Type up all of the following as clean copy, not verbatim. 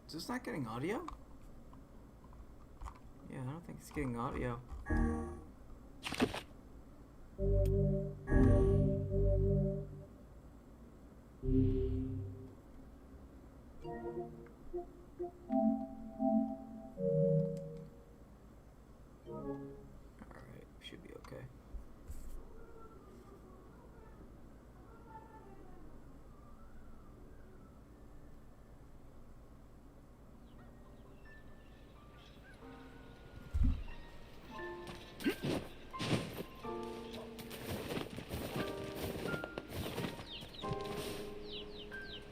Is this not getting audio? Yeah, I don't think it's getting audio. Alright, should be okay.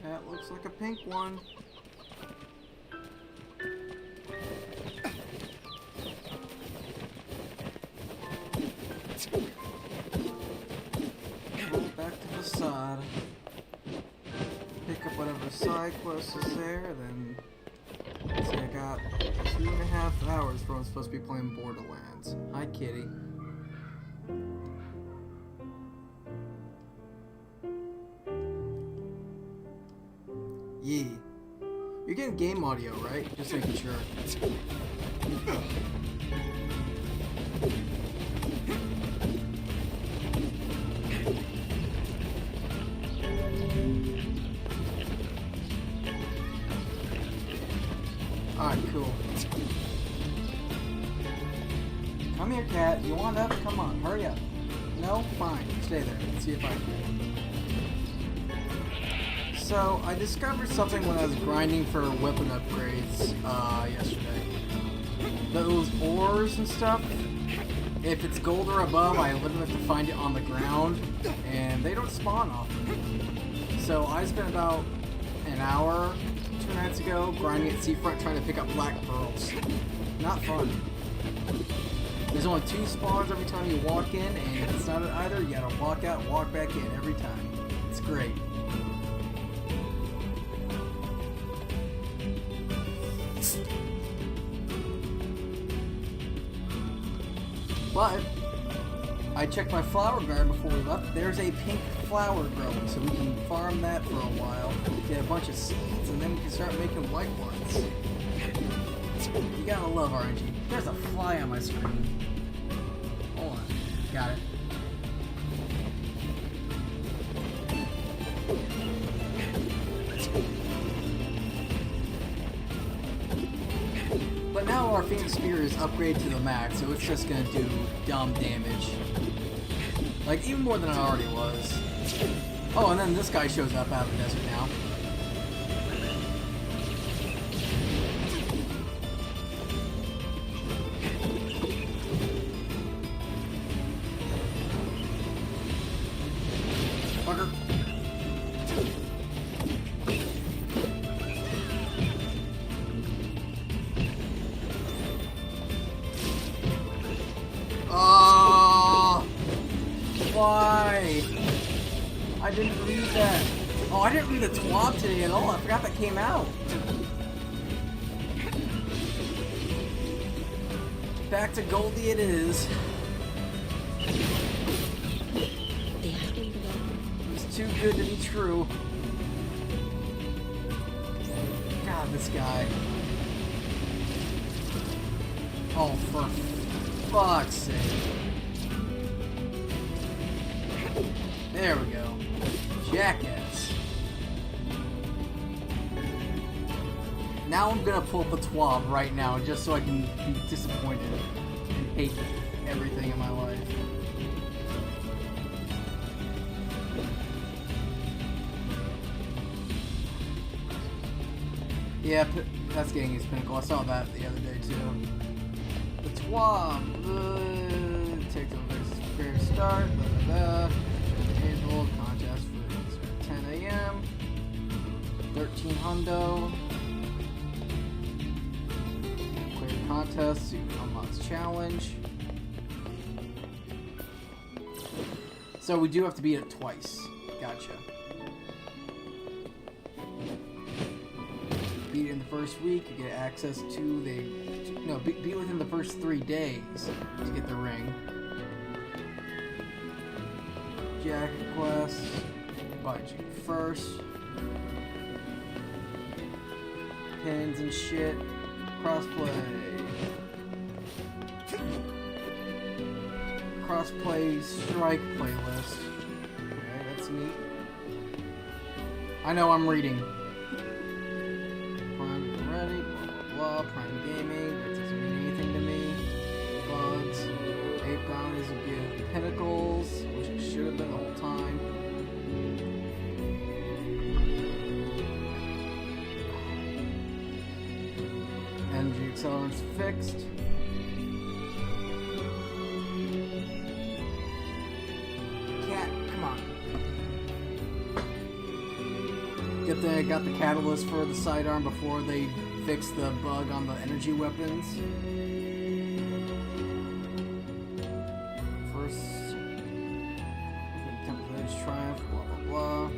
That looks like a pink one. Go back to the side. Pick up whatever side quest is there, then... See, I got 2.5 hours before I'm supposed to be playing Borderlands. Hi, kitty. Yee. You're getting game audio, right? Just making sure. Alright, cool. Come here, cat. You want up? Come on, hurry up. No? Fine. Stay there. Let's see if I can. So, I discovered something when I was grinding for weapon upgrades yesterday. Those ores and stuff, if it's gold or above, I literally have to find it on the ground, and they don't spawn often. So, I spent about an hour 2 nights ago grinding at Seafront trying to pick up black pearls. Not fun. There's only 2 spawns every time you walk in, and if it's not at either, you gotta walk out, walk back in every time. It's great. But I checked my flower garden before we left. There's a pink flower growing, so we can farm that for a while, get a bunch of seeds, and then we can start making white ones. You gotta love RNG. There's a fly on my screen. Hold on. Got it. But now our Phoenix Spear is upgraded to the max, so it's just gonna do dumb damage. Like, even more than it already was. Oh, and then this guy shows up out of the desert now. Fucker. Why? I didn't read that. Oh, I didn't read the TWAB today at all. I forgot that came out. Back to Goldie it is. It's too good to be true. God, this guy. Oh, for fuck's sake. There we go. Jackass. Now I'm gonna pull up a TWAB right now just so I can be disappointed and hate everything in my life. Yeah, that's getting his pinnacle. I saw that the other day too. The TWAB takes a fair start. Contest for 10 a.m. 13 hundo. Clear contest to unlock challenge. So we do have to beat it twice. Gotcha. Beat it in the first week, you get access to the... No, beat within the first 3 days to get the ring. Jacket quest by June 1st. pins and shit. Crossplay. Crossplay strike playlist. Okay, that's neat. I know I'm reading. Prime ready, blah blah blah. Prime gaming. That doesn't mean anything to me. Bugs. 8 bounties would give pinnacles, which it should have been the whole time. Energy accelerants fixed. Cat, come on. Got the catalyst for the sidearm before they fix the bug on the energy weapons. First, Temple Edge Triumph, blah blah blah.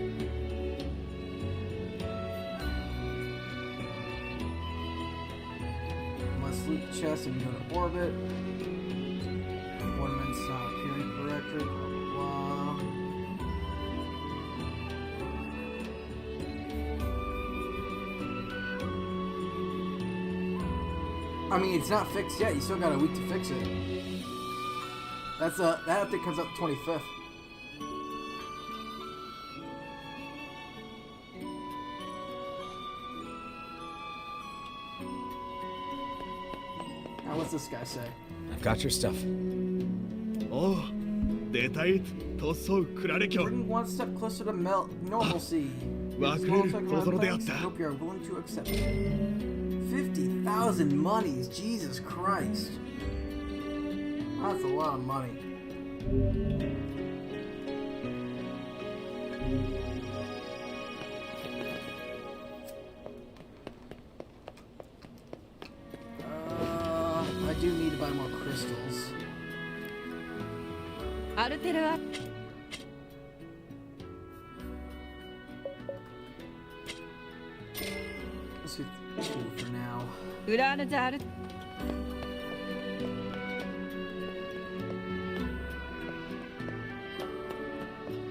Must loot the chest and go to orbit. Ornaments not appearing correctly, blah blah blah. I mean, it's not fixed yet. You still got a week to fix it. That update comes out the 25th. Now, what's this guy say? I've got your stuff. Oh, Bring one step closer to normalcy. Hope Hope you're willing to accept it. 50,000 monies, Jesus Christ. That's a lot of money. I do need to buy more crystals. Let's get 2 for now.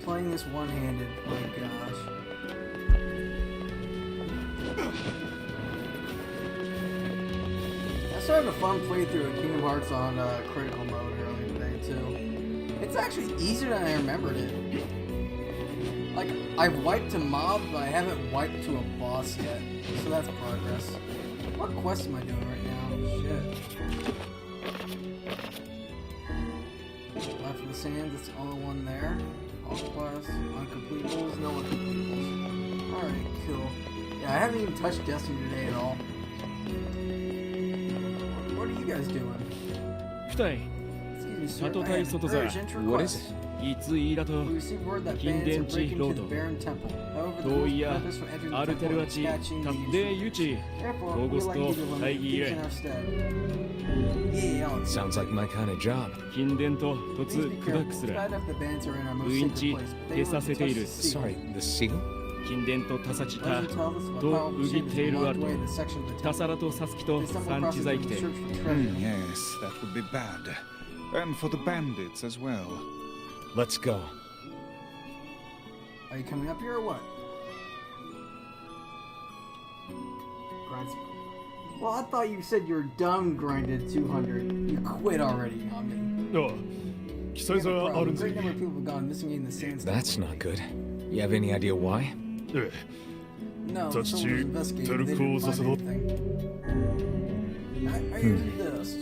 Playing this one-handed, my gosh. I started a fun playthrough of Kingdom Hearts on critical mode earlier today too. It's actually easier than I remembered it. Like, I've wiped a mob, but I haven't wiped to a boss yet. So that's progress. What quest am I doing right now? Shit. Life in the Sands, it's the only one there. All quests, uncompletables, no uncompletables. Alright, cool. Yeah, I haven't even touched Destiny today at all. What are you guys doing? Excuse me, sir. I have an urgent request. What is it? We received word that bandits are breaking into the Baron Temple. However, the rules purpose for entering the temple is dispatching the intruder. Therefore, we would like to give you a limited fees in our stead. Yeah, Sounds like my kind of job. please be careful. It's bad enough the bandits are in our most sacred place, but they were to touch the seal. Sorry, the seal? Legend tells us of a powerful shape is locked away in the section of the temple. They stumble across it in the search for treasure. Yes, that would be bad. And for the bandits as well. Let's go. Are you coming up here or what? Grind some. Well, I thought you said you're done grinded 200. You quit already on me. Oh, We have a problem. A great number of people have gone missing in the sandstorm. That's not good. You have any idea why? No, Touch someone was you, investigating. They Teruko didn't find Sasado. anything. I used this.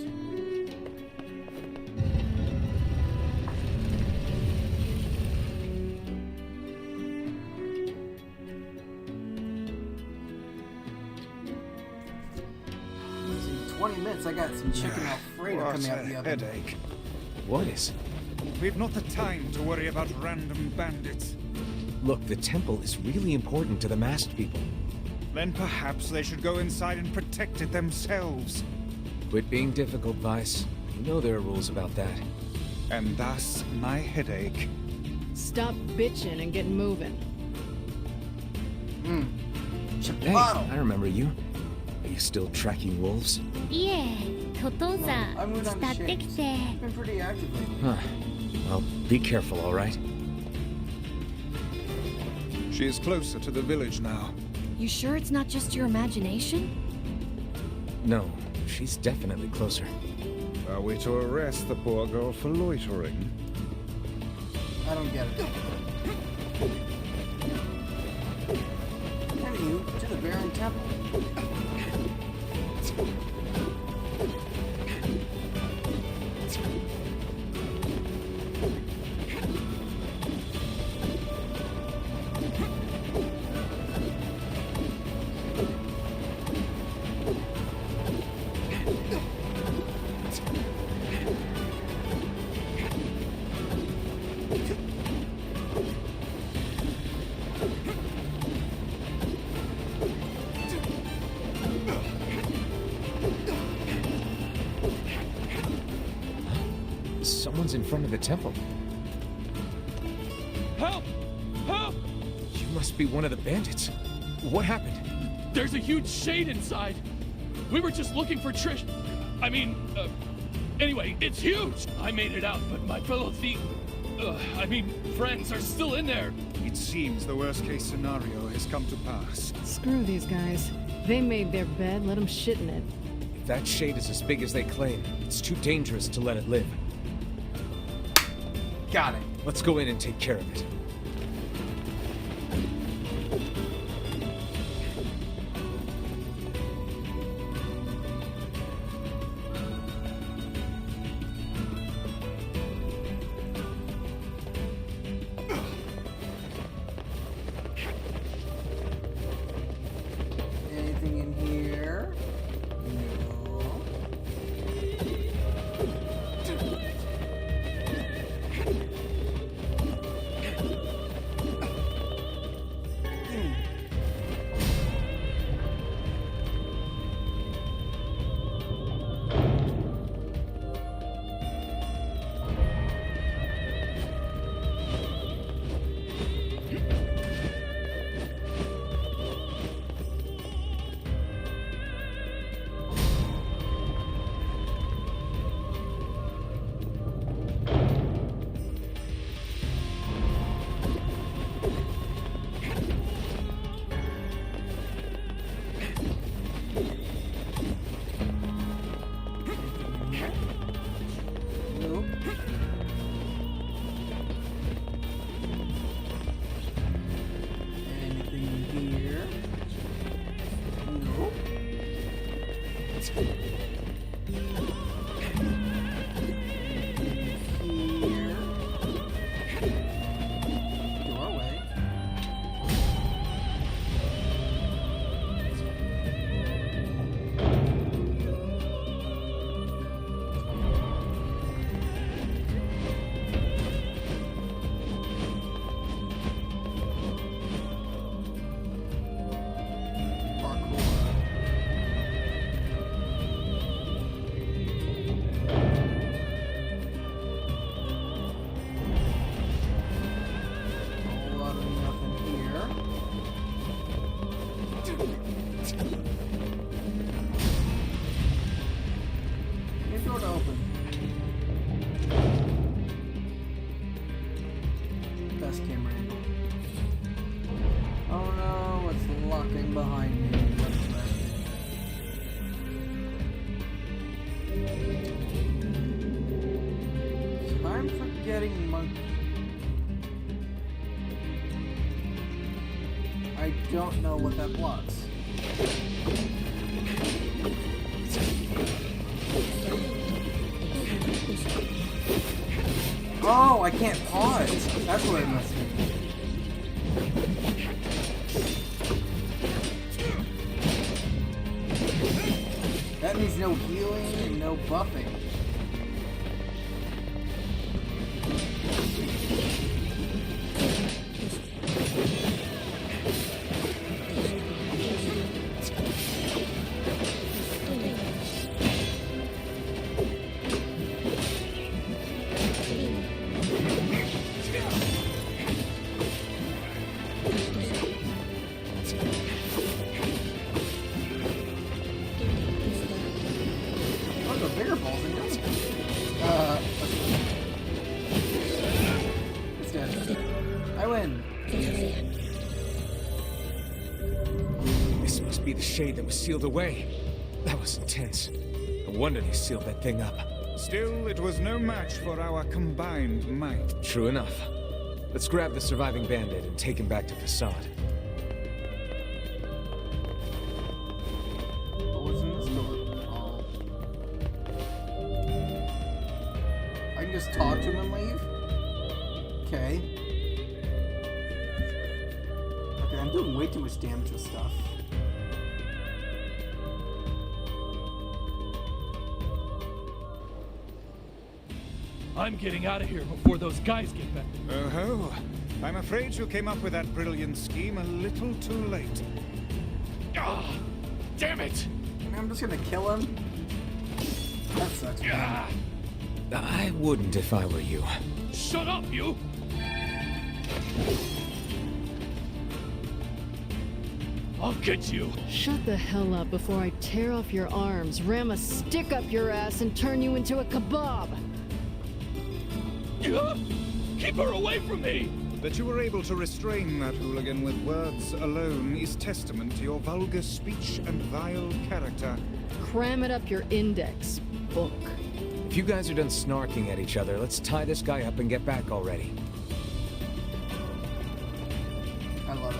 In 20 minutes, I got some chicken Alfredo What coming out a the oven. headache. What is? We've not the time to worry about random bandits. Look, the temple is really important to the masked people. Then perhaps they should go inside and protect it themselves. Quit being difficult, Vice. You know there are rules about that. And thus, my headache. Stop bitching and get moving. Hey, Chipotle. I remember you. Are you still tracking wolves? いえ、お父さん、 I moved on to 慕ってき Shakes. て。 I've been pretty active lately. Huh. Well, be careful, all right? She is closer to the village now. You sure it's not just your imagination? No, she's definitely closer. Are we to arrest the poor girl for loitering? I don't get it. Anywho, to the Baron Temple. Someone's in front of the temple. Help! Help! You must be one of the bandits. What happened? There's a huge shade inside. We were just looking for Trish. Anyway, it's huge. I made it out, but my fellow friends are still in there. It seems the worst-case scenario has come to pass. Screw these guys. They made their bed, let them shit in it. If that shade is as big as they claim, it's too dangerous to let it live. Got it. Let's go in and take care of it. Anything in here? No. Nope. Anything in here? Nope. Here. Doorway. Parkour. Whole lot of nothing here. Your door to open. Best camera angle. Oh no, it's locking behind me. What is that? I'm forgetting monkey. I don't know what that blocks. Oh, I can't pause. That's what it must be. That means no healing and no buffing. Oh, the bigger balls in this. It's dead. I win. This must be the shade that was sealed away. That was intense. No wonder they sealed that thing up. Still, it was no match for our combined might. True enough. Let's grab the surviving bandit and take him back to Facade. What's in this door? Oh. I can just talk to him and leave? Okay. Okay, I'm doing way too much damage with stuff. I'm getting out of here before those guys get back. Oh, I'm afraid you came up with that brilliant scheme a little too late. Ah, damn it! I'm just gonna kill him? That sucks, man. Ah, I wouldn't if I were you. shut up, you! I'll get you. Shut the hell up before I tear off your arms, ram a stick up your ass, and turn you into a kebab. Keep her away from me! That you were able to restrain that hooligan with words alone is testament to your vulgar speech and vile character. Cram it up your index, book. If you guys are done snarking at each other, let's tie this guy up and get back already. I love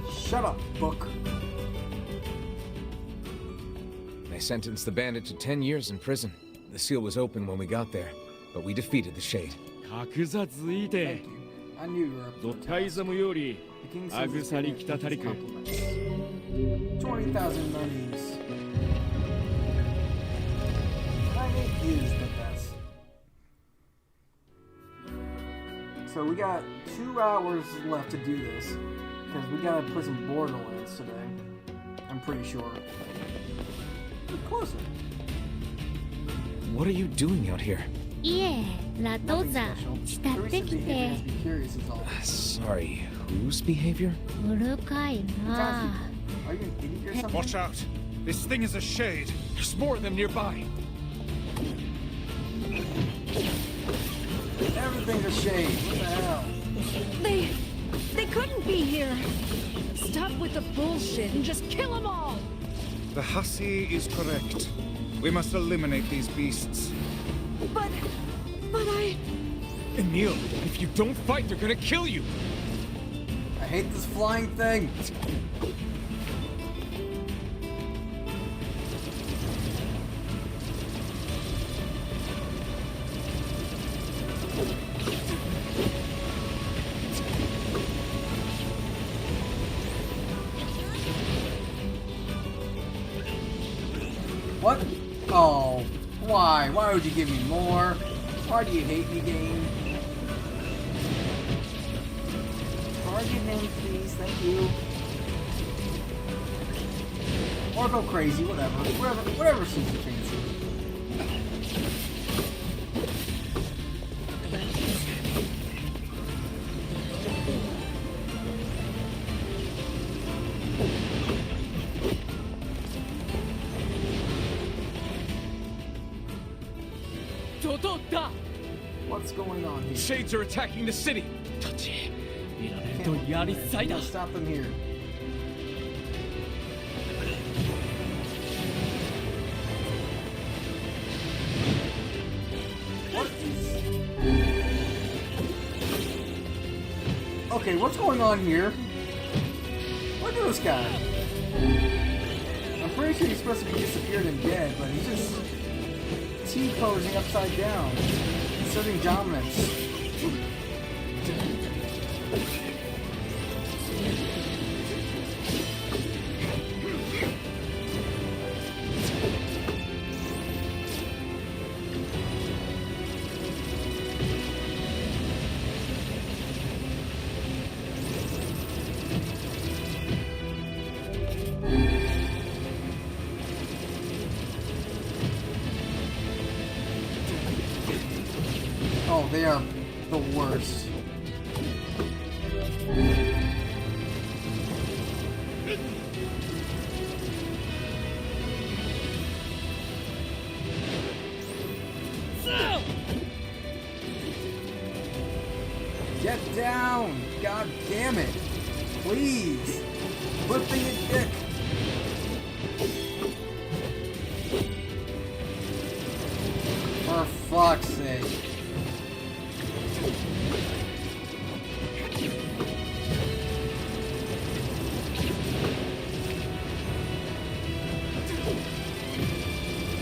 it. Shut up, book. They sentenced the bandit to 10 years in prison. The seal was open when we got there, but we defeated the Shade. 格殺いて Thank you. I knew you were up ド to the タイ task. ザムより The king ア says グ it's サリ gonna キタタリ his ク compliments. 20,000 monies. Mining is the best. So we got 2 hours left to do this, because we gotta play some Borderlands today. I'm pretty sure. We're closer. What are you doing out here? いえ、ラト Nothing ザ special. 慕って Teresa's き behavior て has to be curious is all. Sorry, whose behavior? 古かいな。 Are you an idiot or something? Watch out! This thing is a shade. There's more of them nearby. Everything's a shade. What the hell? They couldn't be here. Stop with the bullshit and just kill them all. The hussy is correct. We must eliminate these beasts. But I... Emil, if you don't fight, they're gonna kill you! I hate this flying thing. What? Oh, why? Why would you give me more? Why do you hate me, game? Target him, please. Thank you. Or go crazy, whatever. Whatever suits your fancy. What's going on here? Shades are attacking the city. たちいられるとやりさいだ Stop them here. What is... Okay, what's going on here? Look at this guy. I'm pretty sure he's supposed to be disappeared and dead, but he's just T-posing upside down, asserting dominance. Oh, they are the worst. Get down! God damn it. Please. Quit being a dick. For fuck's sake.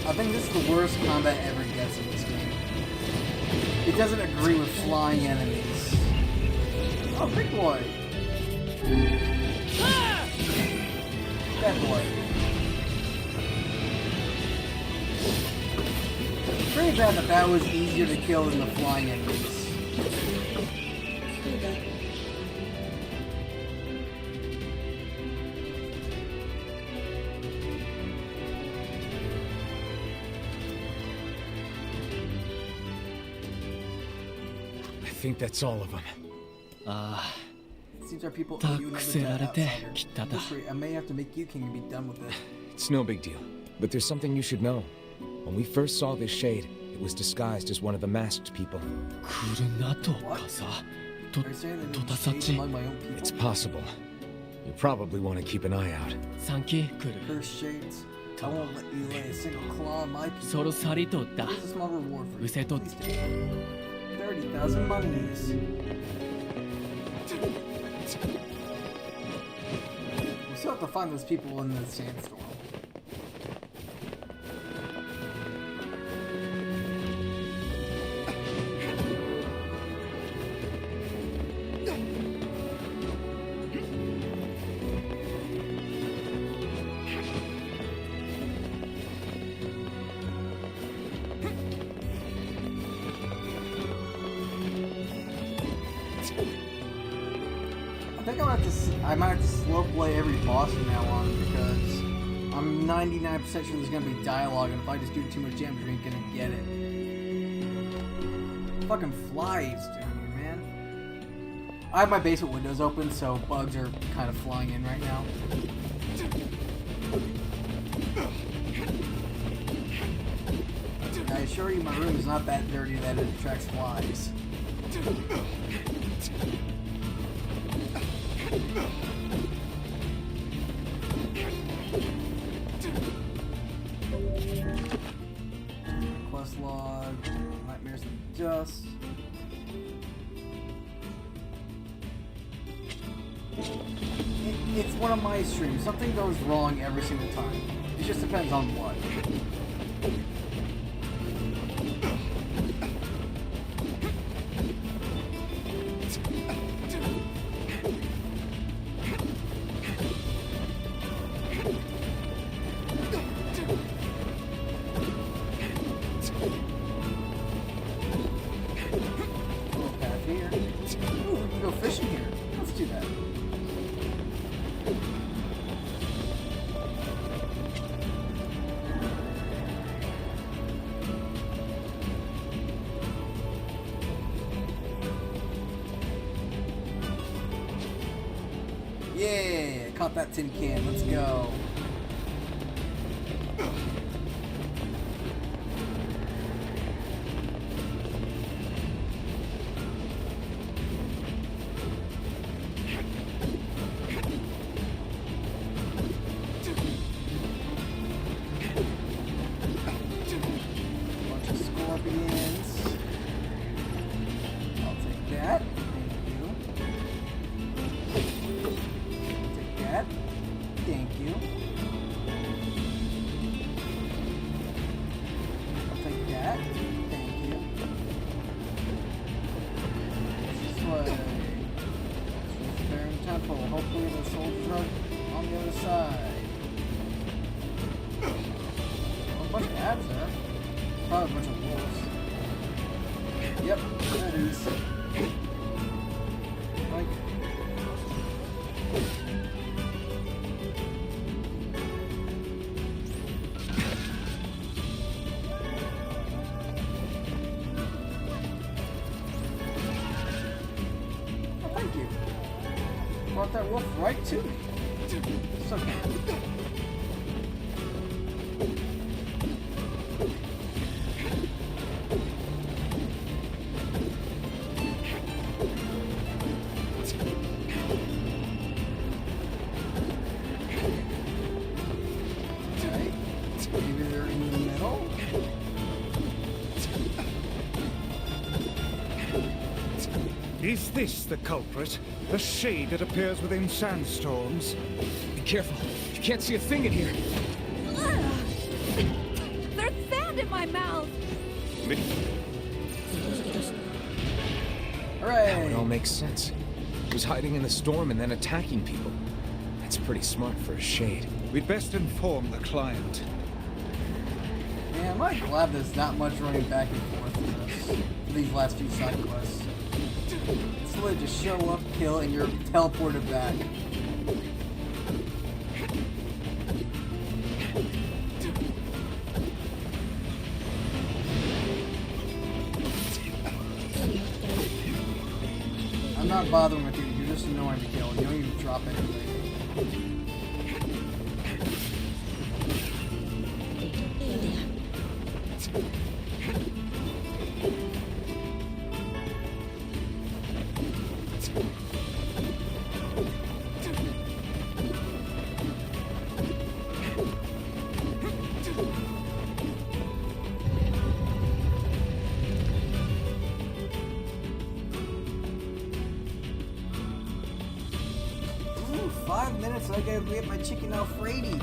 I think this is the worst combat ever gets in this game. It doesn't agree with flying enemies. Oh, big boy. Bad boy. Pretty bad that was easier to kill than the flying enemies. I think that's all of them. It seems our people owe you another debt, outsider. I may have to make you king and be done with it. It's no big deal. But there's something you should know. When we first saw this shade, it was disguised as one of the masked people. 来るなとかさ。と、 Are you saying that と it's たさ shades ち。 among my own people? It's possible. You probably want to keep an eye out. サンキー来る。 Curse shades. I won't let you lay a single claw on my people. そろさりとだ。 Here's a small reward for you. うせと。 Please take it. 30,000 monies. We still have to find those people in the sandstorm. I might have to slow play every boss from now on because I'm 99% sure there's gonna be dialogue, and if I just do too much damage, we ain't gonna get it. Fucking flies down here, man. I have my basement windows open, so bugs are kind of flying in right now. I assure you, my room is not that dirty that it attracts flies. Quest log, nightmares in the dust. It's one of my streams. Something goes wrong every single time. It just depends on what. Yeah, caught that tin can. Let's go. Bunch of scorpions. I'll take that. Thank you. I'll take that. Thank you. This way. Baron Temple. Hopefully the soldiers are on the other side. Oh, a bunch of abs there. Probably a bunch of wolves. Yep, that is. Like. Brought that wolf right to me. So Maybe they're in the middle? Is this the culprit? A shade that appears within sandstorms? Be careful. You can't see a thing in here. There's sand in my mouth. Now it all Hooray! makes sense. He was hiding in the storm and then attacking people. That's pretty smart for a shade. We'd best inform the client. Man, am I glad there's not much running back and forth in this, these last few side quests. It's literally just show up, kill, and you're teleported back. I'm not bothering with you, you're just annoying to kill. You don't even drop anything. Ooh, 5 minutes, I gotta get my chicken Alfredo.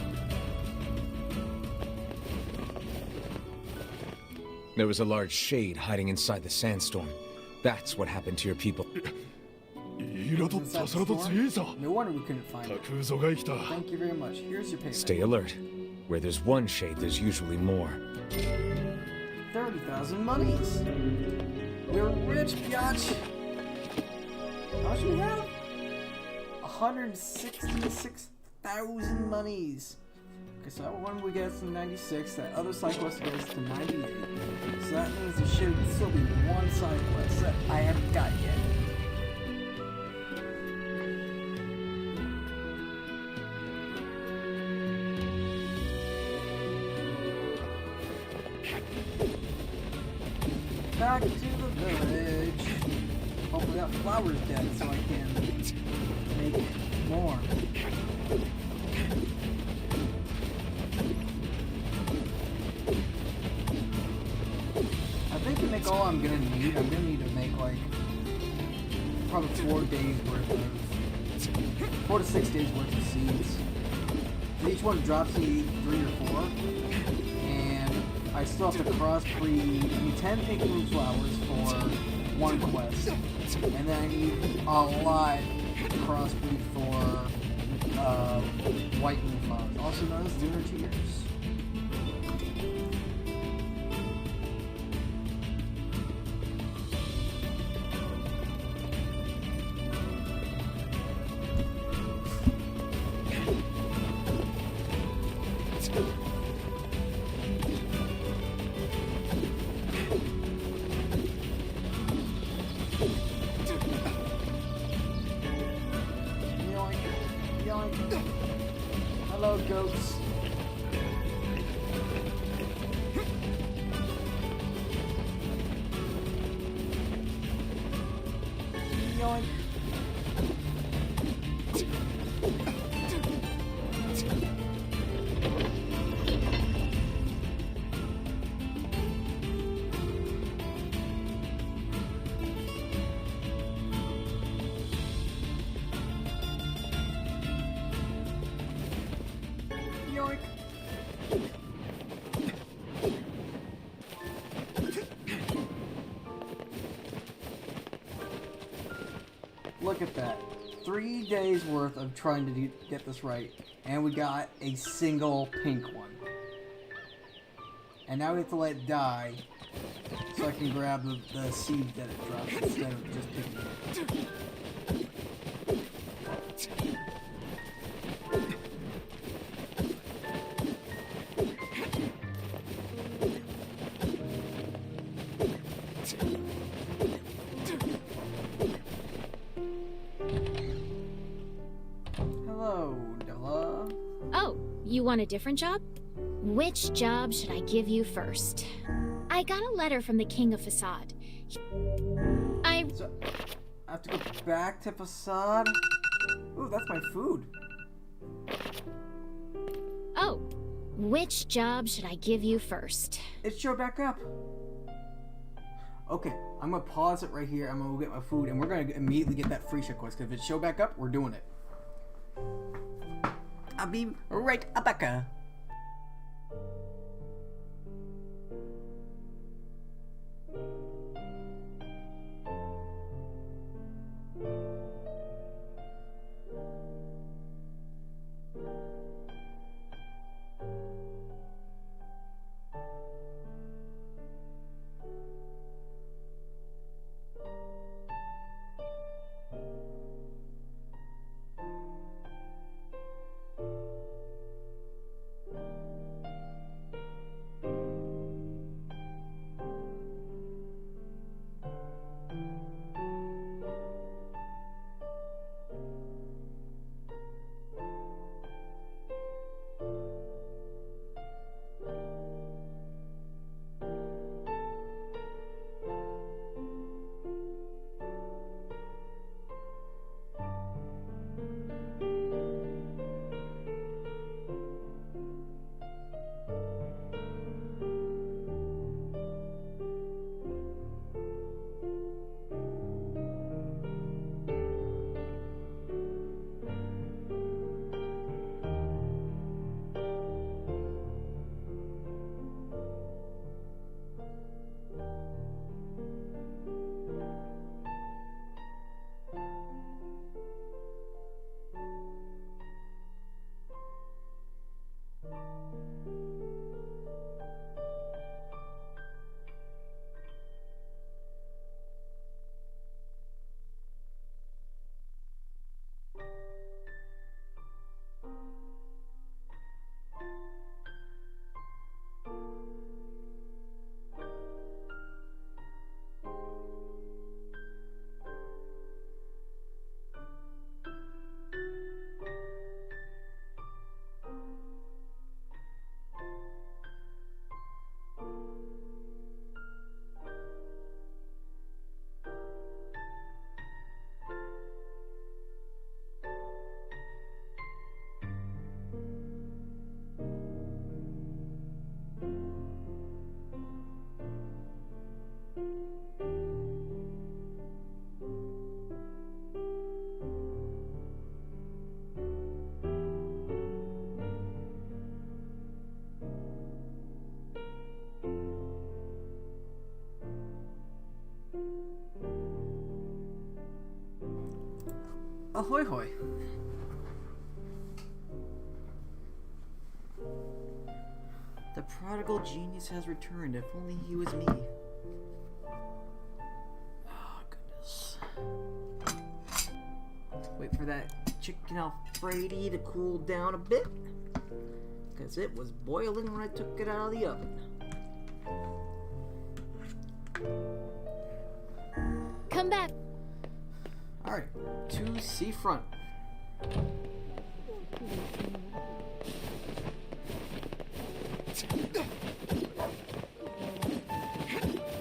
There was a large shade hiding inside the sandstorm. That's what happened to your people. イラとささらと強いさ No wonder we couldn't find it. クゾが生きた Thank you very much. Here's your payment. Stay alert. Where there's one shade, there's usually more. 30,000 monies. We're rich, biatch. How much do we have? 166,000 monies. Okay, so that one we get to 96. That other side quest goes to 98. So that means there should still be one side quest that I haven't got yet. Back to the village. Hopefully that flower's dead so I can make more. I think to make all I'm gonna need to make like probably 4 days worth of 4 to 6 days worth of seeds. And each one drops me 3 or 4. And I still have to crossbreed 10 pink moon flowers for 1 quest. And then I need a lot to crossbreed for white moon flowers, also known as lunar tears. Yoink, yoink. Hello, goats. Yoink. Yoink. Look at that. 3 days worth of trying to get this right, and we got a single pink one. And now we have to let it die so I can grab the seed that it drops instead of just picking it. Hello, Della. Oh, you want a different job? Which job should I give you first? I got a letter from the King of Facade. So, I have to go back to Facade? Ooh, that's my food. Oh, Which job should I give you first? It showed back up. Okay, I'm gonna pause it right here. I'm gonna go get my food, and we're gonna immediately get that free shit quest. Because if it showed back up, we're doing it. I'll be right back. Ahoy hoy. The prodigal genius has returned. If only he was me. Oh, goodness. Wait for that chicken Alfredo to cool down a bit. Because it was boiling when I took it out of the oven. Come back. Alright, to seafront.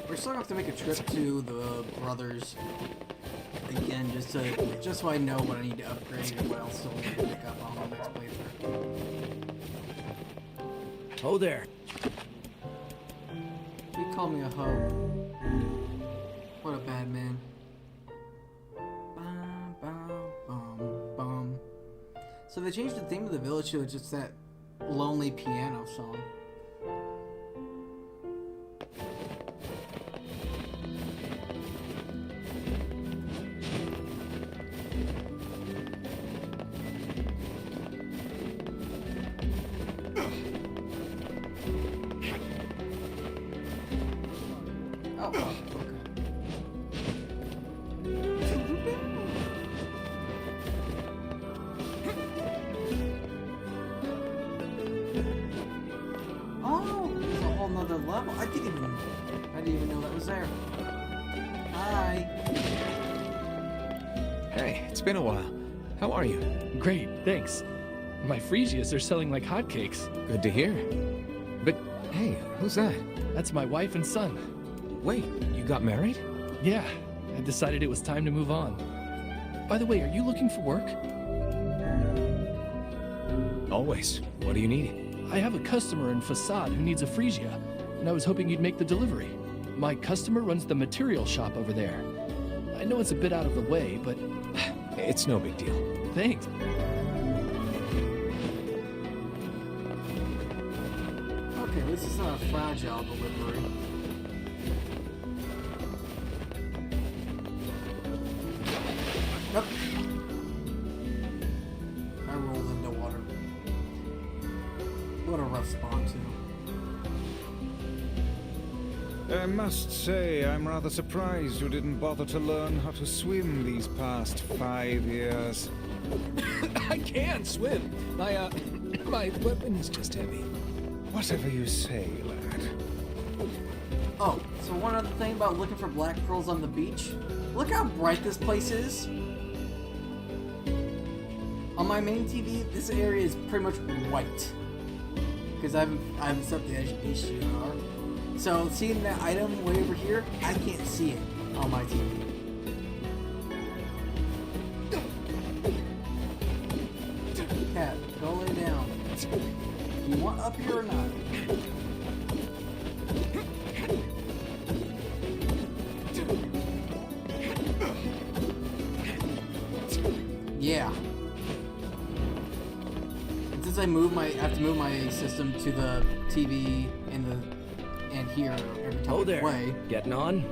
We're still gonna have to make a trip to the brothers again, just so I know what I need to upgrade and what else I need to pick up on the next playthrough. Oh there. You call me a hoe. What a bad man. Bum, bum, bum, bum. So they changed the theme of the village to just that lonely piano song. Oh, okay. Oh, there's a whole nother level. I didn't even know that was there. Hi. Hey, it's been a while. How are you? Great, thanks. My Fresias are selling like hotcakes. Good to hear. But, hey, who's that? That's my wife and son. Wait, you got married? Yeah, I decided it was time to move on. By the way, are you looking for work? Always. What do you need? I have a customer in Facade who needs a freesia, and I was hoping you'd make the delivery. My customer runs the material shop over there. I know it's a bit out of the way, but It's no big deal. thanks. Okay, this is not a fragile delivery. Nope. I rolled into water. What a rough spawn, too. I must say, I'm rather surprised you didn't bother to learn how to swim these past 5 years. I can swim. My my weapon is just heavy. Whatever you say, lad. Oh, so one other thing about looking for black pearls on the beach. Look how bright this place is. On my main TV, this area is pretty much white. Because I haven't set the HDR. So seeing that item way over here, I can't see it on my TV. Cat, go lay down. You want up here or not? Yeah. And since I have to move my system to the TV and here every time I play. Getting on?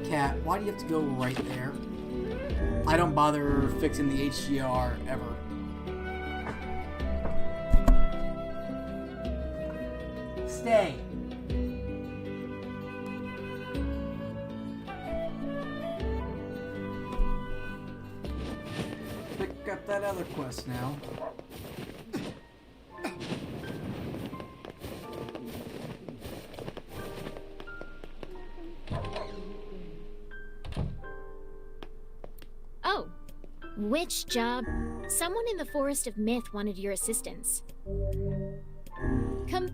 Cat, why do you have to go right there? I don't bother fixing the HDR ever. Stay. Pick up that other quest now. Oh, which job? Someone in the Forest of Myth wanted your assistance. Come.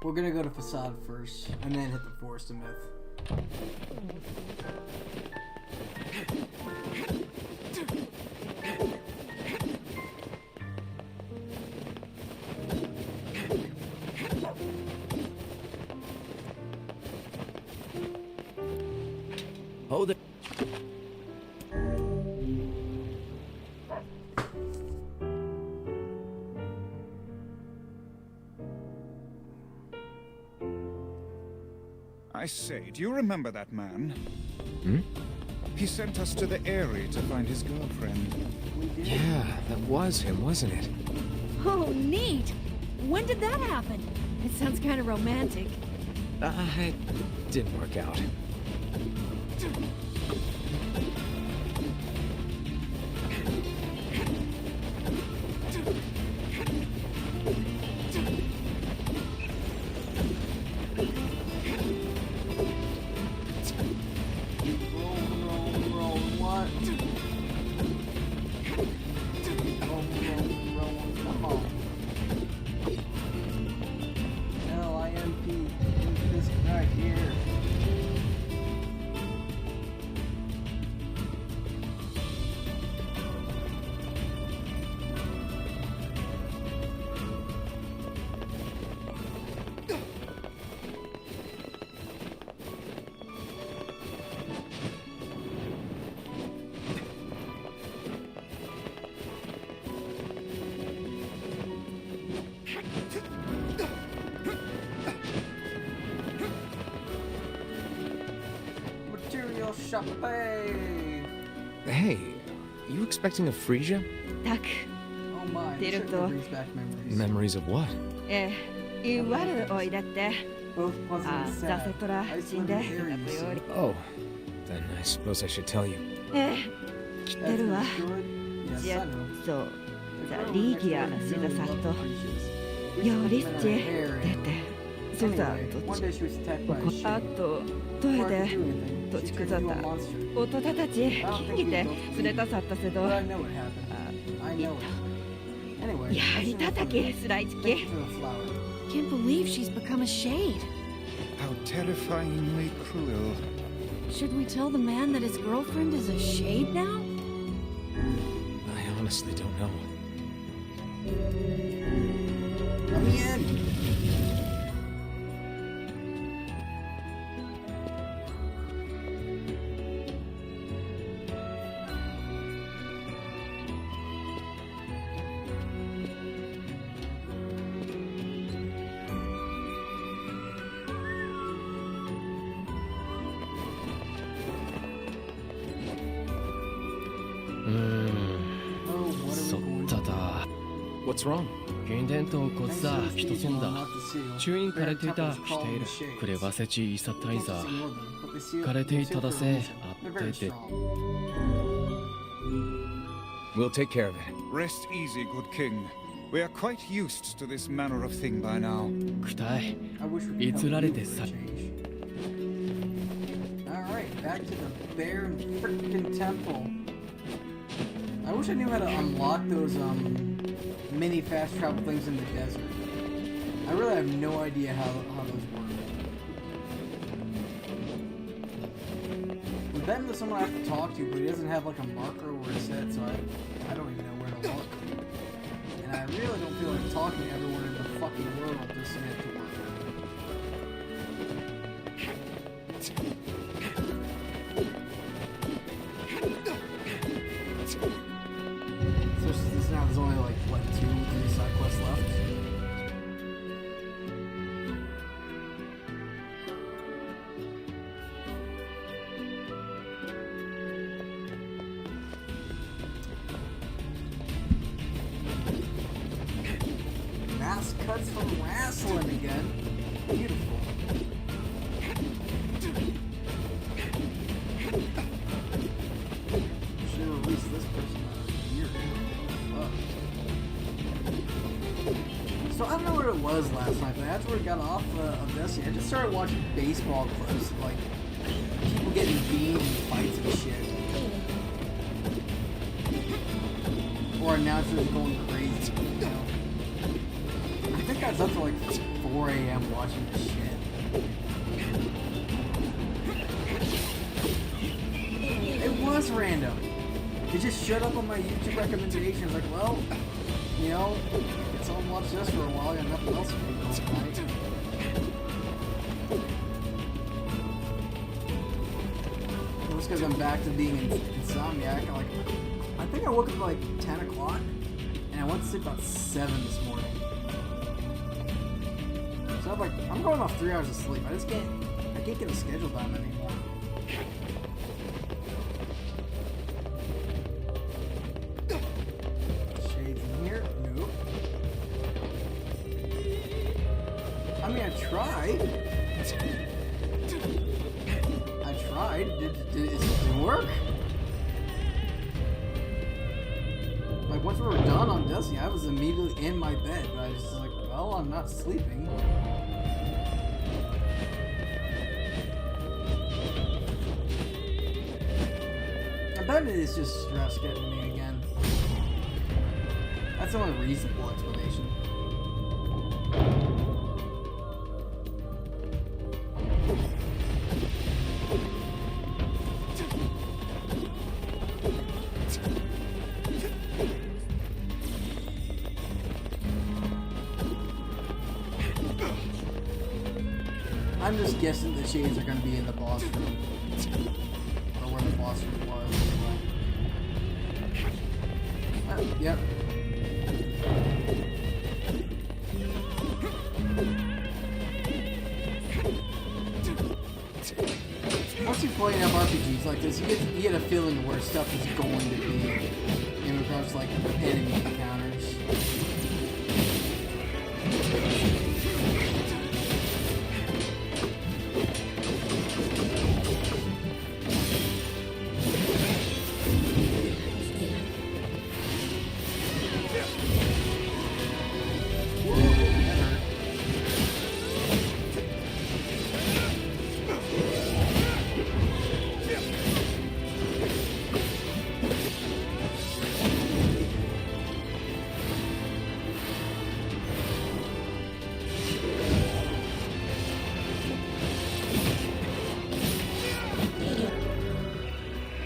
We're gonna go to Facade first, and then hit the Forest of Myth. Hold it. I say, do you remember that man? Hmm? He sent us to the Eyrie to find his girlfriend. Yeah, that was him, wasn't it? Oh, neat! When did that happen? It sounds kind of romantic. It didn't work out. Material shop. Hey, you expecting a freesia? たく、 Oh my, Did this it certainly though? brings back memories. Memories of what? 言わるおいだって、 Both pleasant あ and ザセ sad. トラ I 死 just んで、 live in だ the area, と you より see.。 Oh, then I suppose I should tell you. 知ってるわ。 Yes, じ I ゃ know. そう、 The ザ girl リ next ーギ door アの really シダさ loved と、 Parisians. よりっち Used to 出 live in her hair て、そうざ Anyway, どっ one ち。 day she was attacked by a あ sheep. と、トイ Before I レ could do anything, と she ちく turned ざっ into た a。monster. 大人たち、聞いて、連れたさったせど、 But I know what happened. I know it. Anyway, やり that's た enough た of き、スライチ Thank キ。 you for the flower. Can't believe she's become a shade. How terrifyingly cruel. Should we tell the man that his girlfriend is a shade now? I honestly don't know. Let me in. What's wrong? 現電とこつさ人損だ中院枯れていたしているくればせちいさたいざ枯れていただせあってて We'll take care of it. Rest easy, good king. We are quite used to this manner of thing by now. くたい I wish we could い help つられ you て with さ the change. Alright, back to the bear and frickin' temple. I wish I knew how to unlock those mini fast travel things in the desert. I really have no idea how those work. With Ben, there's someone I have to talk to, but he doesn't have like a marker where it's set, so I don't even know where to look. And I really don't feel like talking everywhere in the fucking world just to get to work. So since now there's only like, what, 2-3 side quests left? Mass cuts from wrestling again. Beautiful. Should have released this person a year ago. Fuck. So I don't know where it was last night, but after we got off of this, I just started watching baseball clips of like people getting beamed in fights and shit. Or announcers going crazy, you know? I think I was up to like 4 a.m. watching this shit. It was random. It just showed up on my YouTube recommendations. Like, well, you know, guess I'll watch this for a while. I got nothing else to do tonight. Well, it's because I'm back to being insomniac. I think I woke up at like 10 o'clock, and I went to sleep about 7 this morning. So I'm going off 3 hours of sleep. I can't get a schedule down anymore. Shades in here? Nope. I mean, I tried. Did it work? Like, once we were done on Destiny, I was immediately in my bed. But I was just like, well, I'm not sleeping. I bet it is just stress getting me again. That's the only reasonable explanation. I'm just guessing the shades are going to be in the boss room. Or where the boss room was. Yep. Once you play enough RPGs like this, you get a feeling where stuff is going to be in regards to like enemy encounters.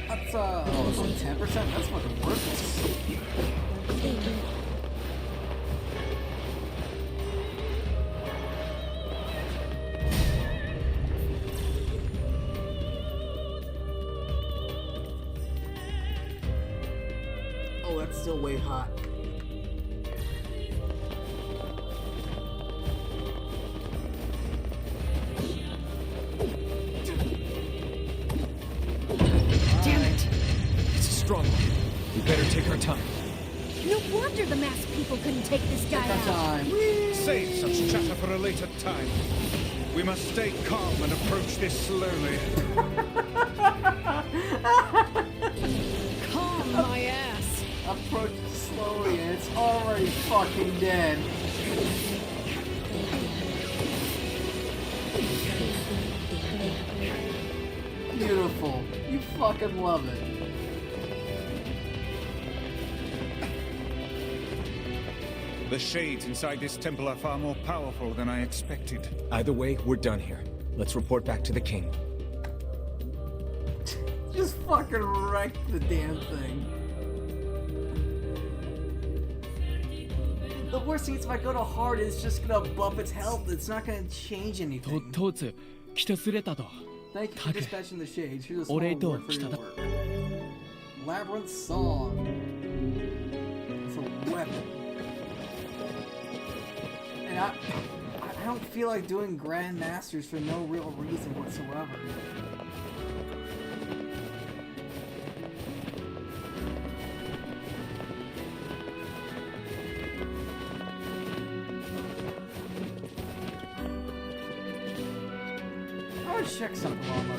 That's 10%? That's fucking worthless. Oh, that's still way hot. It's a strong one. We better take our time. No! No wonder the masked people couldn't take this guy That out. time. Save such chatter for a later time. We must stay calm and approach this slowly. Calm my ass. Approach it slowly and it's already fucking dead. Beautiful. You fucking love it. The shades inside this temple are far more powerful than I expected. Either way, we're done here. Let's report back to the king. Just fucking wreck the damn thing. The worst thing is if I go to hard, it's just gonna buff its health. It's not gonna change anything. トーツ来てすれたと Thank you for dispatching the shades. Here's a small お礼と reward for 来た your だ work. Labyrinth Song. It's a weapon. And I don't feel like doing Grand Masters for no real reason whatsoever. I want to check something while I'm up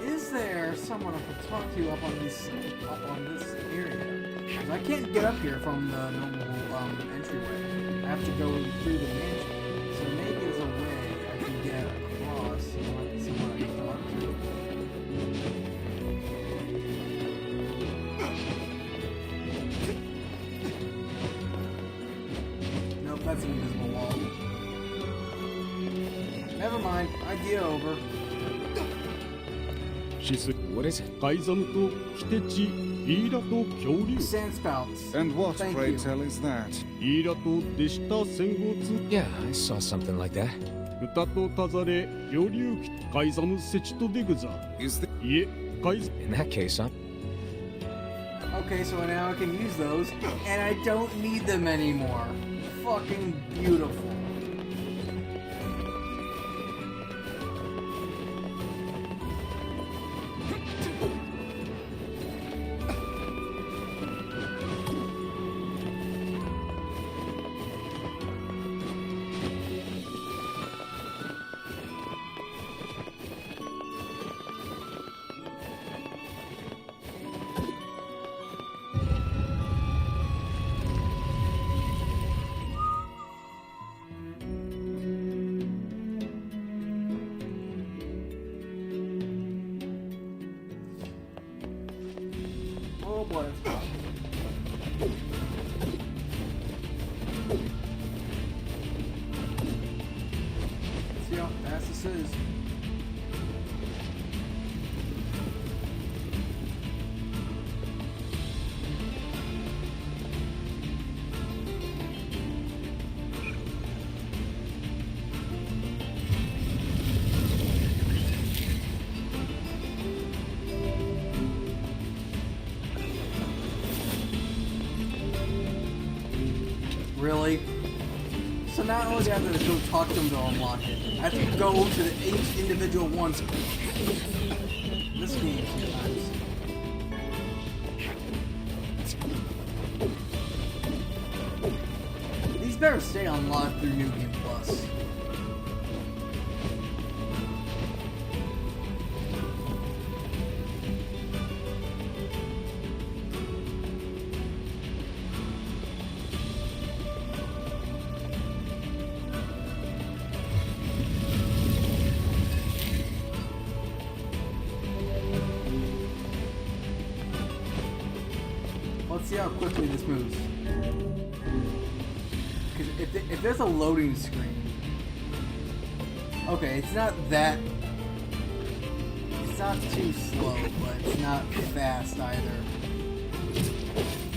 here. Is there someone I could talk to up on this area? 'Cause I can't get up here from the normal entryway. I have to go through the mansion. So maybe there's a way I can get across and someone I can talk to. Nope, that's an invisible wall. Never mind. Idea over. What is it? 海ザムとキテチ、イーラと恐竜。 Sand spouts. And what, Thank pray you. tell, is that? イーラと弟子た戦没。 Yeah, I saw something like that. 歌とたざれ、恐竜機、海ザムセチとデグザ。 Is the いえ、海ザ In that case, huh? Okay, so now I can use those, and I don't need them anymore. Fucking beautiful. Oh boy. Let's see how fast this is. Really? So not only do I have to go talk to them to unlock it, I have to go to each individual ones. This game sometimes. These better stay unlocked through New Game Plus. Let's see how quickly this moves. Because if there's a loading screen, okay, it's not that. It's not too slow, but it's not fast either.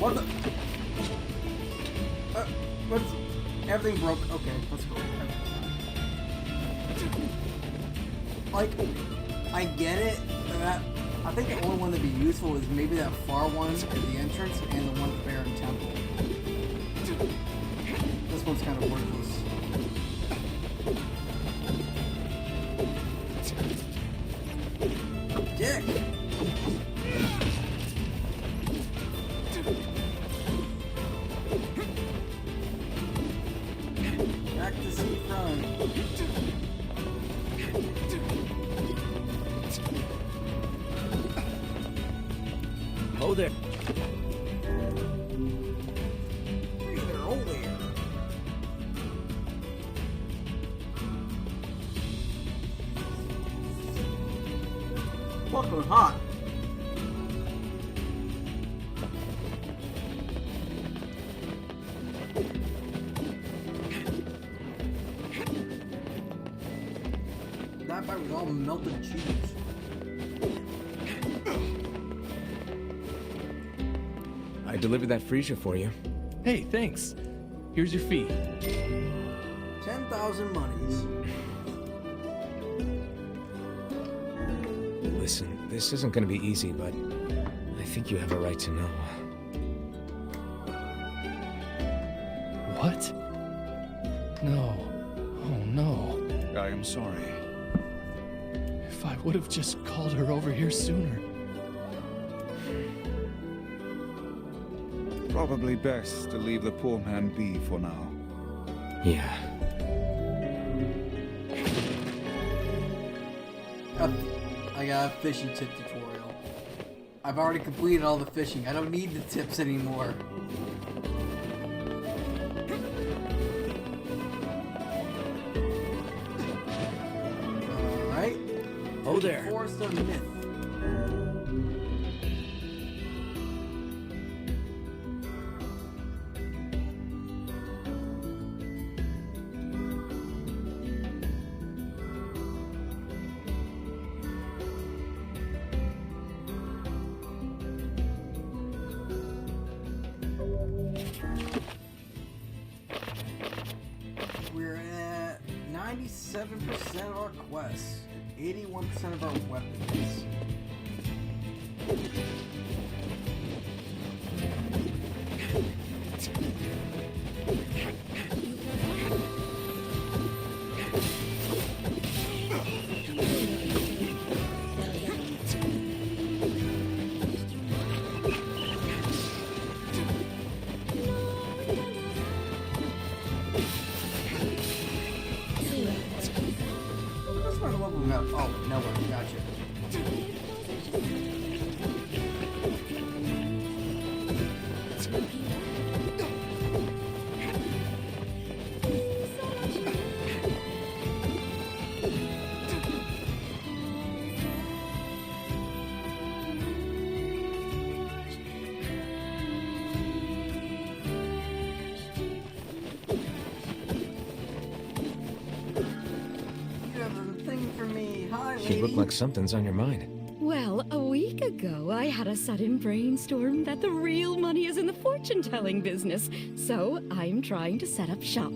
What the? What's everything broke? Okay, let's go. Like, I get it. That I think the only one that'd be useful is maybe that far one at the entrance and the one at the Baron Temple. This one's kind of worthless. Dick! Oh there. Hey there, hold there. Fucking hot. That bite was all melted cheese. I delivered that freezer for you. Hey, thanks. Here's your fee. 10,000 monies. Listen, this isn't going to be easy, but I think you have a right to know. What? No. Oh no. I am sorry. If I would have just called her over here sooner. Probably best to leave the poor man be for now. Yeah. I got a fishing tip tutorial. I've already completed all the fishing. I don't need the tips anymore. Alright. Oh there. Forest of Myth. We're at 97% of our quests, 81% of our weapons. That's not a level map. Oh, nowhere. Gotcha. You have a thing for me. Hi, lady. You look like something's on your mind. Well, a week ago, I had a sudden brainstorm that the real money is in the fortune-telling business. So I'm trying to set up shop.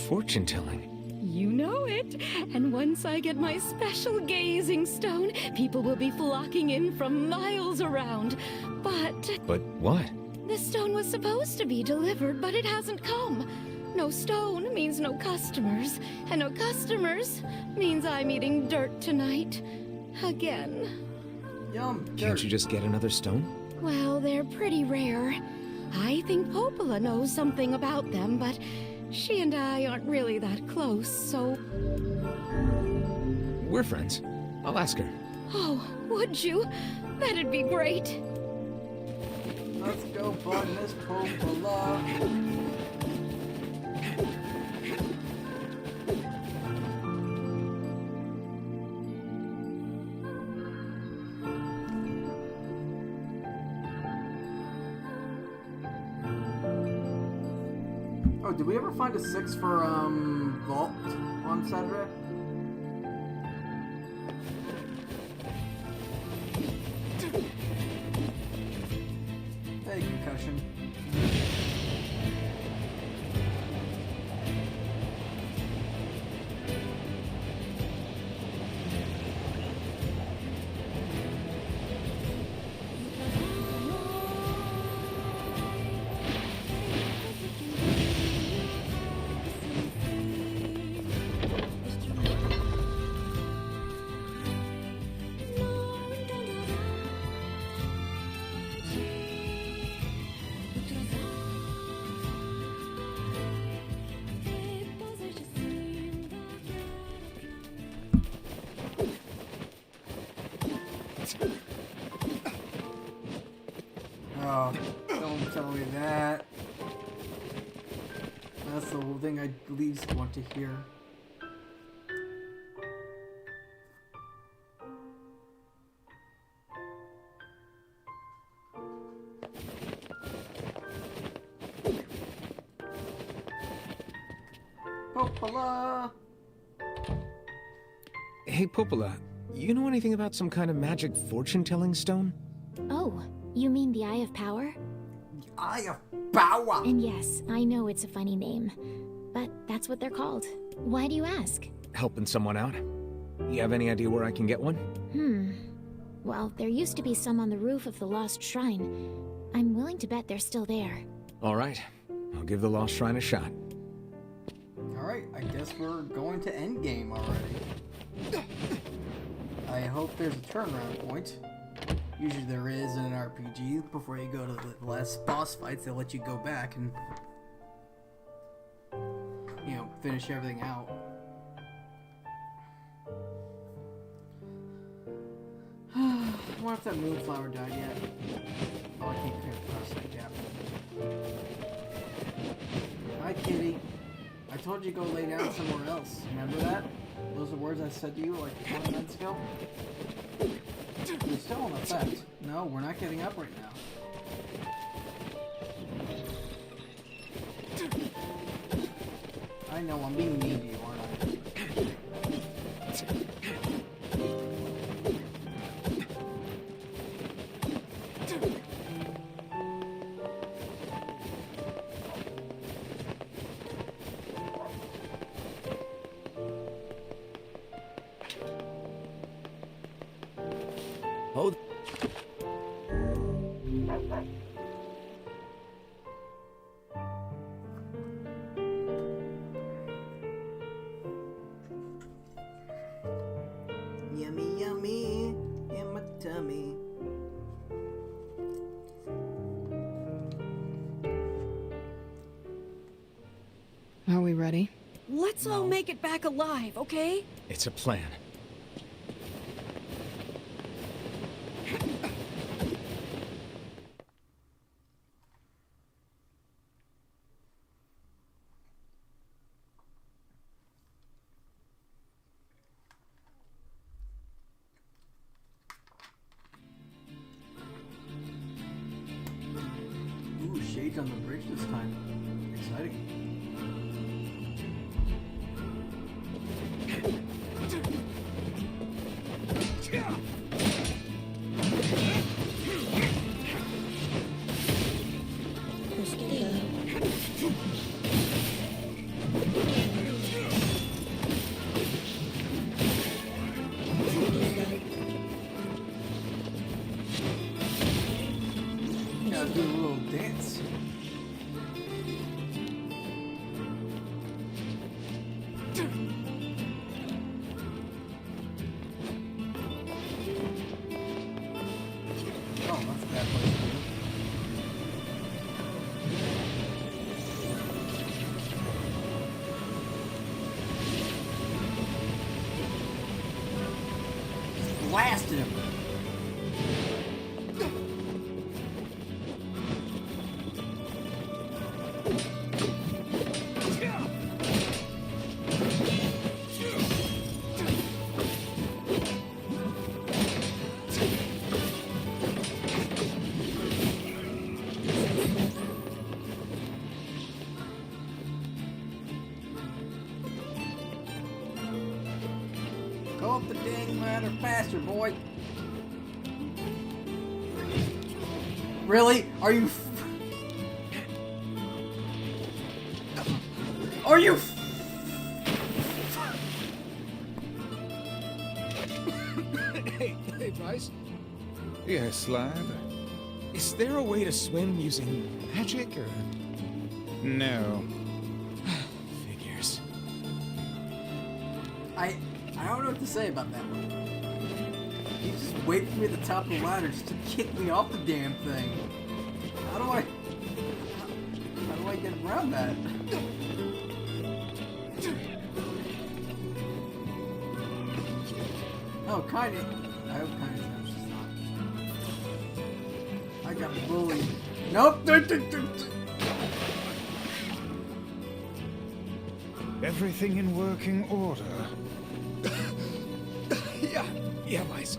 Fortune telling. You know it. And once I get my special gazing stone, people will be flocking in from miles around. But What? the stone was supposed to be delivered, but it hasn't come. No stone means no customers, and no customers means I'm eating dirt tonight. Again. Yum. Can't you just get another stone? Well, they're pretty rare. I think Popola knows something about them, but she and I aren't really that close, so... We're friends. I'll ask her. Oh, would you? That'd be great. Let's go, bud, Miss Popola. Oh, did we ever find a 6 for, Vault on Saturday? Hey, concussion. Oh, don't tell me that. That's the thing I least want to hear. Popola! Hey, Popola, you know anything about some kind of magic fortune-telling stone? Oh, you mean the Eye of Power? Eye of Power! And yes, I know it's a funny name, but that's what they're called. Why do you ask? Helping someone out? You have any idea where I can get one? Well, there used to be some on the roof of the Lost Shrine. I'm willing to bet they're still there. All right, I'll give the Lost Shrine a shot. Alright, I guess we're going to endgame already. I hope there's a turnaround point. Usually there is in an RPG. Before you go to the last boss fights, they'll let you go back and, you know, finish everything out. I wonder if that moonflower died yet. Oh, I can't cross that gap. Hi, kitty. I told you to go lay down somewhere else. Remember that? Those are words I said to you like 20 minutes ago? They're still in effect. No, we're not getting up right now. I know, I'm being mean to you, aren't I? Oh. Yummy, yummy, in my tummy. Are we ready? Let's all make it back alive, okay? It's a plan. Ooh, shades on the bridge this time. Exciting. Gotta do a little dance. Oh, that's a bad place to be. Just blasted him. Go up the dang ladder faster, boy. Really? Are you? Are you? Hey, Bryce. Yes, lad. Is there a way to swim using magic, or...? No. Figures. I don't know what to say about that one. You just wait for me at the top of the ladder just to kick me off the damn thing. How do I get around that? Oh, kinda. I hope kinda. She's not. I got bullied. Nope. Everything in working order. Yeah, Vice.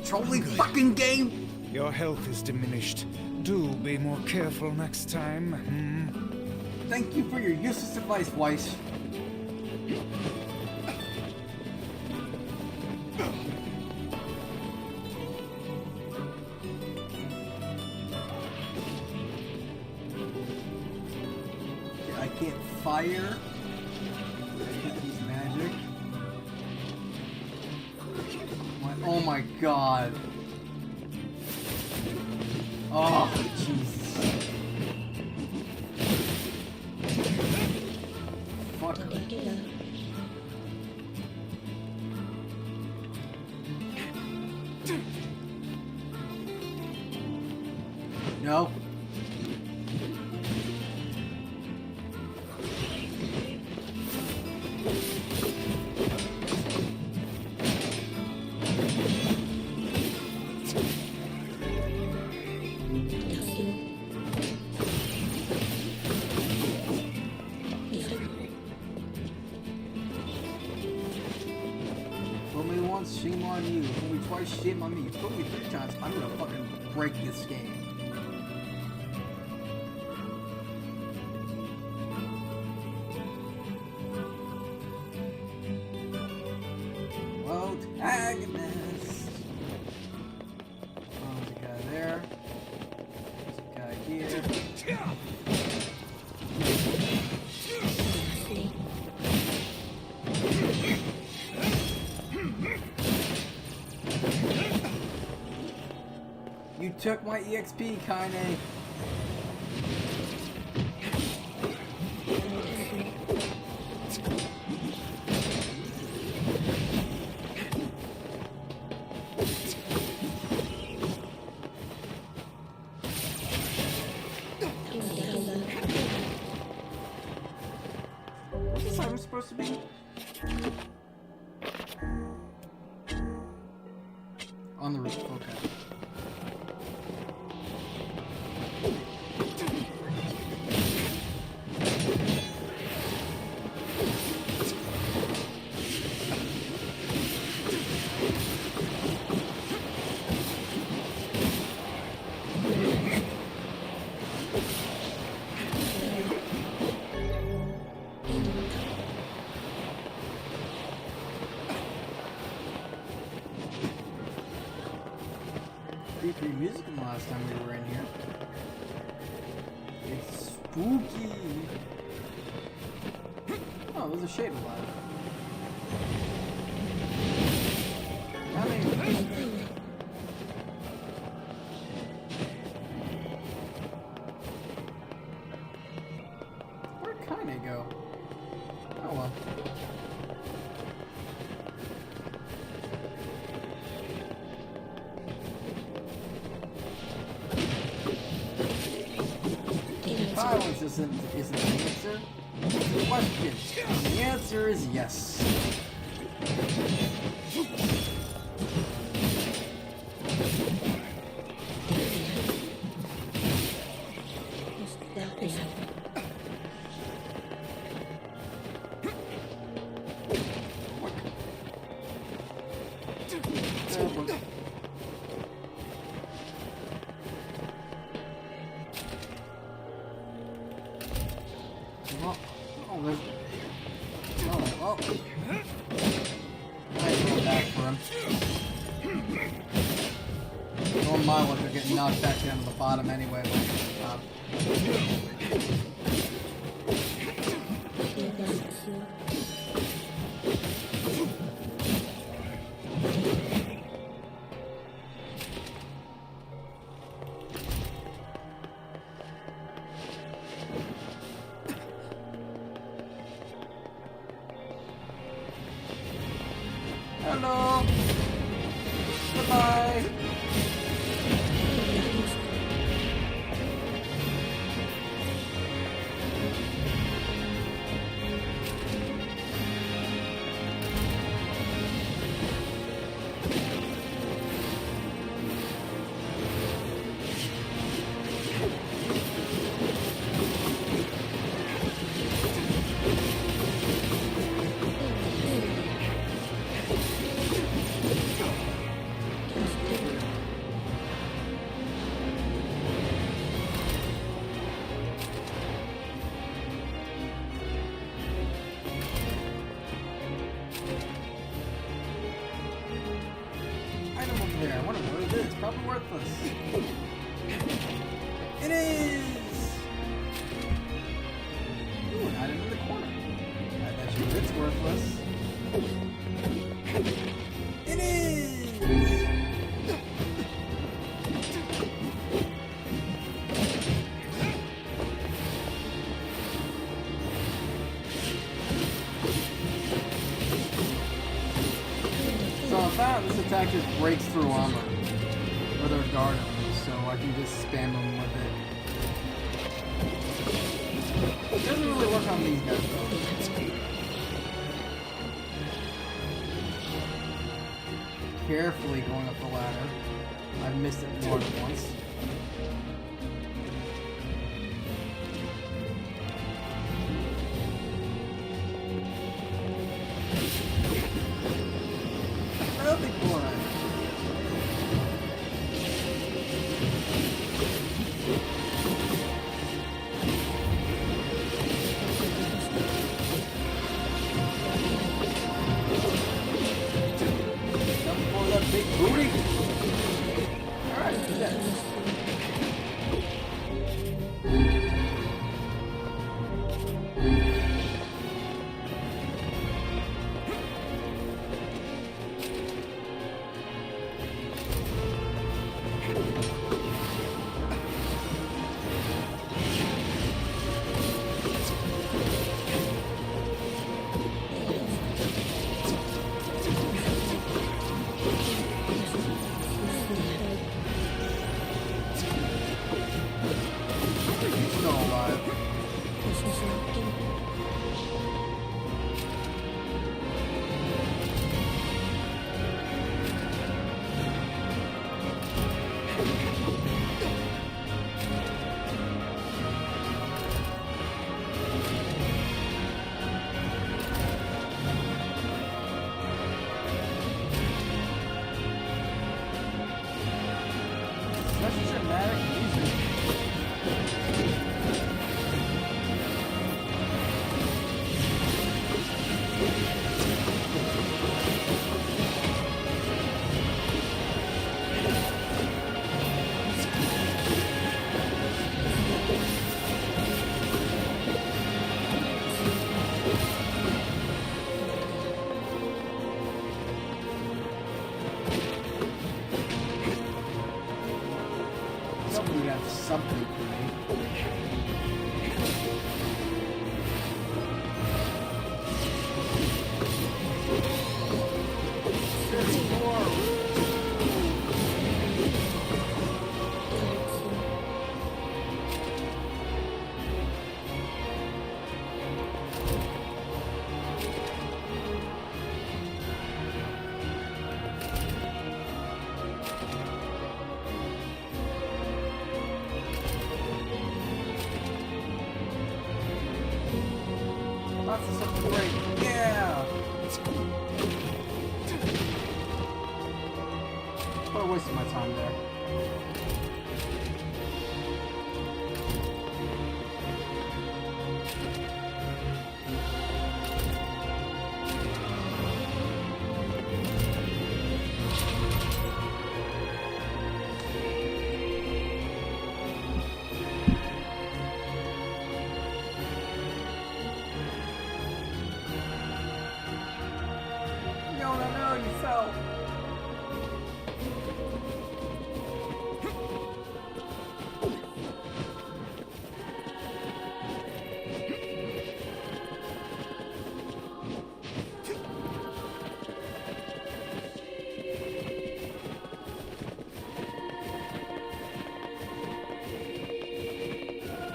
Trolling fucking game. Your health is diminished. Do be more careful next time. Thank you for your useless advice, Weiss. I can't fire. I can't use magic. Oh my god. Oh, Jesus. Fuck. No. Fool me once, shame on you. Fool me twice, shame on me. Fool me 3 times, I'm gonna fucking break this game. Protagonist. Oh, there's a guy there. There's a guy here. You took my EXP, Kaine. Where's this item supposed to be? On the roof, okay. Creepy music the last time we were in here. It's spooky. Oh, there's a shade alive. I mean, where'd Kaine go? Oh well. Violence isn't the answer. It's the question. And the answer is yes. On my luck, they're getting knocked back down to the bottom anyway. Hello. Goodbye. Probably worthless. It is! Ooh, an item in the corner. I bet you it's worthless. It is! So I found this attack just breaks through armor. Or their guard armor, so I can just spam them with it. It doesn't really work on these guys though. Carefully going up the ladder. I've missed it more than once. That'll be cool, right? Big booty. Alright, do that. Hopefully you have something for me. There's more. Lots of stuff to break. Yeah! Probably wasting my time there. No, you fell.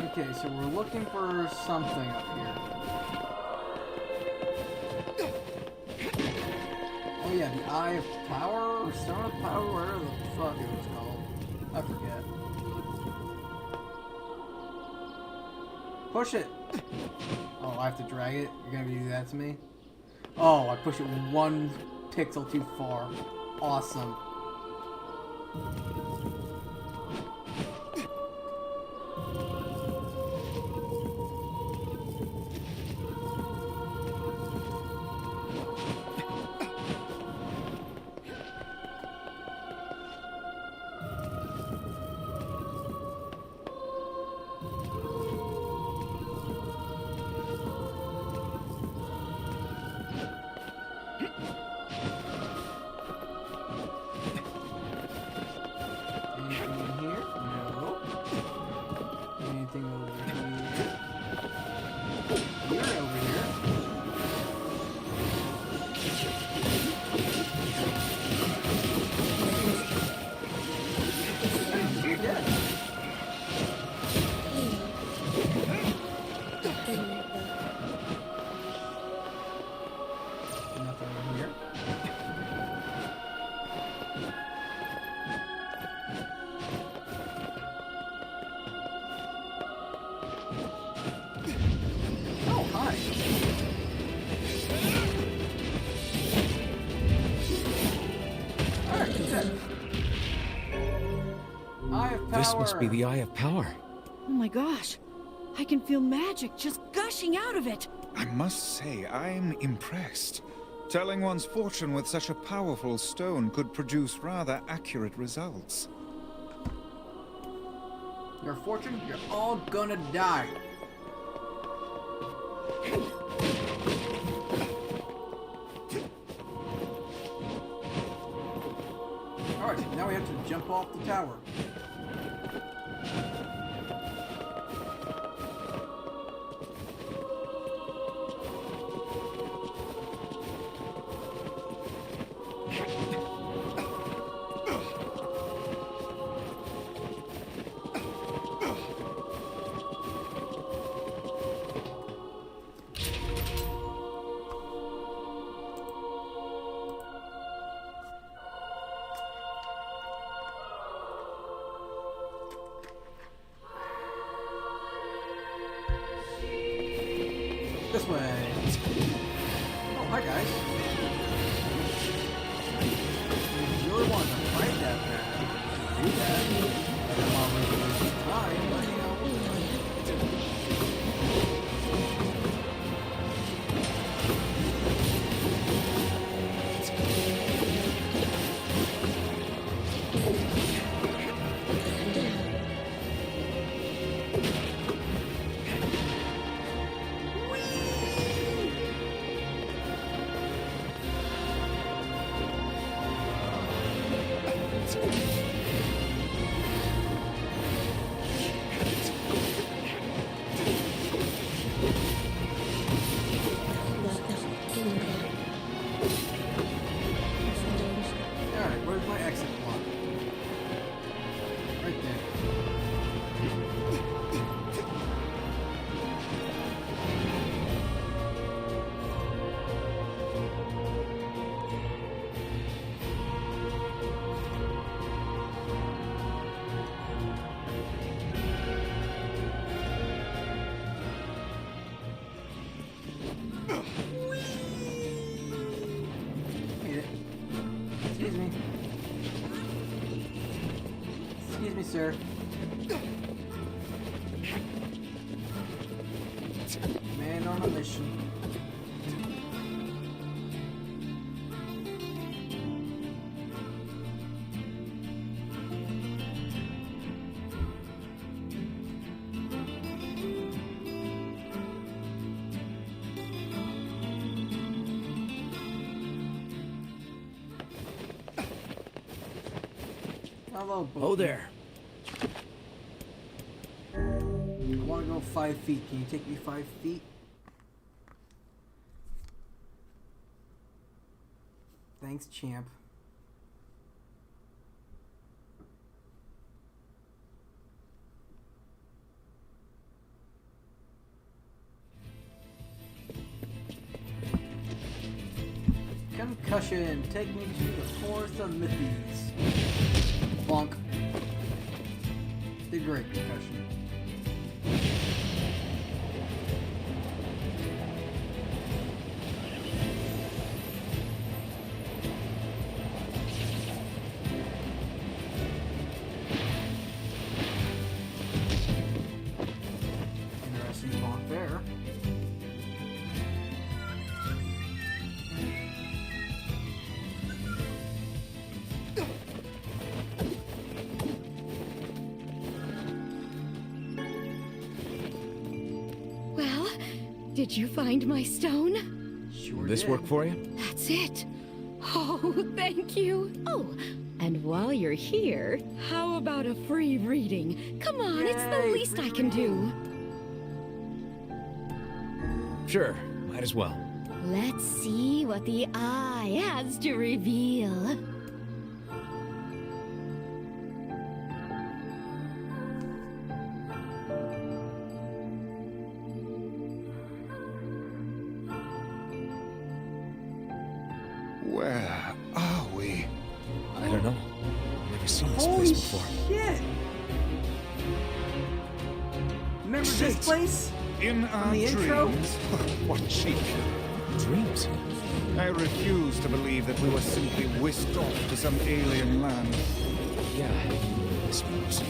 Okay, so we're looking for something up here. Oh yeah, the Eye of Power, or Stone of Power, whatever the fuck it was called. I forget. Push it! Oh, I have to drag it? You're gonna do that to me? Oh, I pushed it one pixel too far. Awesome. of power. This must be the Eye of Power. Oh my gosh. I can feel magic just gushing out of it. I must say, I'm impressed. Telling one's fortune with such a powerful stone could produce rather accurate results. Your fortune, you're all gonna die. Alright, now we have to jump off the tower. This way. Oh, hi guys. You really wanted to fight that bad. Do that. I don't want to waste time, but you know. Alright, where's my exit block? Right there. Made it. Excuse me. Excuse me, sir. Man on a mission. Hello, Oh there. I want to go 5 feet. Can you take me 5 feet? Thanks, champ. Concussion. Take me to the Forest of Mythies. Bonk. Did great, concussion. Interesting bonk there. Well, did you find my stone? Sure This did. work for you? That's it. Oh, thank you. Oh, and while you're here, how about a free reading? Come on, it's the Yay, least free I can do. Sure, might as well. Let's see what the eye has to reveal. Where are we? I don't know. I've never seen this Holy place before. shit! Remember Shit. this place? In our the intro? dreams? What cheek. Dreams? I refuse to believe that we were simply whisked off to some alien land. Yeah, I suppose.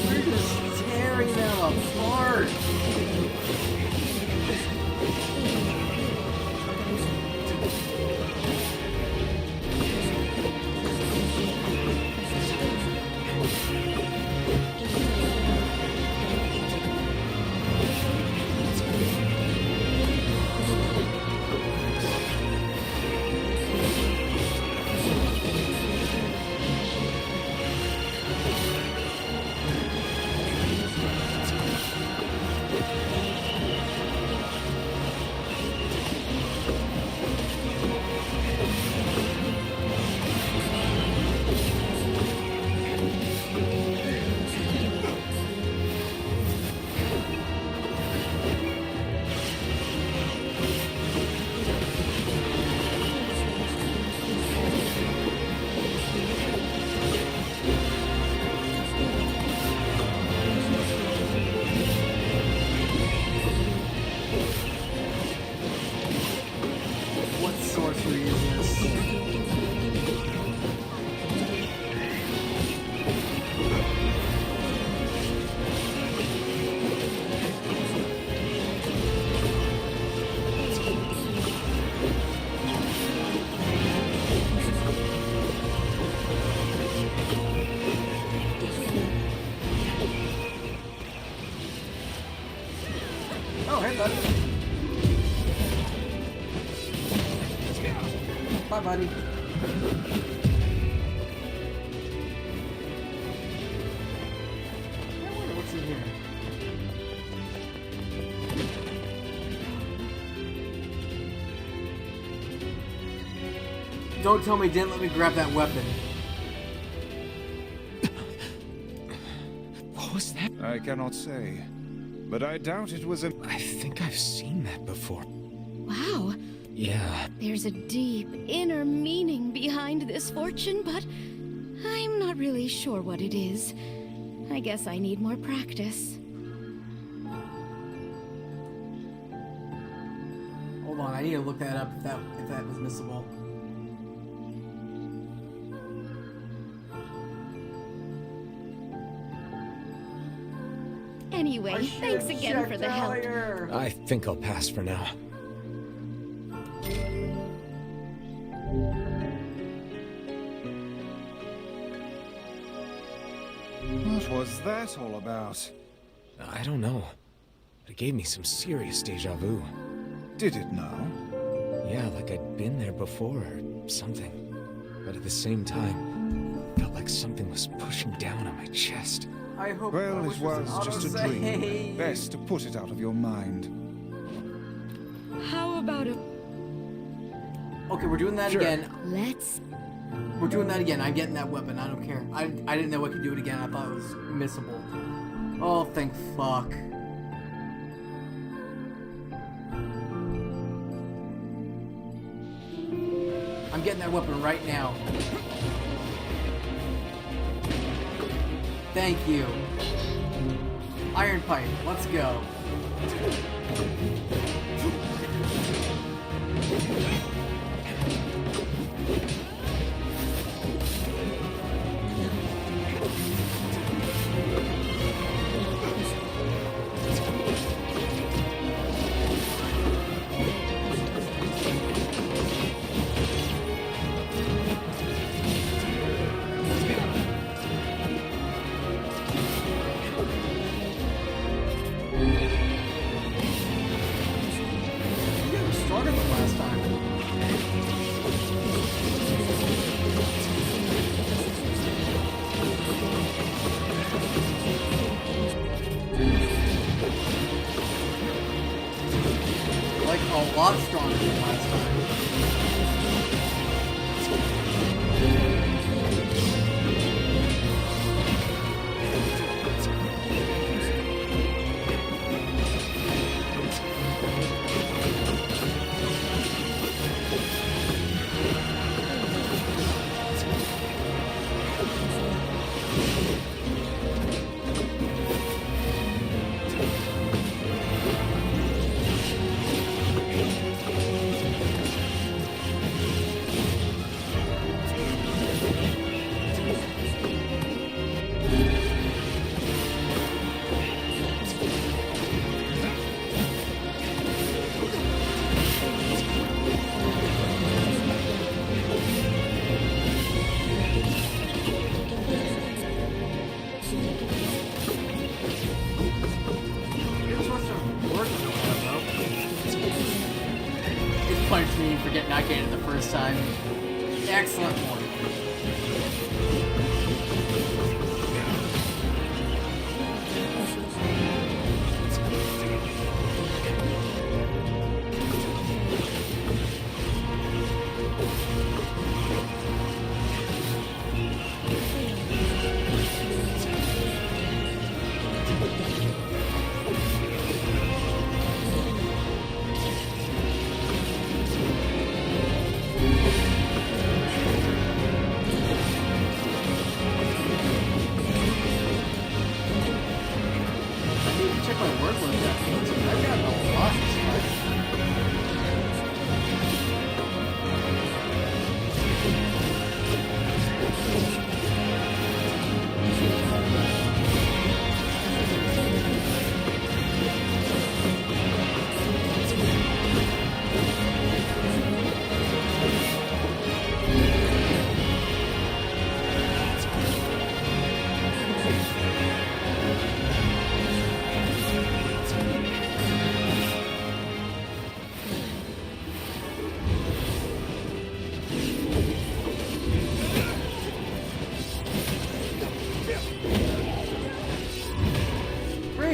We're just tearing them apart. What sorcery is this? Oh, hey, buddy. Bye, buddy. I wonder what's in here. Don't tell me it didn't let me grab that weapon. What was that? I cannot say, but I doubt it was a... I think I've seen that before. Wow, Yeah. there's a deep inner meaning behind this fortune, but I'm not really sure what it is. I guess I need more practice. Hold on, I need to look that up if that was missable. Anyway, thanks again for the help. I think I'll pass for now. What was that all about? I don't know. It gave me some serious deja vu. Did it now? Yeah, like I'd been there before or something. But at the same time, felt like something was pushing down on my chest. I hope Well, I it wish was an just a autosave. dream. Best to put it out of your mind. How about a... Okay, we're doing that Sure. again. Let's... We're doing that again. I'm getting that weapon. I don't care. I didn't know I could do it again. I thought it was missable. Oh, thank fuck. I'm getting that weapon right now. Thank you. Iron pipe. Let's go. Yeah, we're stronger than last time. Like a lot stronger than last time. punched me for getting not getting it the first time. Excellent one.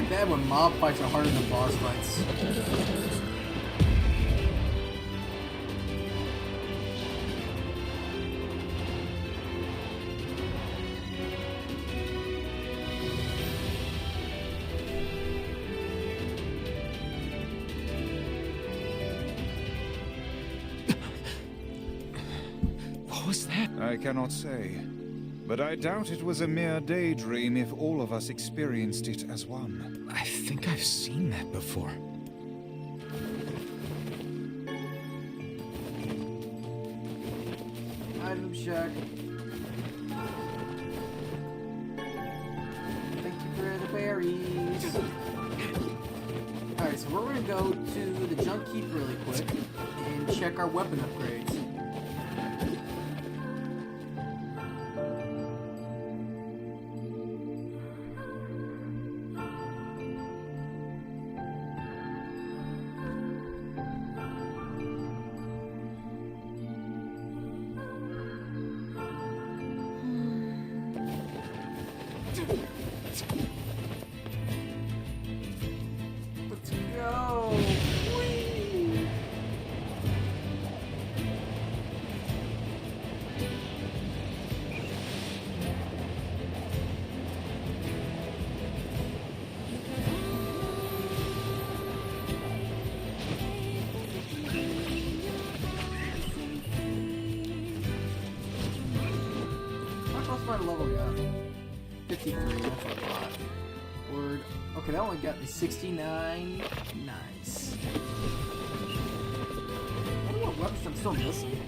Bad when mob fights are harder than boss fights. What was that? I cannot say. But I doubt it was a mere daydream if all of us experienced it as one. I think I've seen that before. Item check. Thank you for the berries. Alright, so we're gonna go to the junk heap really quick and check our weapon upgrades. Let's go! Whee! How close am I to level yet? 53, that's what I thought. Word. Okay, that only got me 69. Nice. I wonder what weapons I'm still missing.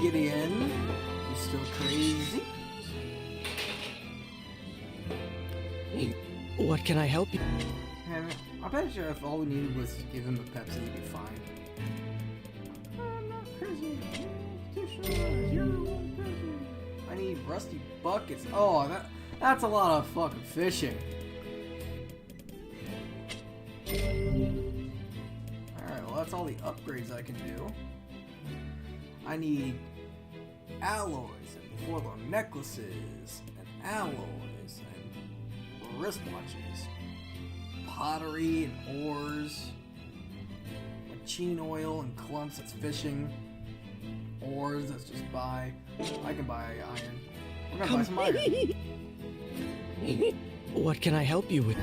Gideon, you still crazy? What can I help you? And I bet you if all we needed was to give him a Pepsi, he'd be fine. I'm not crazy. I need rusty buckets. Oh, that's a lot of fucking fishing. Alright, well that's all the upgrades I can do. I need alloys and forlorn necklaces and alloys and wristwatches, pottery and ores, machine oil and clumps, that's fishing, ores, that's just buy. I can buy iron. We're gonna buy some iron. What can I help you with?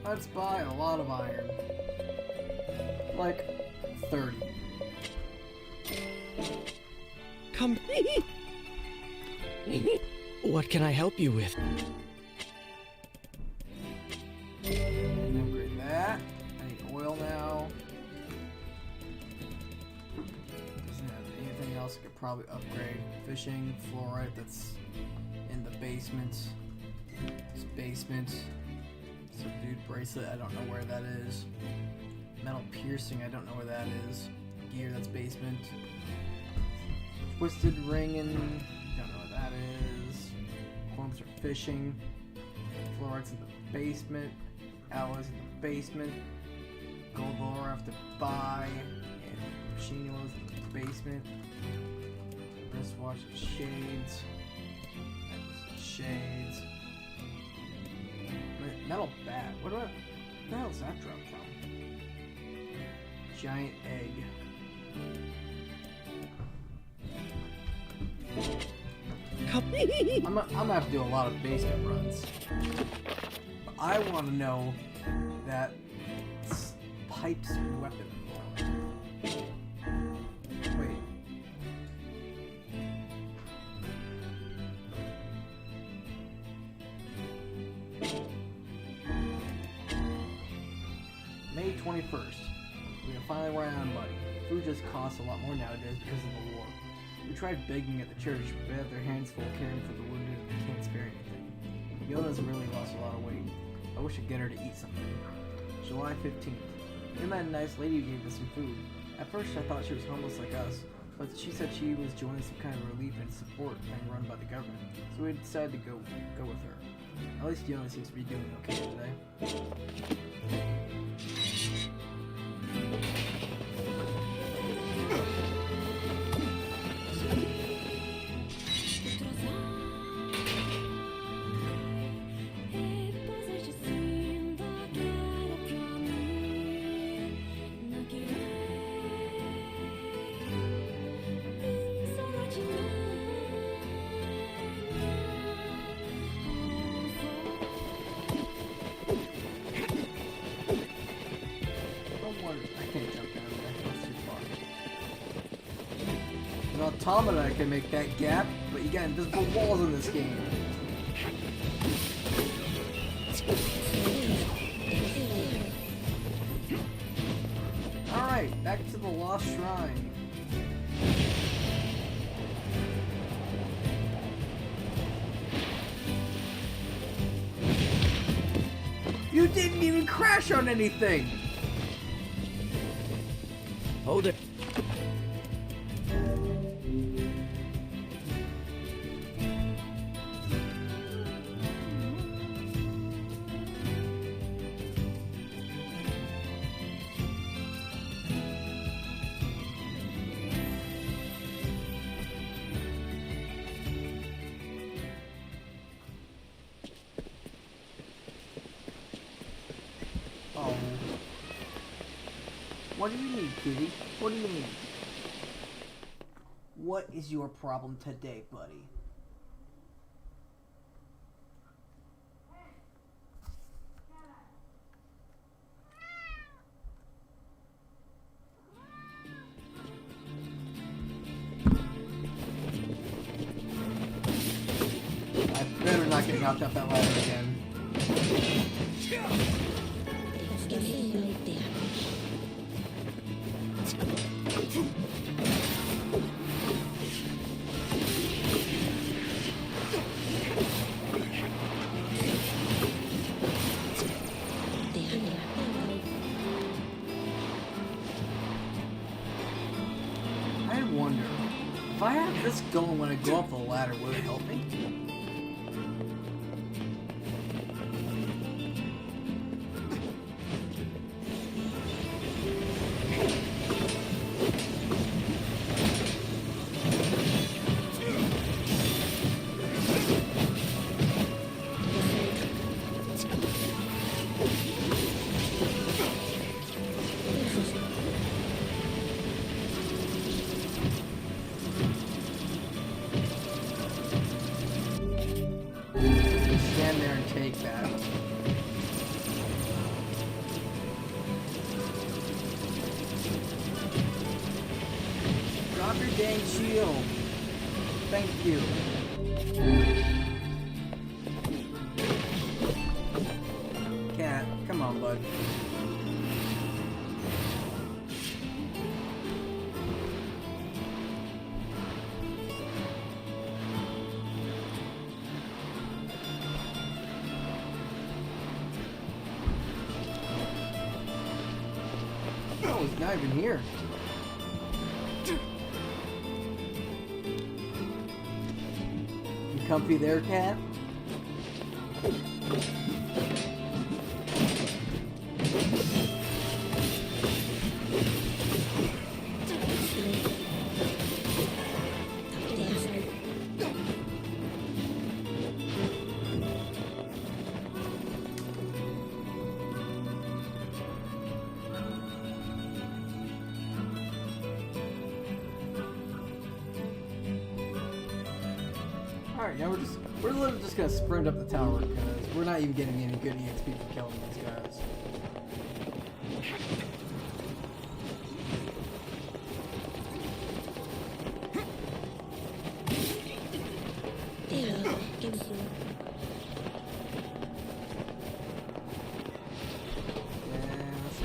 Let's buy a lot of iron. Like 30. Come. What can I help you with? Upgrade that. I need oil now. Doesn't have anything else I could probably upgrade. Fishing, fluorite, that's in the basement. This basement. Subdued bracelet, I don't know where that is. Metal piercing, I don't know where that is. Gear, that's basement. Twisted ring and don't know what that is. Clumps are fishing. Fluoride's in the basement. Alloys in the basement. Gold ore I have to buy. And machine oils in the basement. Wristwatch and shades. Shades. Metal bat. What the hell is that drop from? Giant egg. I'm gonna have to do a lot of basement runs. But I want to know that Pipe's weapon. Wait. May 21st. We can finally run out of money. Food just costs a lot more nowadays because of the war. We tried begging at the church, but they have their hands full caring for the wounded and they can't spare anything. Yona's really lost a lot of weight. I wish I'd get her to eat something. July 15th. We met a nice lady who gave us some food. At first I thought she was homeless like us, but she said she was joining some kind of relief and support thing run by the government. So we decided to go with her. At least Yona seems to be doing okay today. Automata can make that gap, but you got invisible walls in this game. Alright, back to the Lost Shrine. You didn't even crash on anything! Hold it. What do you need, kitty? What do you need? What is your problem today, buddy? I better not get knocked up that ladder again. I wonder, if I have this going when I go up the ladder, will it help me? your dang shield. Thank you. Cat, come on, bud. Oh, he's not even here. You comfy there, cat? Alright, now we're literally just gonna sprint up the tower because we're not even getting any good EXP for killing these guys.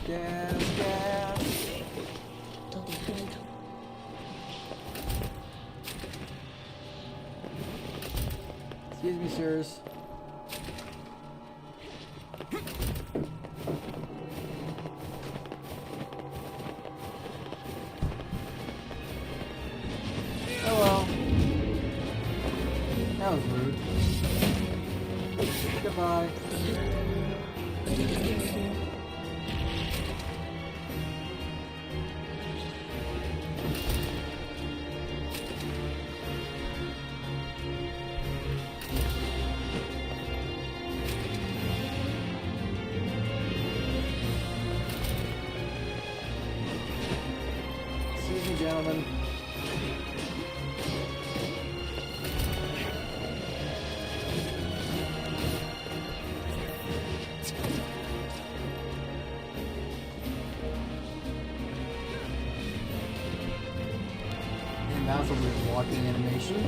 Gas, gas. Excuse me, sirs. Hello. That was rude. Goodbye. Excuse me, gentlemen. And that's a weird walking animation.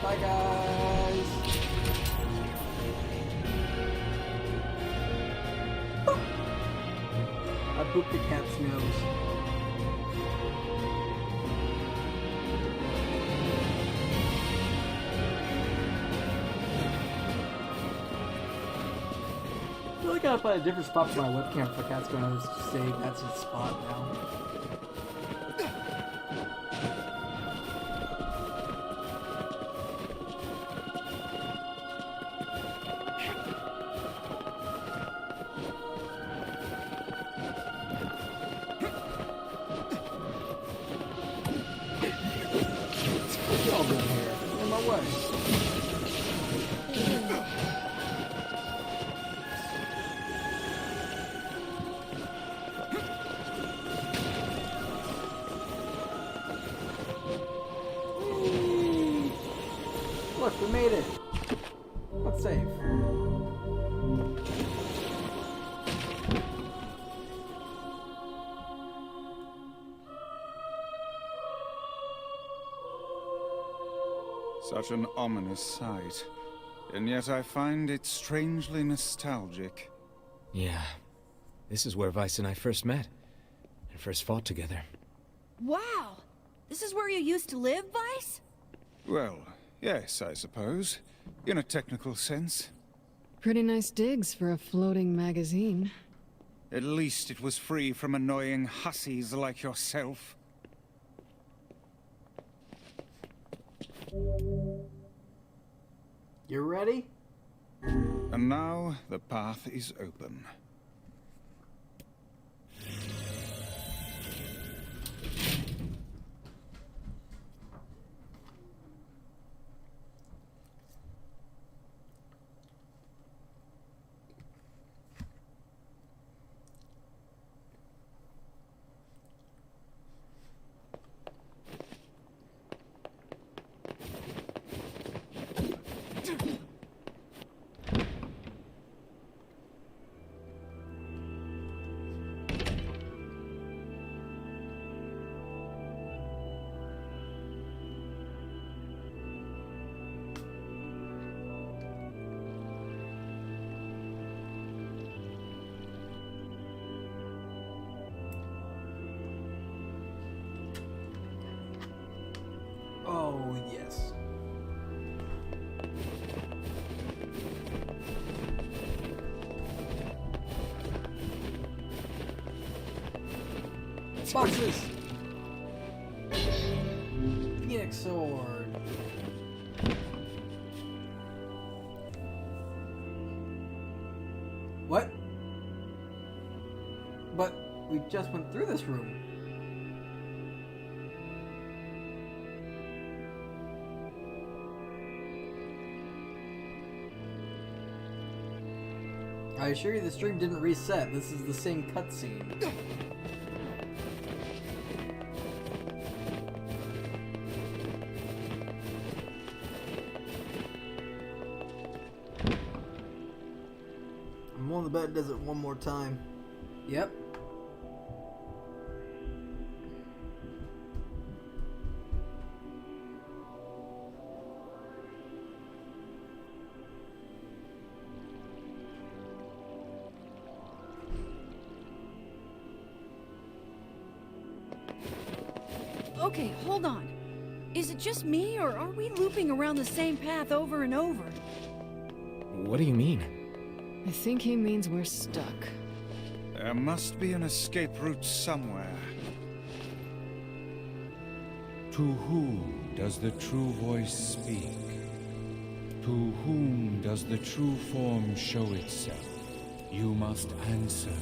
Bye, guys. I pooped the cat's nose. I really gotta find a different spot for my webcam for cat's gonna say that's its spot now. Y'all been here in my way. Look, we made it. Let's save. Such an ominous sight, and yet I find it strangely nostalgic. Yeah. This is where Vice and I first met. And first fought together. Wow! This is where you used to live, Vice? Well, yes, I suppose. In a technical sense. Pretty nice digs for a floating magazine. At least it was free from annoying hussies like yourself. You ready? And now the path is open. Oh, yes. Boxes! Phoenix Sword. What? But we just went through this room. I assure you the stream didn't reset. This is the same cutscene. I'm willing to bet it does it one more time. Yep. Okay, hold on. Is it just me, or are we looping around the same path over and over? What do you mean? I think he means we're stuck. There must be an escape route somewhere. To whom does the true voice speak? To whom does the true form show itself? You must answer.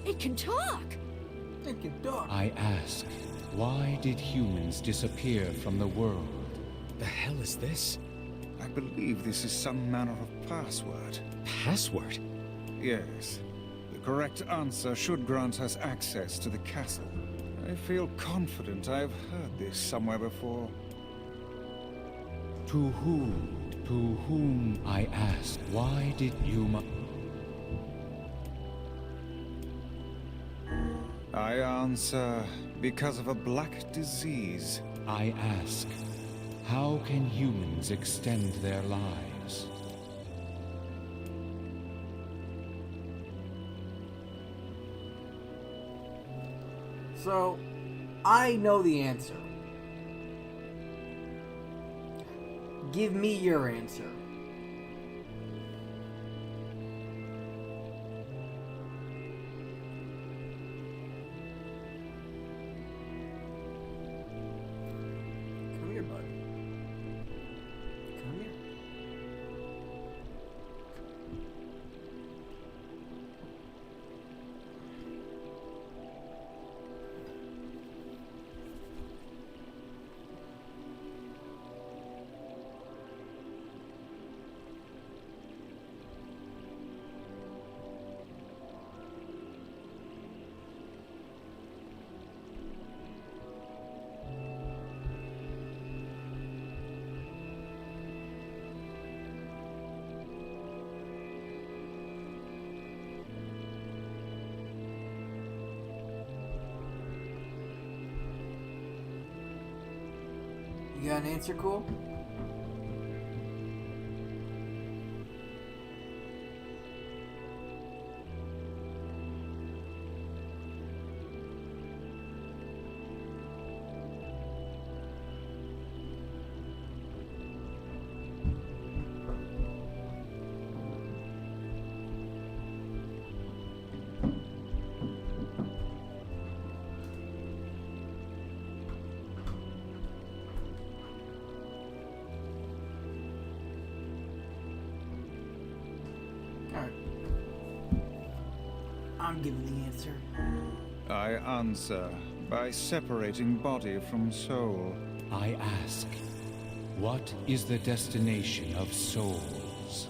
It can talk! It can talk. I ask, why did humans disappear from the world? The hell is this? I believe this is some manner of password. Password? Yes. The correct answer should grant us access to the castle. I feel confident I've heard this somewhere before. To whom, I ask, why did you I answer, because of a black disease. I ask, how can humans extend their lives? So, I know the answer. Give me your answer. Come here, bud. Come here. You got an answer, cool? I'm giving the answer. I answer by separating body from soul. I ask, what is the destination of souls?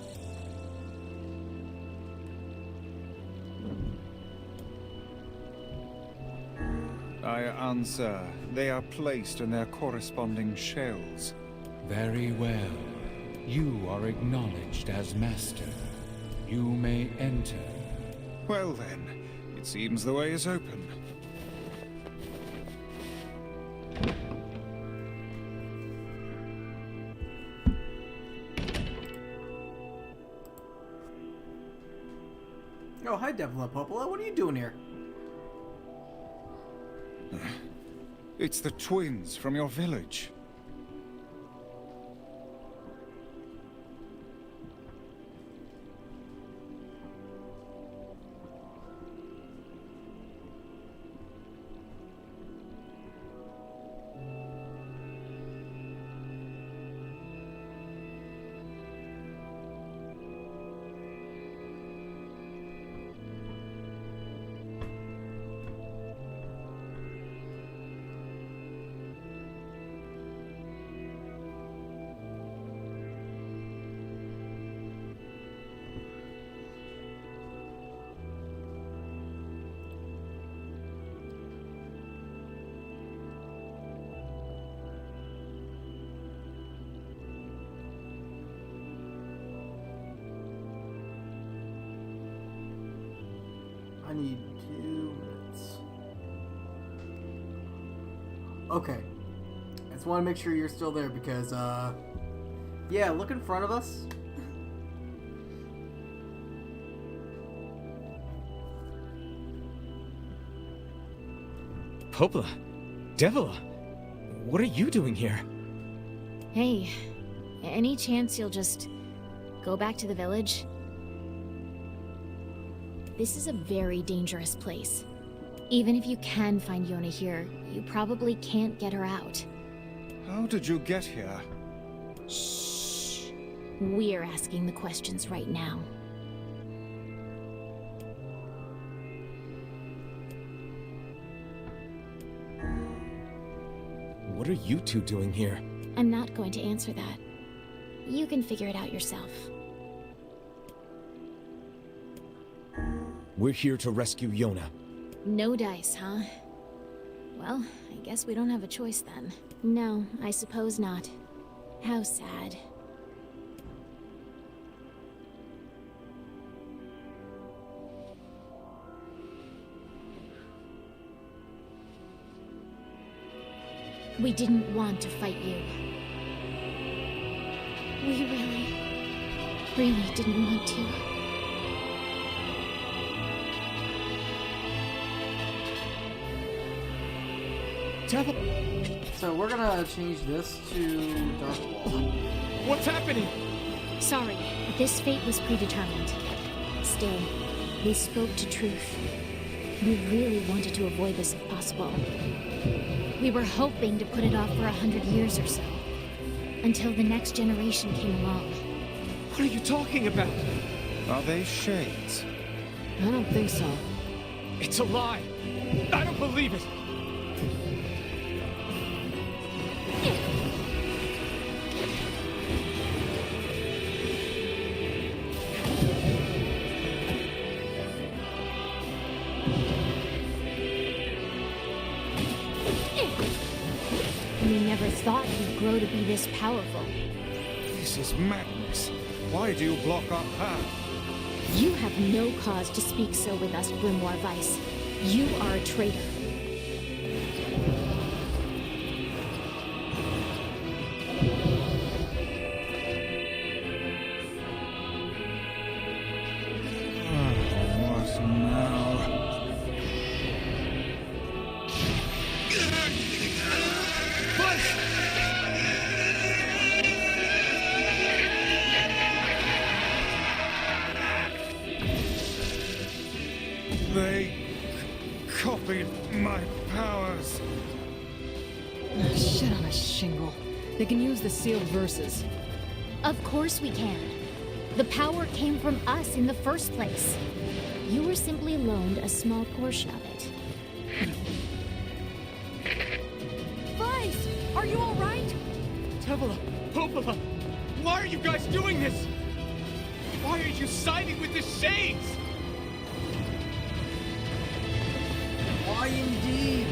I answer, they are placed in their corresponding shells. Very well. You are acknowledged as master. You may enter. Well then, it seems the way is open. Oh, hi, Devla Popola. What are you doing here? It's the twins from your village. I need 2 minutes. Okay. I just want to make sure you're still there because, yeah, look in front of us. Popola, Devila, what are you doing here? Hey, any chance you'll just go back to the village? This is a very dangerous place. Even if you can find Yona here, you probably can't get her out. How did you get here? Shh. We're asking the questions right now. What are you two doing here? I'm not going to answer that. You can figure it out yourself. We're here to rescue Yona. No dice, huh? Well, I guess we don't have a choice then. No, I suppose not. How sad. We didn't want to fight you. We really didn't want to. So we're gonna change this to Dark Wall. What's happening? Sorry, this fate was predetermined. Still, we spoke to truth. We really wanted to avoid this if possible. We were hoping to put it off for 100 years or so. Until the next generation came along. What are you talking about? Are they shades? I don't think so. It's a lie. I don't believe it. We never thought you'd grow to be this powerful. This is madness. Why do you block our path? You have no cause to speak so with us, Grimoire Vice. You are a traitor. What now? They copied my powers. Shit on a shingle. They can use the sealed verses. Of course we can. The power came from us in the first place. You were simply loaned a small portion of it. Vice, are you all right? Tevela, Popola, why are you guys doing this? Why are you siding with the Shades? Why indeed?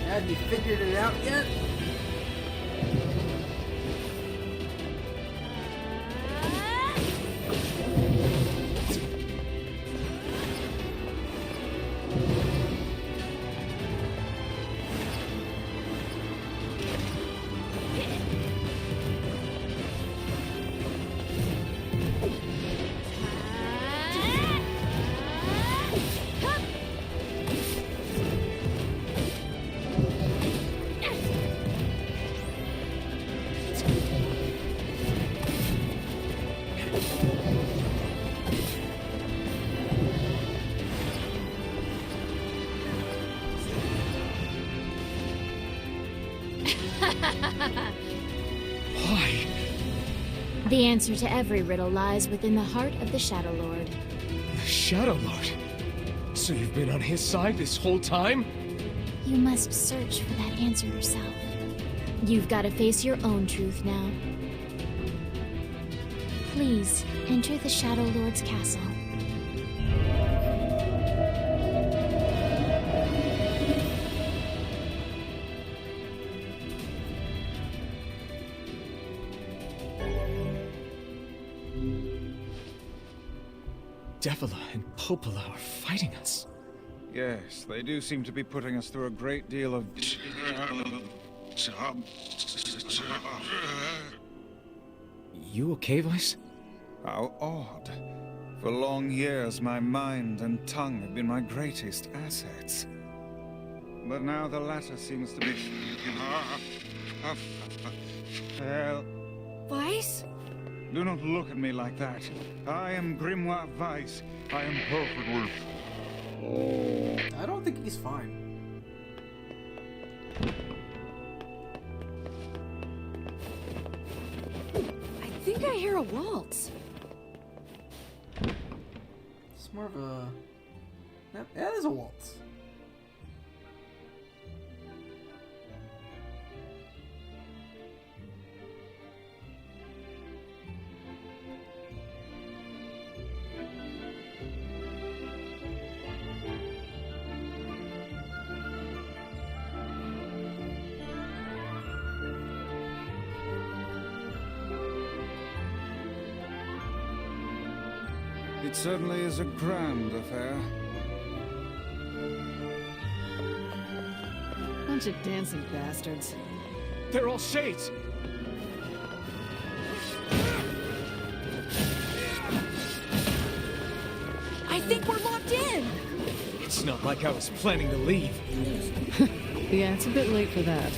Have you figured it out yet? Why? The answer to every riddle lies within the heart of the Shadow Lord. The Shadow Lord? So you've been on his side this whole time? You must search for that answer yourself. You've got to face your own truth now. Please, enter the Shadow Lord's castle. Devila and Popola are fighting us. Yes, they do seem to be putting us through a great deal of... You okay, Vice? How odd. For long years, my mind and tongue have been my greatest assets. But now the latter seems to be... Well... Vice? Do not look at me like that. I am Grimoire Vice. I am perfectly... I don't think he's fine. I think I hear a waltz. It's more of a... Yeah, it is a waltz. It certainly is a grand affair. Bunch of dancing bastards. They're all Shades! I think we're locked in! It's not like I was planning to leave. Yeah, it's a bit late for that.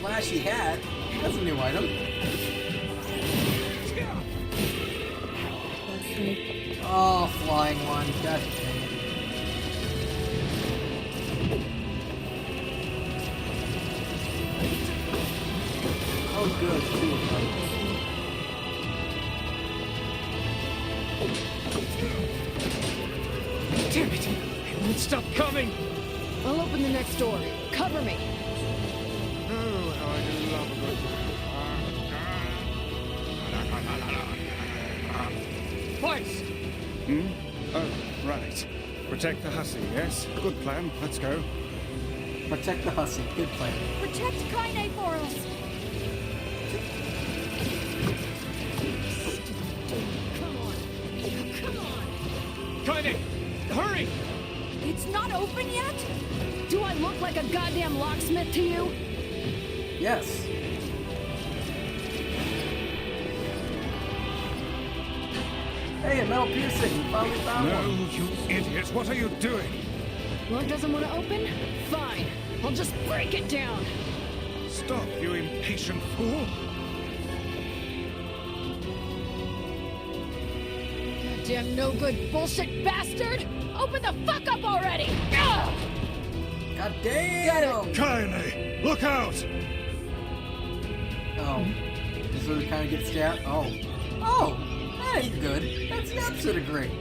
Flashy hat. That's a new item. Oh, flying one. God dang it. Oh, good. Two of them. Damn it! It won't stop coming! I'll open the next door. Cover me. Oh, how I do love a good... Feist! Oh, right. Protect the hussy, yes? Good plan. Let's go. Protect the hussy. Good plan. Protect Kaine for us! Kaine! Hurry! It's not open yet? Do I look like a goddamn locksmith to you? Yes. Hey, a metal piercing. We finally found No, one. you idiot. What are you doing? Lock doesn't want to open? Fine. I'll just break it down. Stop, you impatient fool. Goddamn no good bullshit bastard! Open the fuck up already! Ugh! God damn! Kaine, look out! Oh. This is where we kind of get stabbed? Oh. Oh! That ain't good. That's the opposite of great.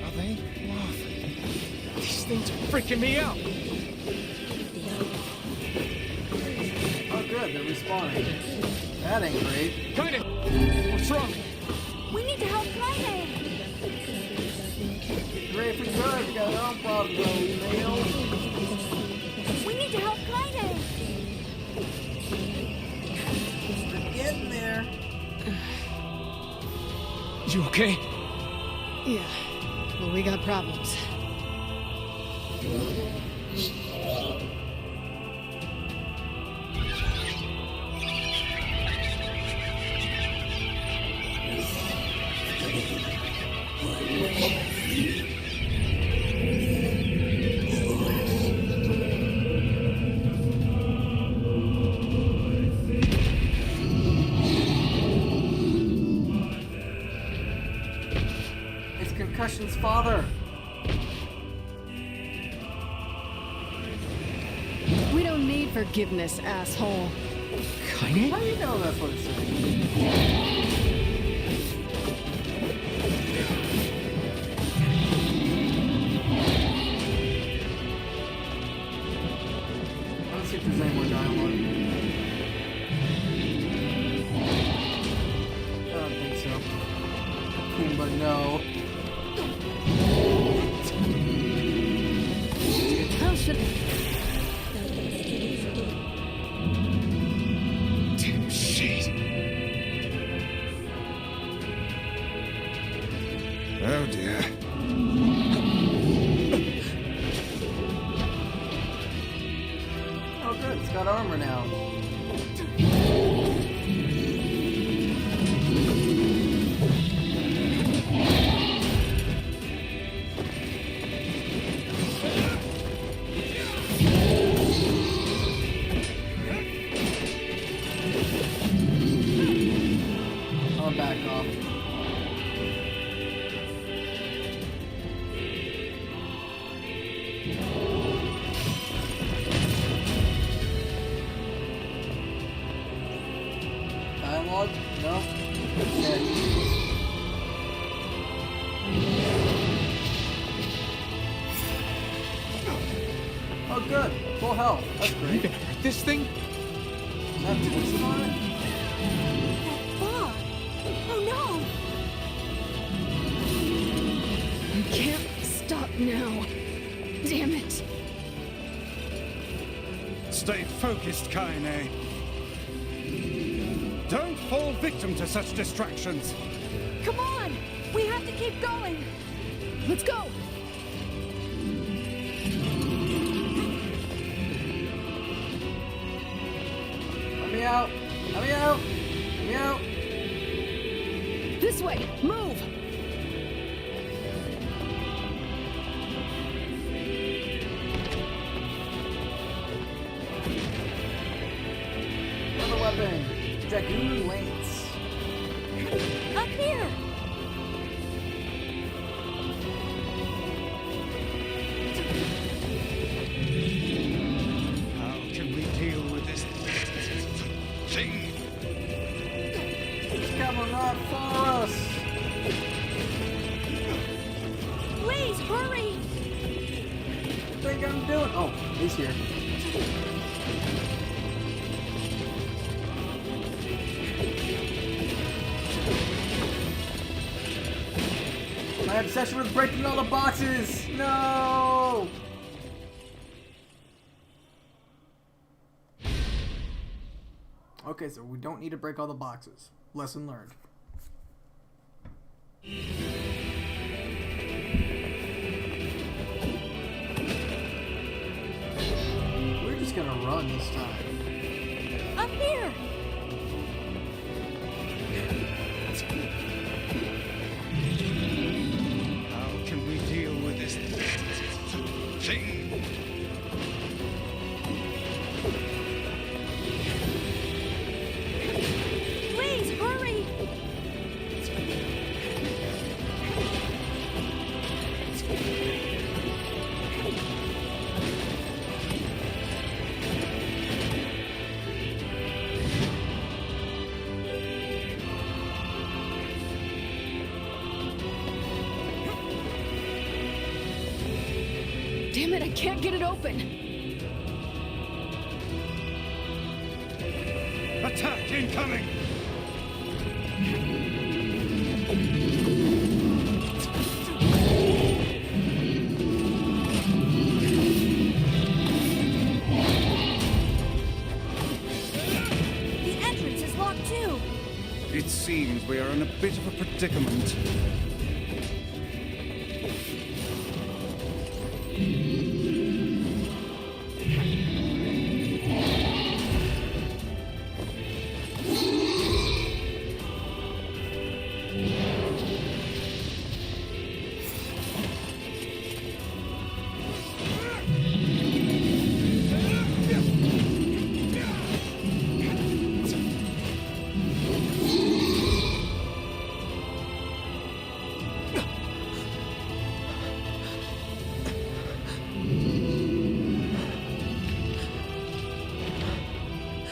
Are they laughing? These things are freaking me out! Oh, good. They're respawning. That ain't great. Kaine! What's wrong? We need to help Kaine! Great for good. We got our own problem, though, male. We need to help Kaine! We're getting there. You okay? Yeah. Well, we got problems. It's Concussion's father. We don't need forgiveness, asshole. Kaine? How do you know that's what it's saying? Let's see if there's any more dialogue. I don't think so. But no. How should... Damn shit! Oh dear. Oh good, it's got armor now. I'll back off. Dialogue? No? Okay. Oh good, full health. That's You great. gonna hurt this thing? Not twisted on it? That bar! Oh no! I can't stop now. Damn it. Stay focused, Kaine. Don't fall victim to such distractions. Come on! We have to keep going! Let's go. Let me out! Let me out! Let me out! This way. Move. weapon. Dragoon Lance. Up here! How can we deal with this thing? It's coming right for us. Please, hurry! What do you think I'm doing? Oh, he's here. My obsession with breaking all the boxes! No! Okay, so we don't need to break all the boxes. Lesson learned. We're just gonna run this time. Up here! How can we deal with this thing? Please, hurry! Damn it, I can't get it open. Attack incoming! The entrance is locked too! It seems we are in a bit of a predicament.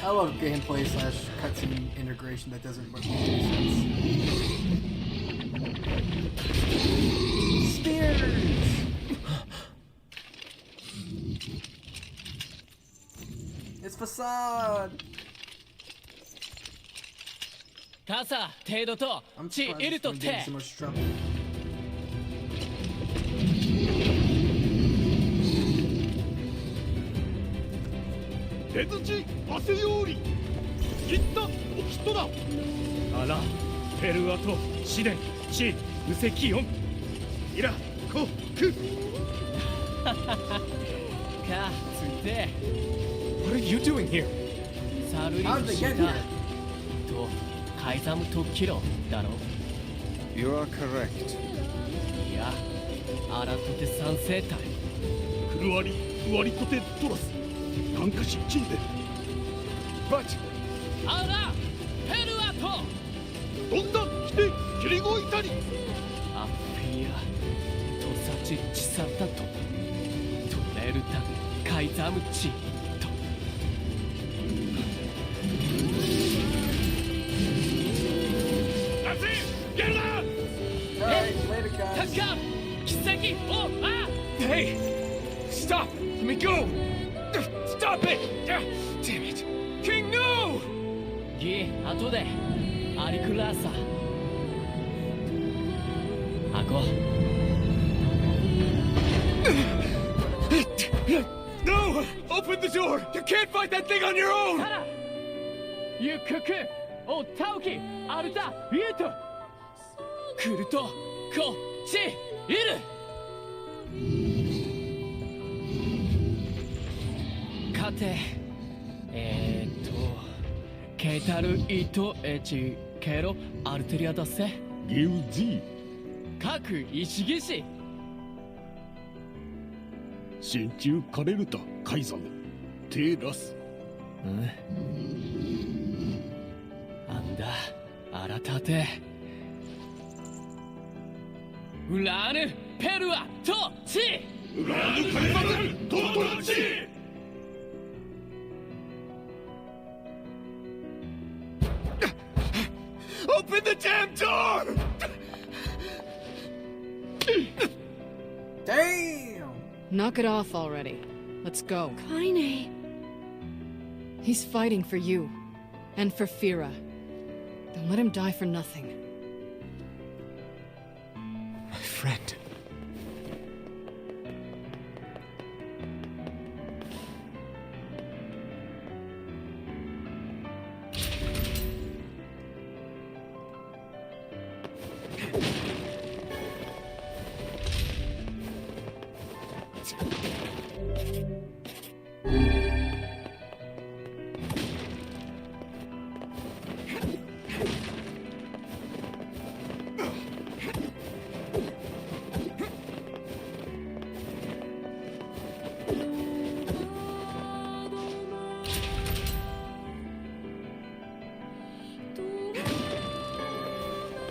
I love gameplay slash cutscene integration that doesn't make any sense. Spears! It's facade! タサ程度と I'm チ surprised イル this と one テ gave me so much trouble. 手槌汗より切ったおきっとだあらペルアと試練地無責音イラコクかついて What are you doing here? サルリ How did フ they シ get タ here? とカイザムとキロだろ You are correct. いやアラトテ三世隊クルワリワリトテトラス眼下失禁で But アラペルアとどんだ来てキリゴイタリアッピアトサチチサタとトレルタカイザムチと That's it! Get it out! Alright, later タ guys. ッカー奇跡をあ hey, stop! Let me go! Stop it! Damn it! King, no! ギ後でアリクラーサアコ No! Open the door! You can't fight that thing on your own! サラユククオタオキアルタイエトクルトコチイルカテケタルイトエチケロアルテリアだせギウジ各石技師真鍮カレルタカイザムテラスなんだ、荒立て。ウラーヌ・ペルア・ト・チ！ウラーヌ・カリバテル・ト・ト・チ！Open the damn door! Damn! Knock it off already. Let's go. Kaine. He's fighting for you. And for Fira. Don't let him die for nothing. My friend.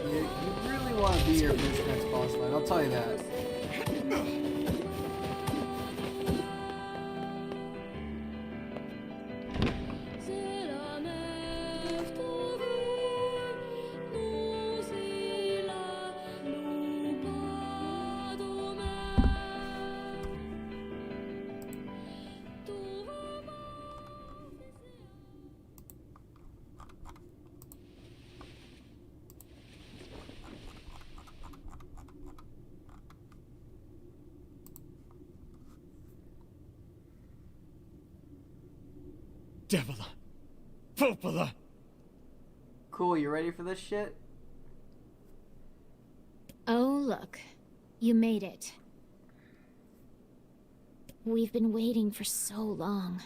You really want to be your first next boss fight, I'll tell you that. Devila! Popola! Cool, you ready for this shit? Oh, look. You made it. We've been waiting for so long.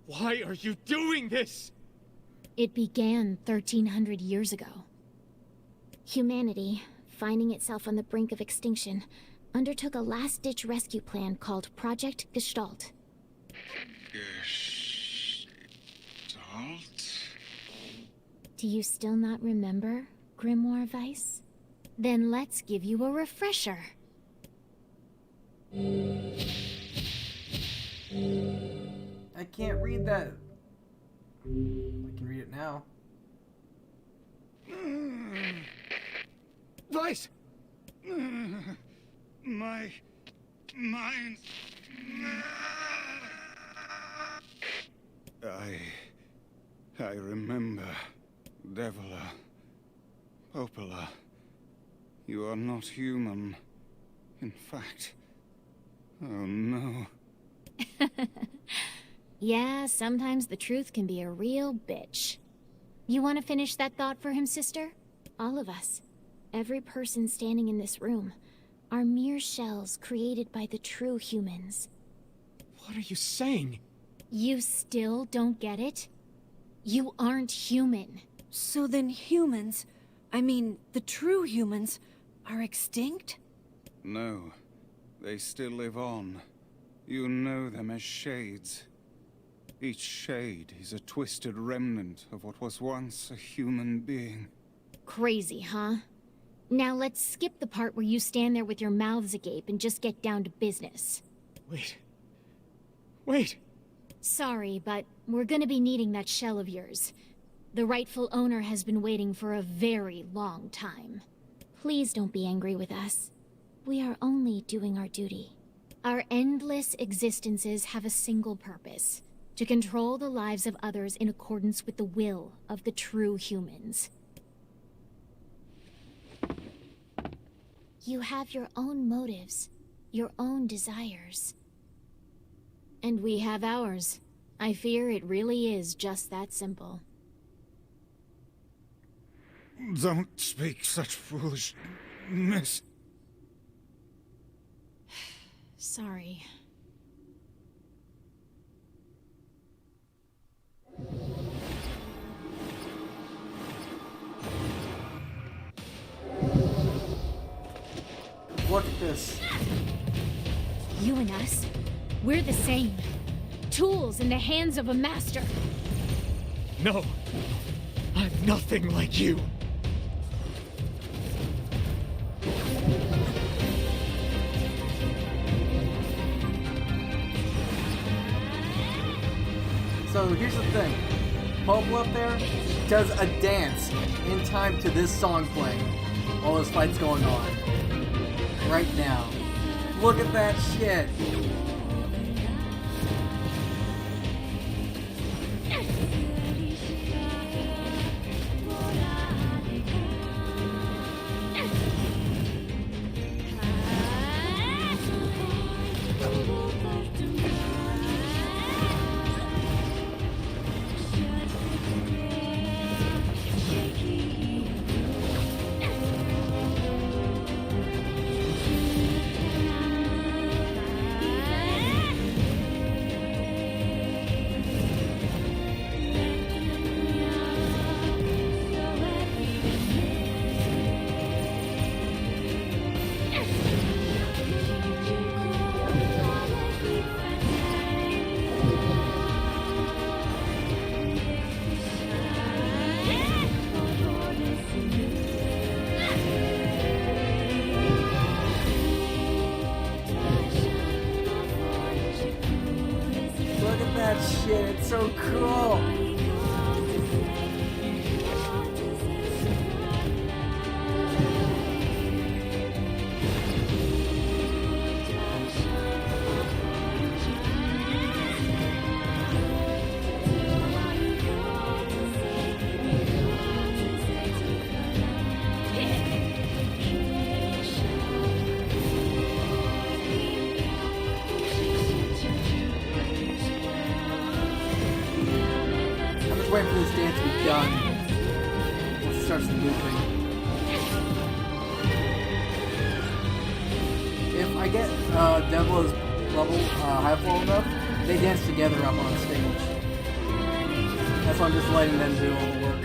Why are you doing this? It began 1,300 years ago. Humanity, finding itself on the brink of extinction, undertook a last-ditch rescue plan called Project Gestalt. Do you still not remember, Grimoire Weiss? Then let's give you a refresher. I can't read that. I can read it now. Weiss! My mind. I remember. Devila. Popola. You are not human. In fact. Oh no. Yeah, sometimes the truth can be a real bitch. You want to finish that thought for him, sister? All of us. Every person standing in this room are mere shells created by the true humans. What are you saying? You still don't get it? You aren't human. So then humans, I mean, the true humans, are extinct? No. They still live on. You know them as shades. Each shade is a twisted remnant of what was once a human being. Crazy, huh? Now let's skip the part where you stand there with your mouths agape and just get down to business. Wait. Sorry, but we're gonna be needing that shell of yours. The rightful owner has been waiting for a very long time. Please don't be angry with us. We are only doing our duty. Our endless existences have a single purpose: to control the lives of others in accordance with the will of the true humans. You have your own motives, your own desires. And we have ours. I fear it really is just that simple. Don't speak such foolishness. Sorry. Look at this. You and us, we're the same. tools in the hands of a master. No, I'm nothing like you. So here's the thing. Popple up there does a dance in time to this song playing while this fight's going on. Right now. Look at that shit. Shit, it's so cool. Waiting for this dance to be done. It starts looping. If I get Devil's level high flow enough, they dance together up on stage. That's why I'm just letting them do all the work.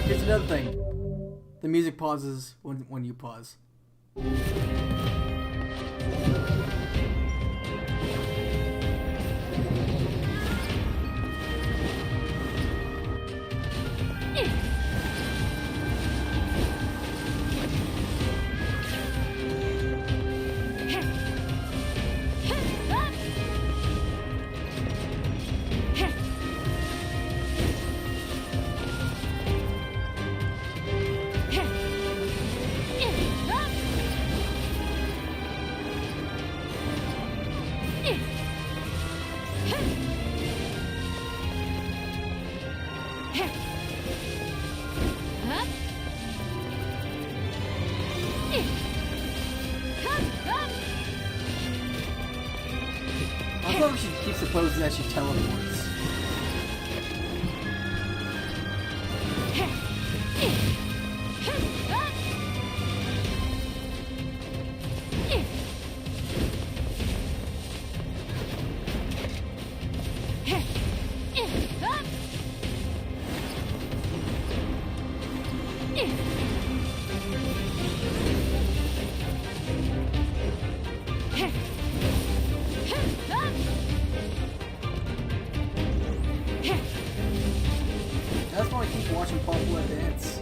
Here's another thing. The music pauses when you pause. I thought she keeps supposing that she teleports. That's why I keep watching Popple dance.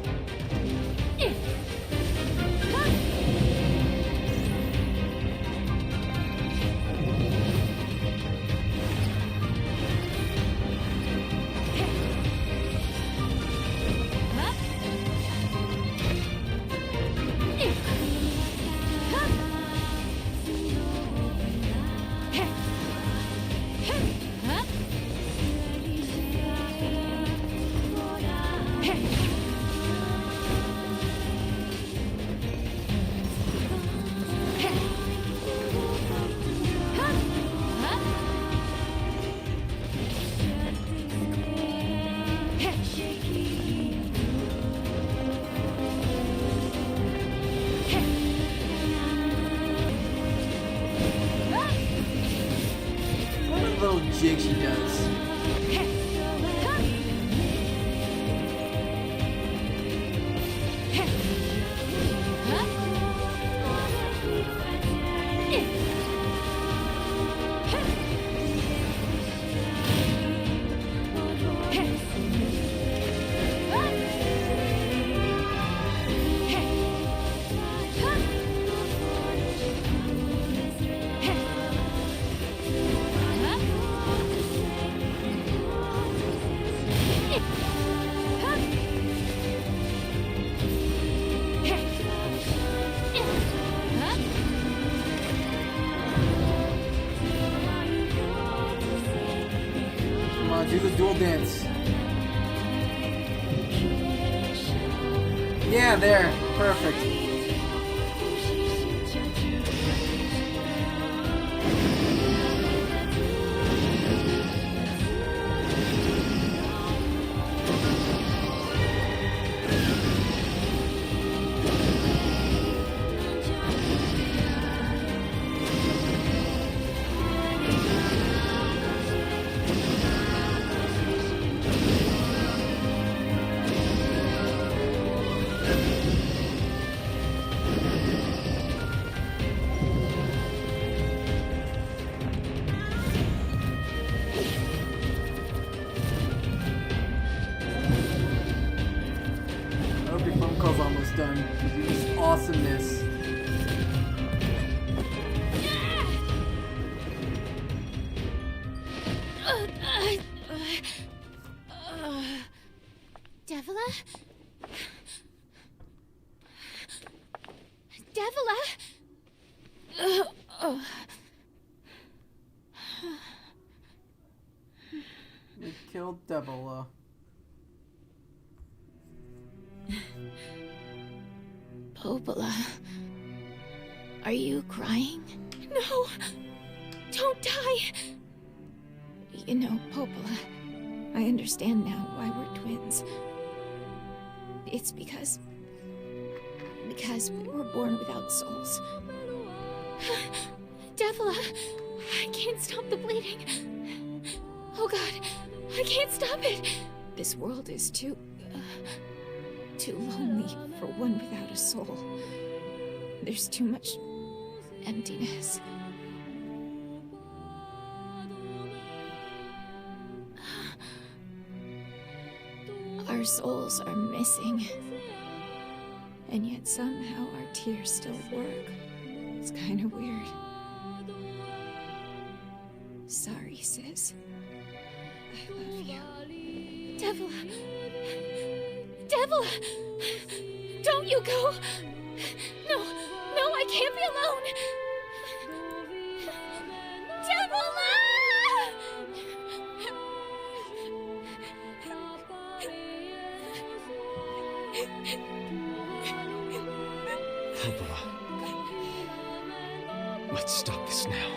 Little jig she does. the dual dance. Yeah, there. Perfect. Done with this awesomeness. Devila? Devila? They killed Devila. Popola, are you crying? No! Don't die! You know, Popola, I understand now why we're twins. It's because we were born without souls. Devila, I can't stop the bleeding. Oh God, I can't stop it! This world is too lonely for one without a soul. There's too much emptiness. Our souls are missing. And yet somehow our tears still work. It's kind of weird. Sorry, sis. I love you. Devila! Devila! Don't you go! No, I can't be alone! Devila! Popola. Let's stop this now.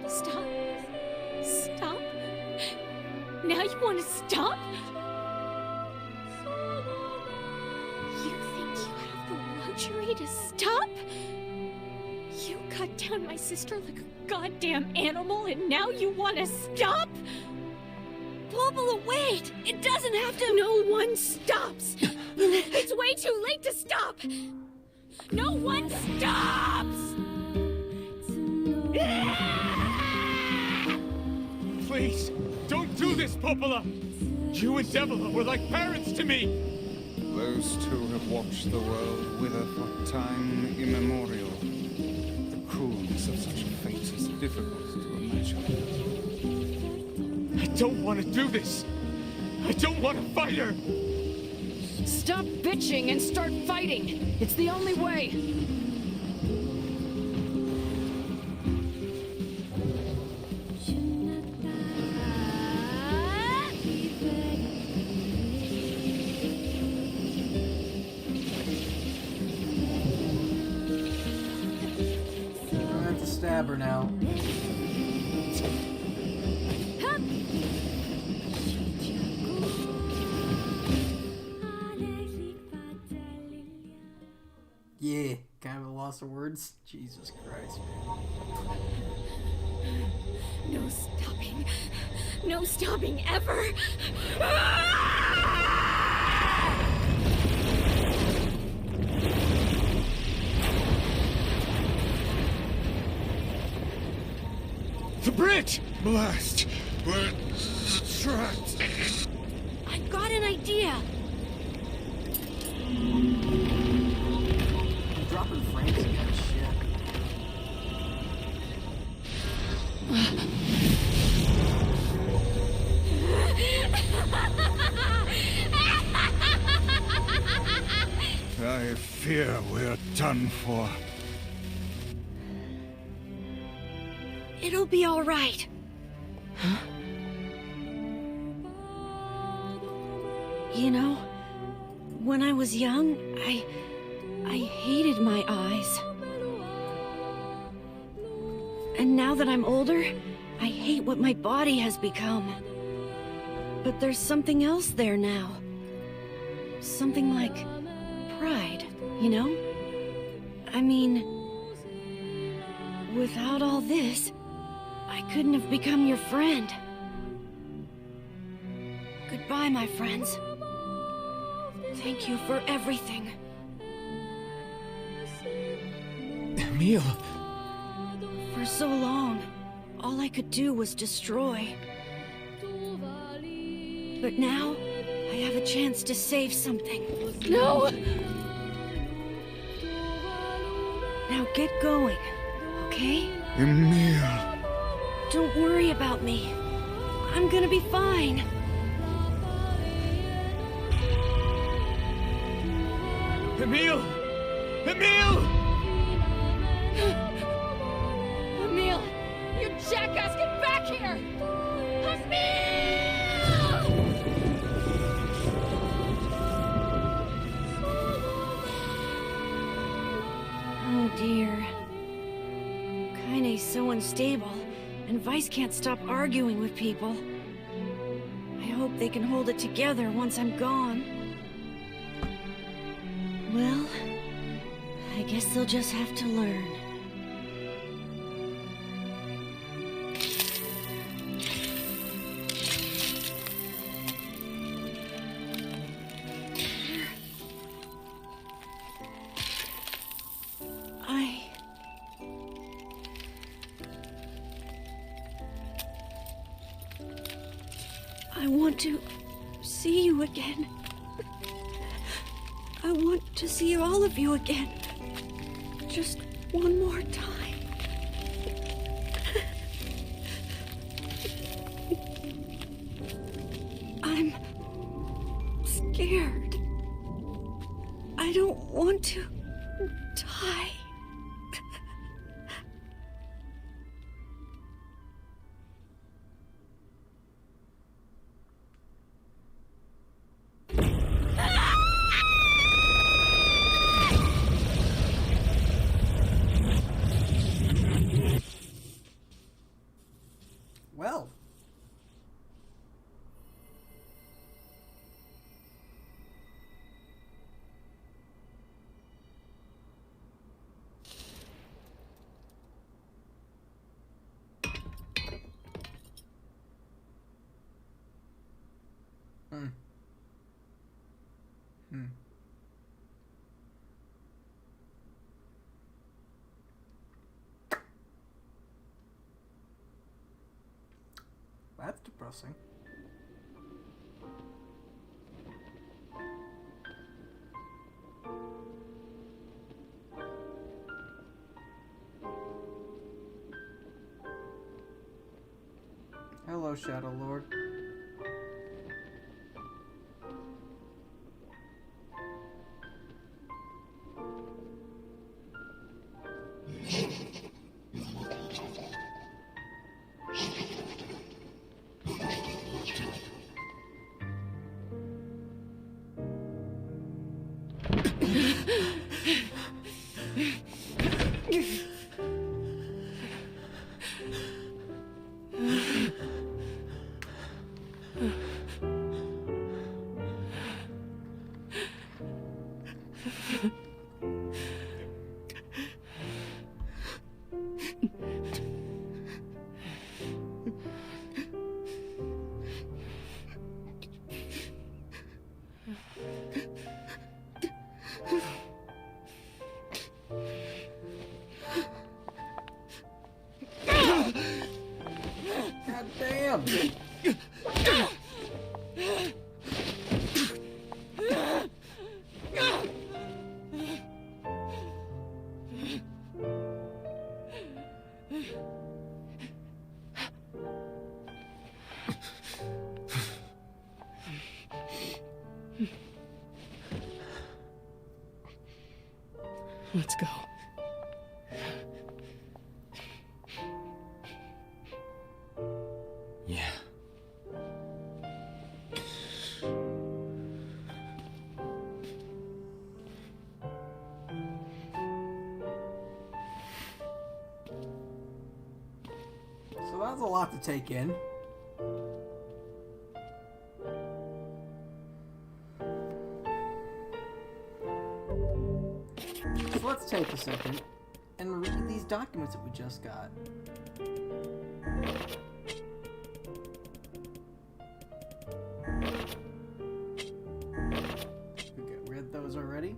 Stop? Stop? Now you want to stop? You think you have the luxury to stop? You cut down my sister like a goddamn animal and now you want to stop? Popola, wait! It doesn't have to— No one stops! It's way too late to stop! No one stops! Please, don't do this, Popola! You and Devila were like parents to me! Those two have watched the world wither for time immemorial. The cruelness of such a fate is difficult to imagine. I don't want to do this! I don't want to fight her! Stop bitching and start fighting! It's the only way! I have to stab her now. Yeah, kind of a loss of words. Jesus Christ, man. No stopping. No stopping ever! The bridge! Blast! We're trapped! I've got an idea! I'm dropping frames again, shit. I fear we're done for. It'll be all right. You know, when I was young, I hated my eyes. And now that I'm older, I hate what my body has become. But there's something else there now. Something like pride, you know? I mean, without all this, I couldn't have become your friend. Goodbye, my friends. Thank you for everything. Emil! For so long, all I could do was destroy. But now, I have a chance to save something. No! Now get going, okay? Emil! Don't worry about me. I'm gonna be fine. Emil! Emil! Emil! You jackass, get back here! Emil! Oh dear. Kaine's so unstable, and Vice can't stop arguing with people. I hope they can hold it together once I'm gone. Well, I guess they'll just have to learn. I want to see you again. I want to see all of you again. Just one more time. I'm scared. I don't want to die. Well. That's depressing. Hello, Shadow Lord. God damn! Let's go. Yeah. That's a lot to take in. So let's take a second and read these documents that we just got. Okay, read those already.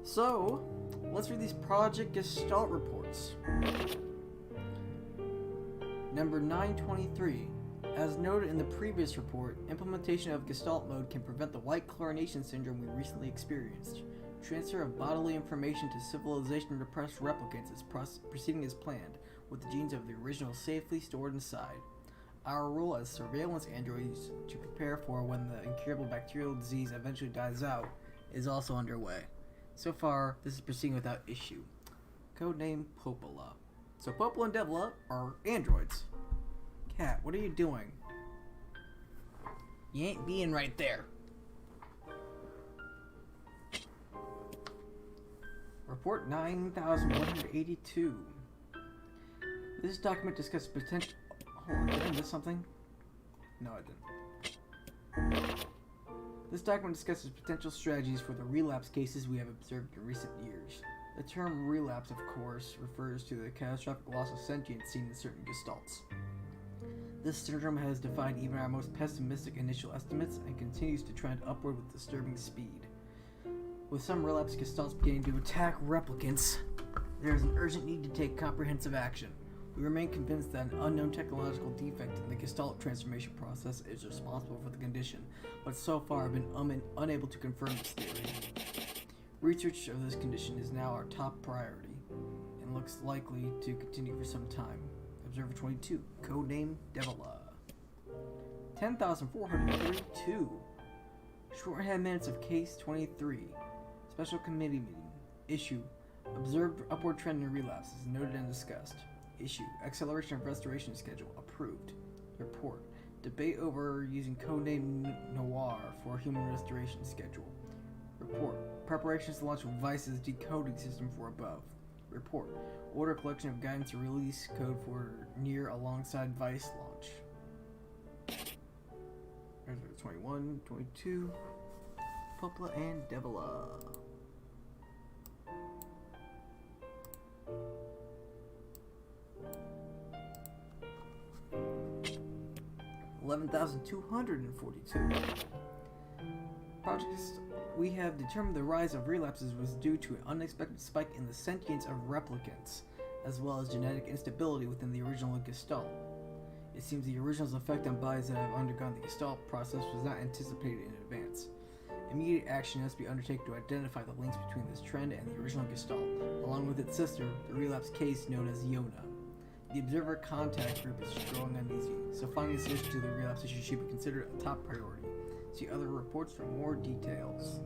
So, let's read these Project Gestalt reports. Number 923. As noted in the previous report, implementation of Gestalt mode can prevent the white chlorination syndrome we recently experienced. Transfer of bodily information to civilization repressed replicants is proceeding as planned, with the genes of the original safely stored inside. Our role as surveillance androids to prepare for when the incurable bacterial disease eventually dies out is also underway. So far, this is proceeding without issue. Codename Popola. So Popola and Devla are androids. Cat, what are you doing? You ain't being right there. Report 9182. This document discusses potential... Hold on, did I miss something? No, I didn't. This document discusses potential strategies for the relapse cases we have observed in recent years. The term relapse, of course, refers to the catastrophic loss of sentience seen in certain gestalts. This syndrome has defied even our most pessimistic initial estimates and continues to trend upward with disturbing speed. With some relapse gestalts beginning to attack replicants, there is an urgent need to take comprehensive action. We remain convinced that an unknown technological defect in the gestalt transformation process is responsible for the condition, but so far have been unable to confirm this theory. Research of this condition is now our top priority, and looks likely to continue for some time. Observer 22, codename Devila. 10,432. Shorthand minutes of case 23. Special committee meeting. Issue. Observed upward trend in relapses noted and discussed. Issue. Acceleration of restoration schedule approved. Report. Debate over using codename Noir for human restoration schedule. Report. Preparations to launch Vice's decoding system for above. Report. Order collection of guidance to release code for Nier alongside Vice launch. There's 21, 22. Popla and Devila. $11,242. Projects. We have determined the rise of relapses was due to an unexpected spike in the sentience of replicants, as well as genetic instability within the original Gestalt. It seems the original's effect on bodies that have undergone the Gestalt process was not anticipated in advance. Immediate action must be undertaken to identify the links between this trend and the original Gestalt, along with its sister, the relapse case known as Yona. The observer contact group is growing uneasy, so finding a solution to the relapse issue should be considered a top priority. See other reports for more details.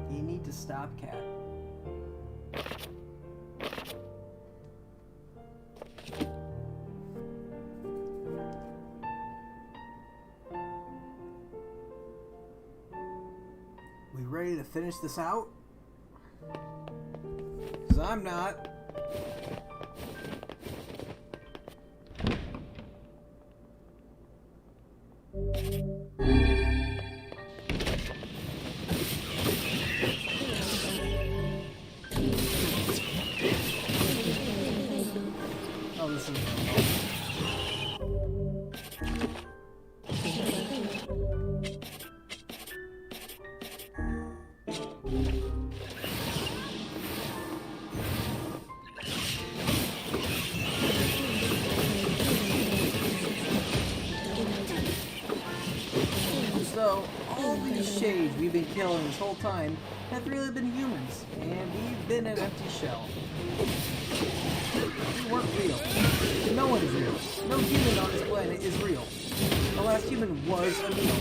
You need to stop, Cat. We ready to finish this out? 'Cause I'm not. Oh, this is... So, all these shades we've been killing this whole time have really been humans, and we've been an empty shell. We weren't real. No one is real. No human on this planet is real. The last human was a meal.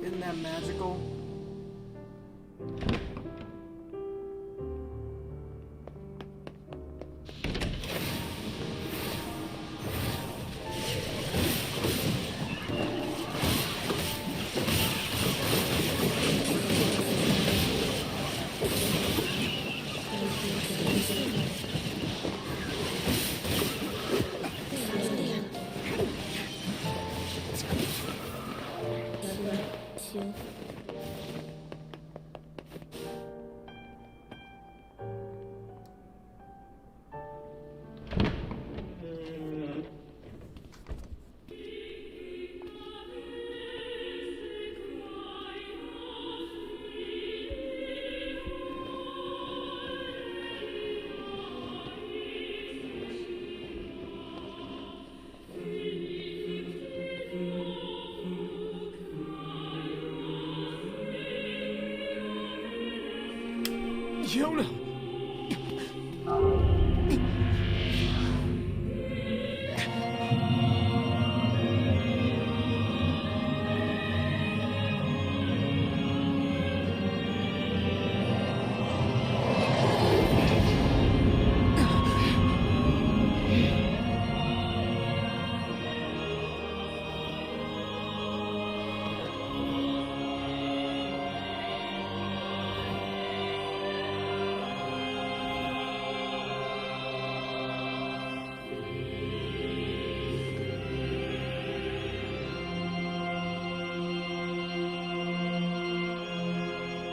Isn't that magical? Yona!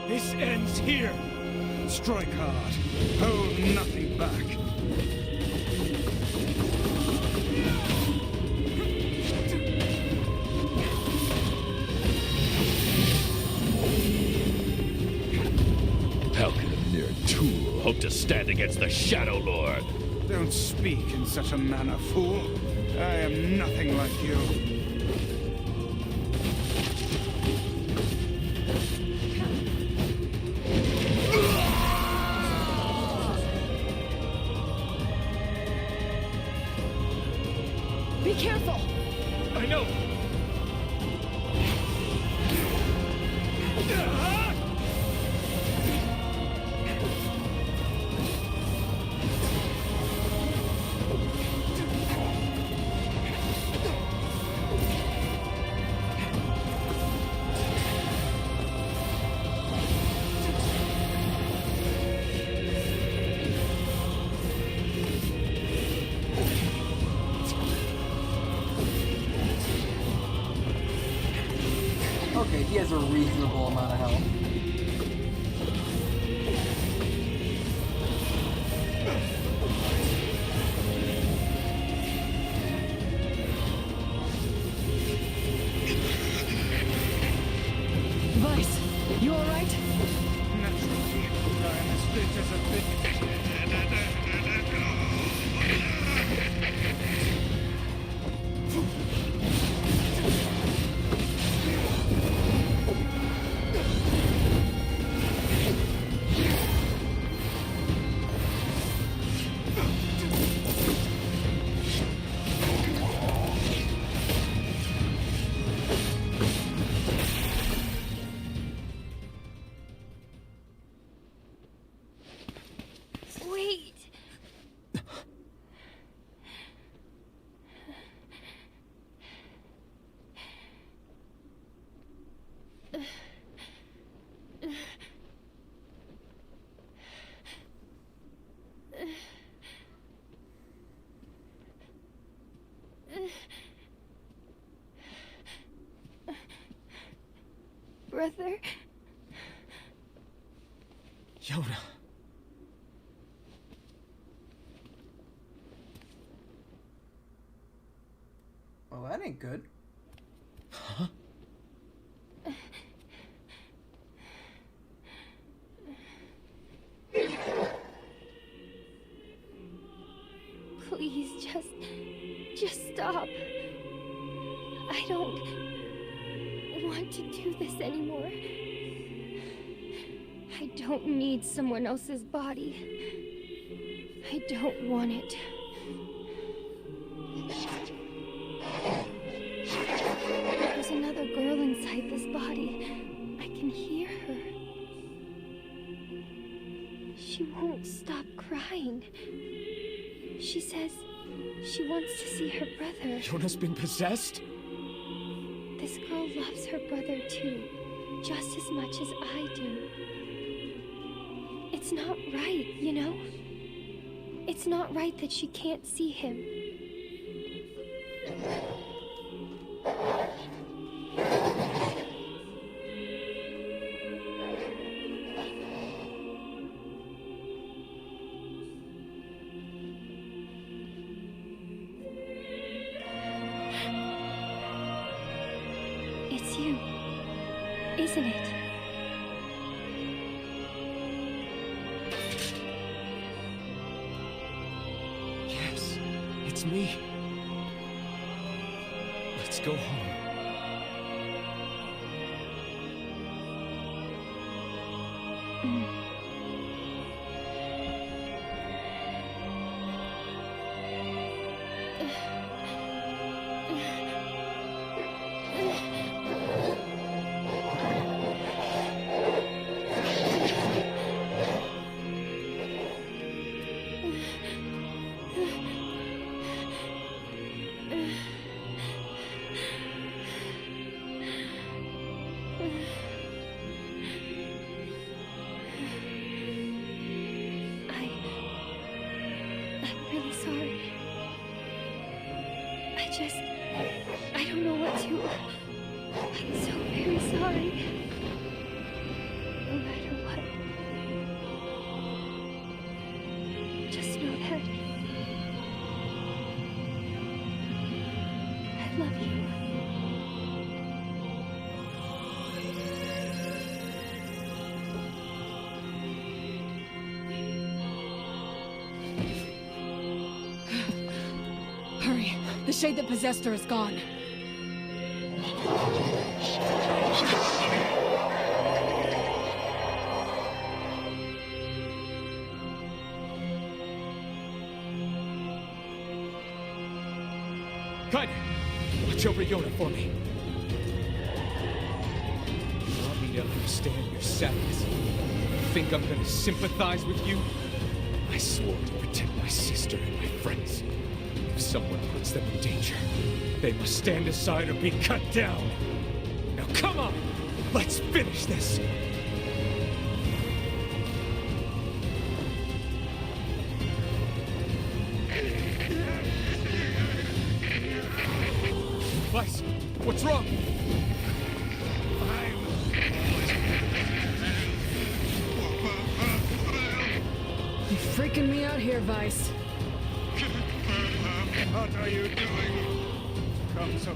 This ends here. Strike hard. Hold nothing back. How can a mere tool hope to stand against the Shadow Lord? Don't speak in such a manner, fool. I am nothing like you. Be careful! I know! Okay, he has a reasonable amount of health. Vice, you alright? Naturally, I am as fit as a pig. Wait. Brother? Yona. Well, that ain't good. Huh? Please, just stop. I don't want to do this anymore. I don't need someone else's body. I don't want it. There's another girl inside this body. I can hear her. She won't stop crying. She says she wants to see her brother. Yona's been possessed? This girl loves her brother too, just as much as I do. It's not right, you know? It's not right that she can't see him. It's you, isn't it? Yes, it's me. Let's go home. sorry. I don't know what to... I'm so very sorry. No matter what. Just know that... I love you. Hurry. The shade that possessed her is gone. Cut! Watch over Yona for me. You want me to understand your sadness? You think I'm gonna sympathize with you? I swore to protect my sister and my friends. If someone puts them in danger, they must stand aside or be cut down. Now come on! Let's finish this! Vice, what's wrong? You're freaking me out here, Vice. What are you doing? Come so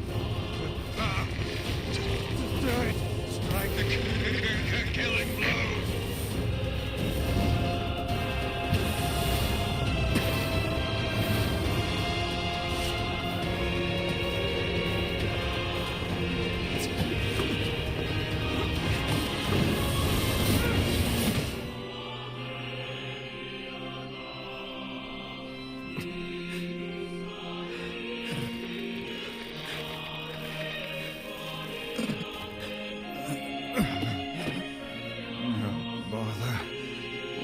strike the killing blow.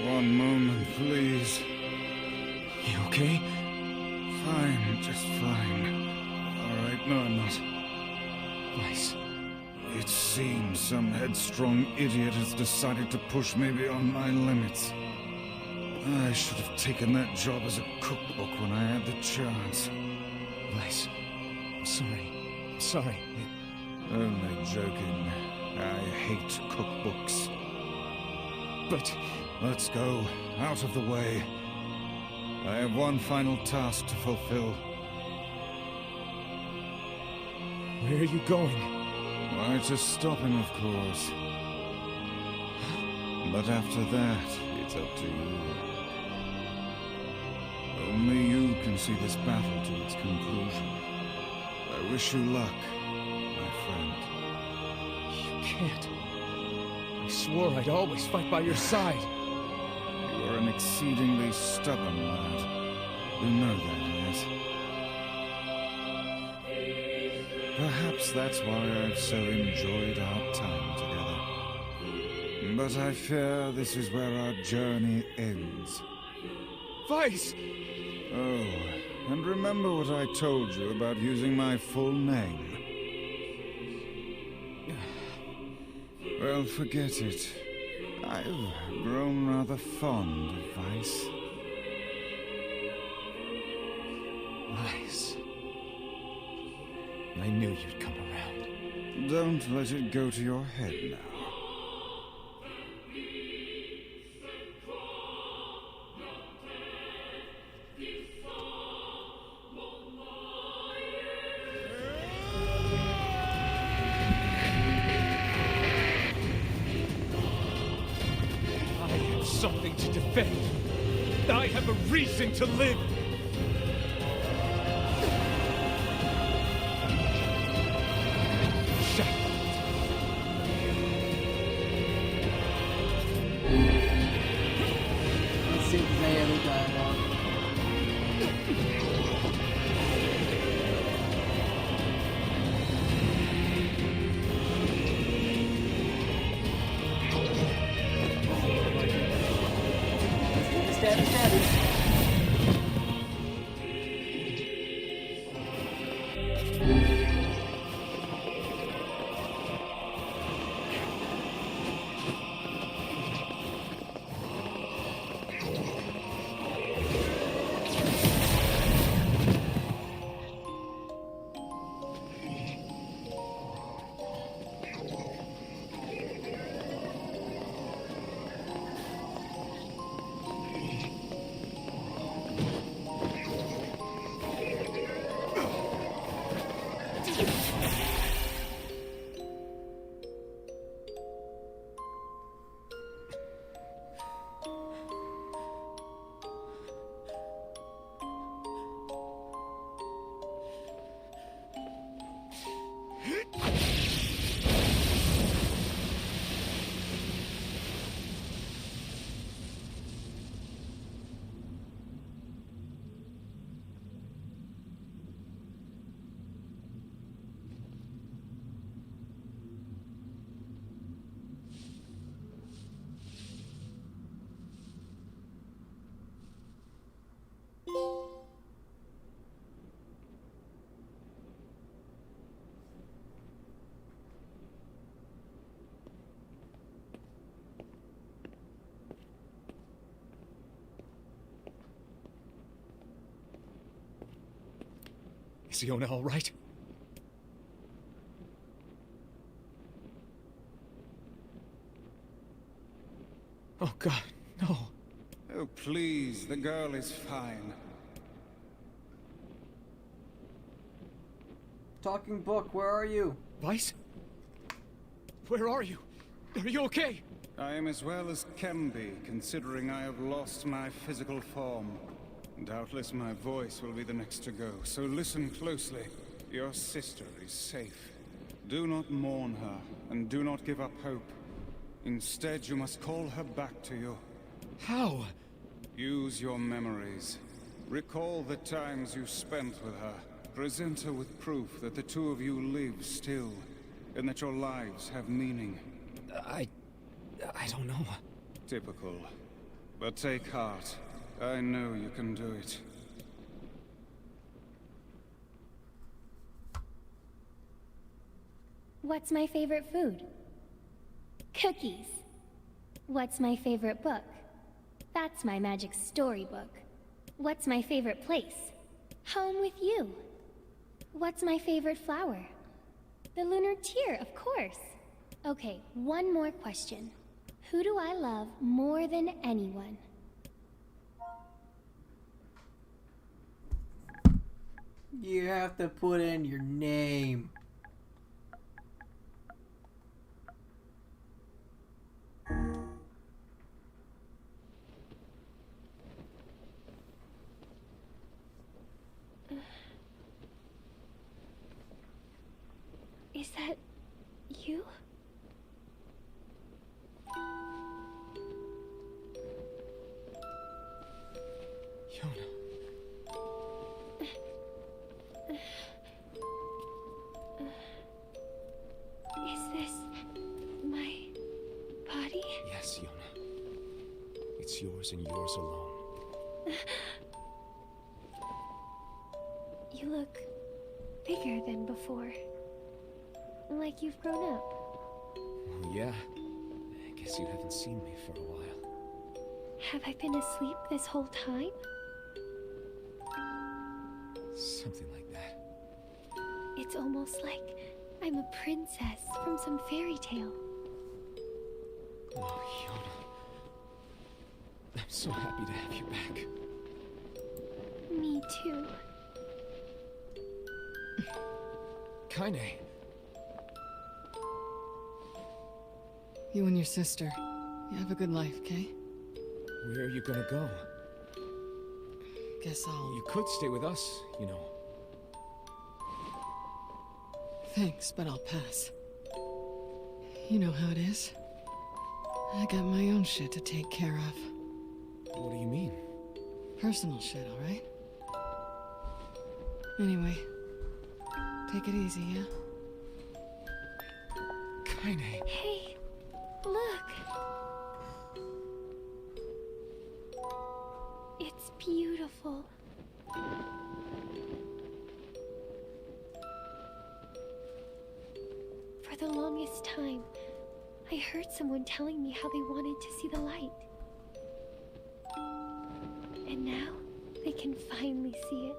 One moment, please. You okay? Fine, just fine. All right, no, I'm not. Vice. It seems some headstrong idiot has decided to push me beyond my limits. I should have taken that job as a cookbook when I had the chance. Vice. I'm sorry. I'm sorry. Only joking. I hate cookbooks. But... Let's go. Out of the way. I have one final task to fulfill. Where are you going? Why, to stop him, of course. But after that, it's up to you. Only you can see this battle to its conclusion. I wish you luck, my friend. You can't. I swore I'd always fight by your side. You are an exceedingly stubborn lad. You know that, yes? Perhaps that's why I've so enjoyed our time together. But I fear this is where our journey ends. Vice! Oh, and remember what I told you about using my full name. Well, forget it. I've grown rather fond of Vice. Vice. I knew you'd come around. Don't let it go to your head now. Something to defend. I have a reason to live. Shut up. Let's see if there's any other dialogue. Is Yona all right? Oh God, no. Oh, please, the girl is fine. Talking book, where are you? Weiss? Where are you? Are you okay? I am as well as can be, considering I have lost my physical form. Doubtless my voice will be the next to go, so listen closely. Your sister is safe. Do not mourn her, and do not give up hope. Instead, you must call her back to you. How? Use your memories. Recall the times you spent with her. Present her with proof that the two of you live still, and that your lives have meaning. I don't know. Typical. But take heart. I know you can do it. What's my favorite food? Cookies. What's my favorite book? That's my magic storybook. What's my favorite place? Home with you. What's my favorite flower? The lunar tear, of course. Okay, one more question. Who do I love more than anyone? You have to put in your name. Is that you? Yona. Is this my body? Yes, Yona. It's yours and yours alone. You look bigger than before. Like you've grown up. Well, yeah. I guess you haven't seen me for a while. Have I been asleep this whole time? Something like that. It's almost like I'm a princess from some fairy tale. Oh, Yona. I'm so happy to have you back. Me too. Kaine. You and your sister, you have a good life, okay? Where are you gonna go? Guess I'll... You could stay with us, you know. Thanks, but I'll pass. You know how it is. I got my own shit to take care of. What do you mean? Personal shit, alright? Anyway, take it easy, yeah? Kaine. Hey, look. It's beautiful. For the longest time, I heard someone telling me how they wanted to see the light. And now, they can finally see it.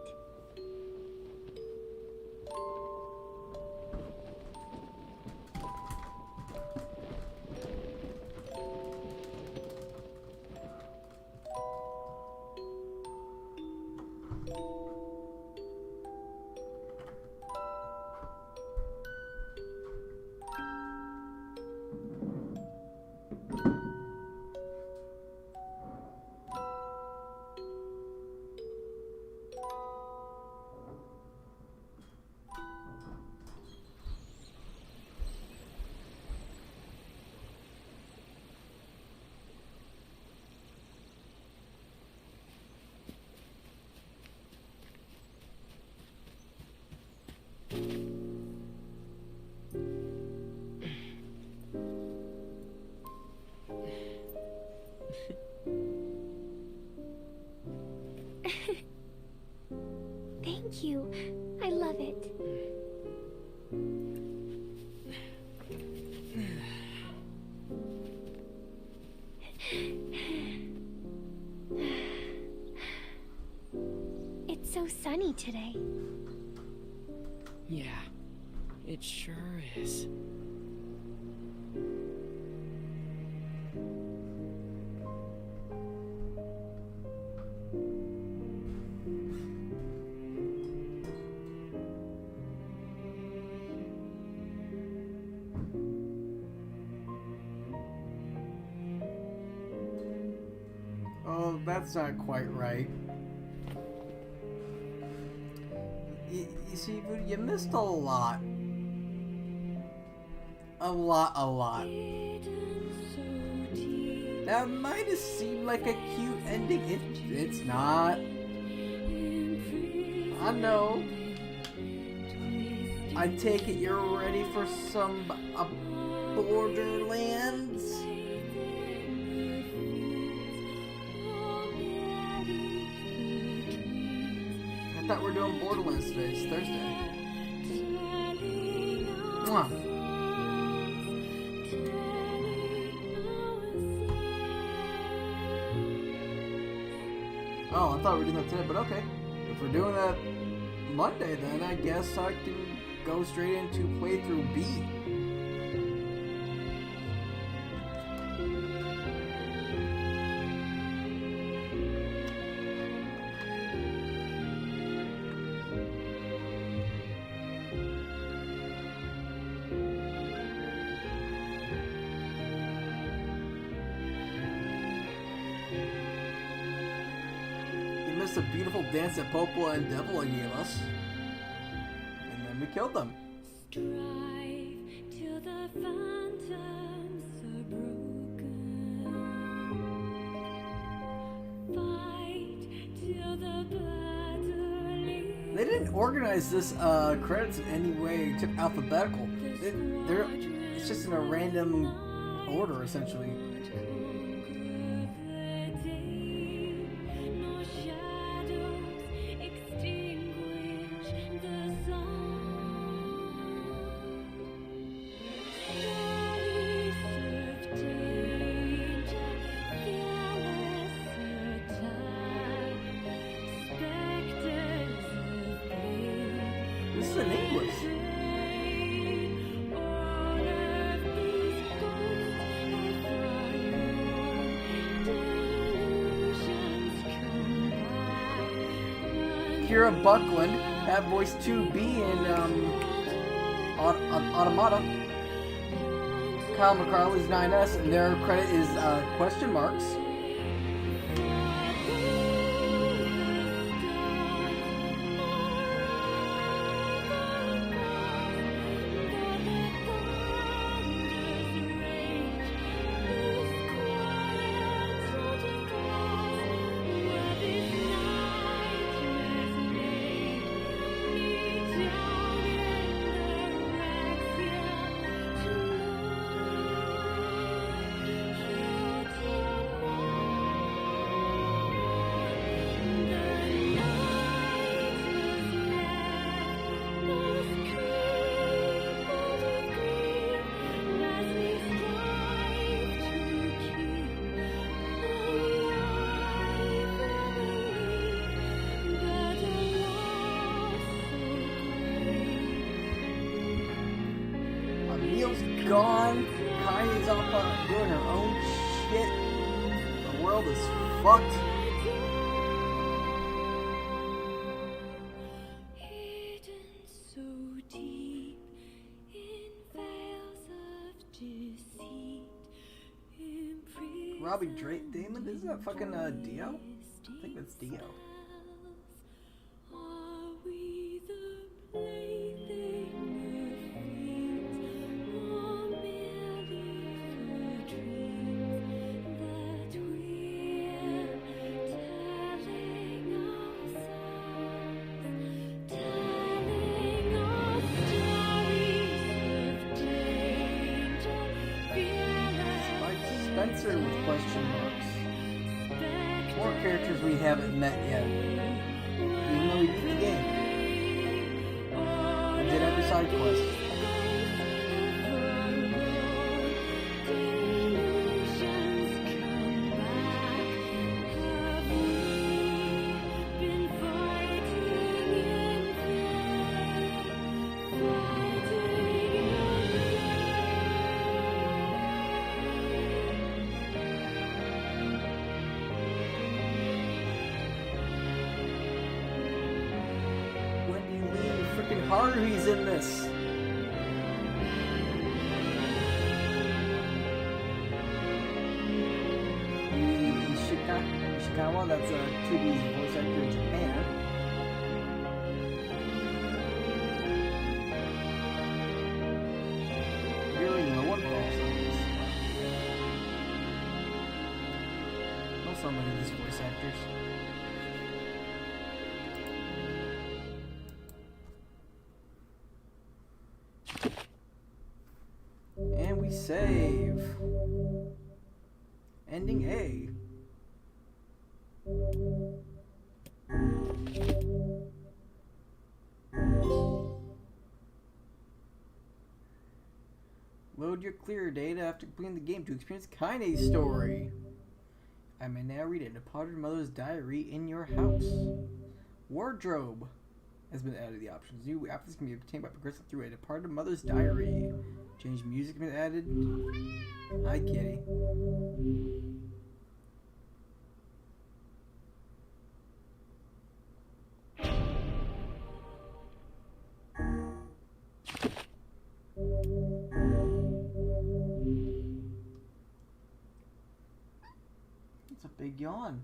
Thank you. I love it. It's so sunny today. Yeah, it sure is. Oh, that's not quite right. You see, you missed a lot. A lot. That might have seemed like a cute ending. It's not. I know. I take it you're ready for some Borderlands? I thought we were doing Borderlands today. It's Thursday. Mwah. Oh, I thought we were doing that today, but okay. If we're doing that Monday, then I guess I can go straight into playthrough B. A beautiful dance that Popo and Devil gave us, and then we killed them. Strive till the phantoms are broken. Fight till the battle is. They didn't organize this credits in any way except alphabetical. It's just in a random order, essentially. This is in English. Kira Buckland, that voiced 2B in Automata. Kyle McCarley's 9S, and their credit is question marks. Gone. Kanye's off doing her own shit. The world is fucked. Hidden so deep in veils of deceit. Robbie Drake Damon? Isn't that fucking Dio? I think that's Dio. Are we the plaything of fiends, or merely the dreams that we're telling ourselves, telling our stories of danger, fearless. Like Spencer with question marks. More characters we haven't met yet. Even though we beat the game. I did every side quest. harder he's in this. Ishikawa, that's a 2D's voice actor in Japan. You're in the one voice on this. Know so many of these voice actors. And we save. Ending A. Load your clear data after completing the game to experience Kaine's story. I may now read a departed mother's diary in your house. Wardrobe has been added to the options. New outfits can be obtained by progressing through a departed mother's diary. Change music has been added. Hi, kitty. It's a big yawn.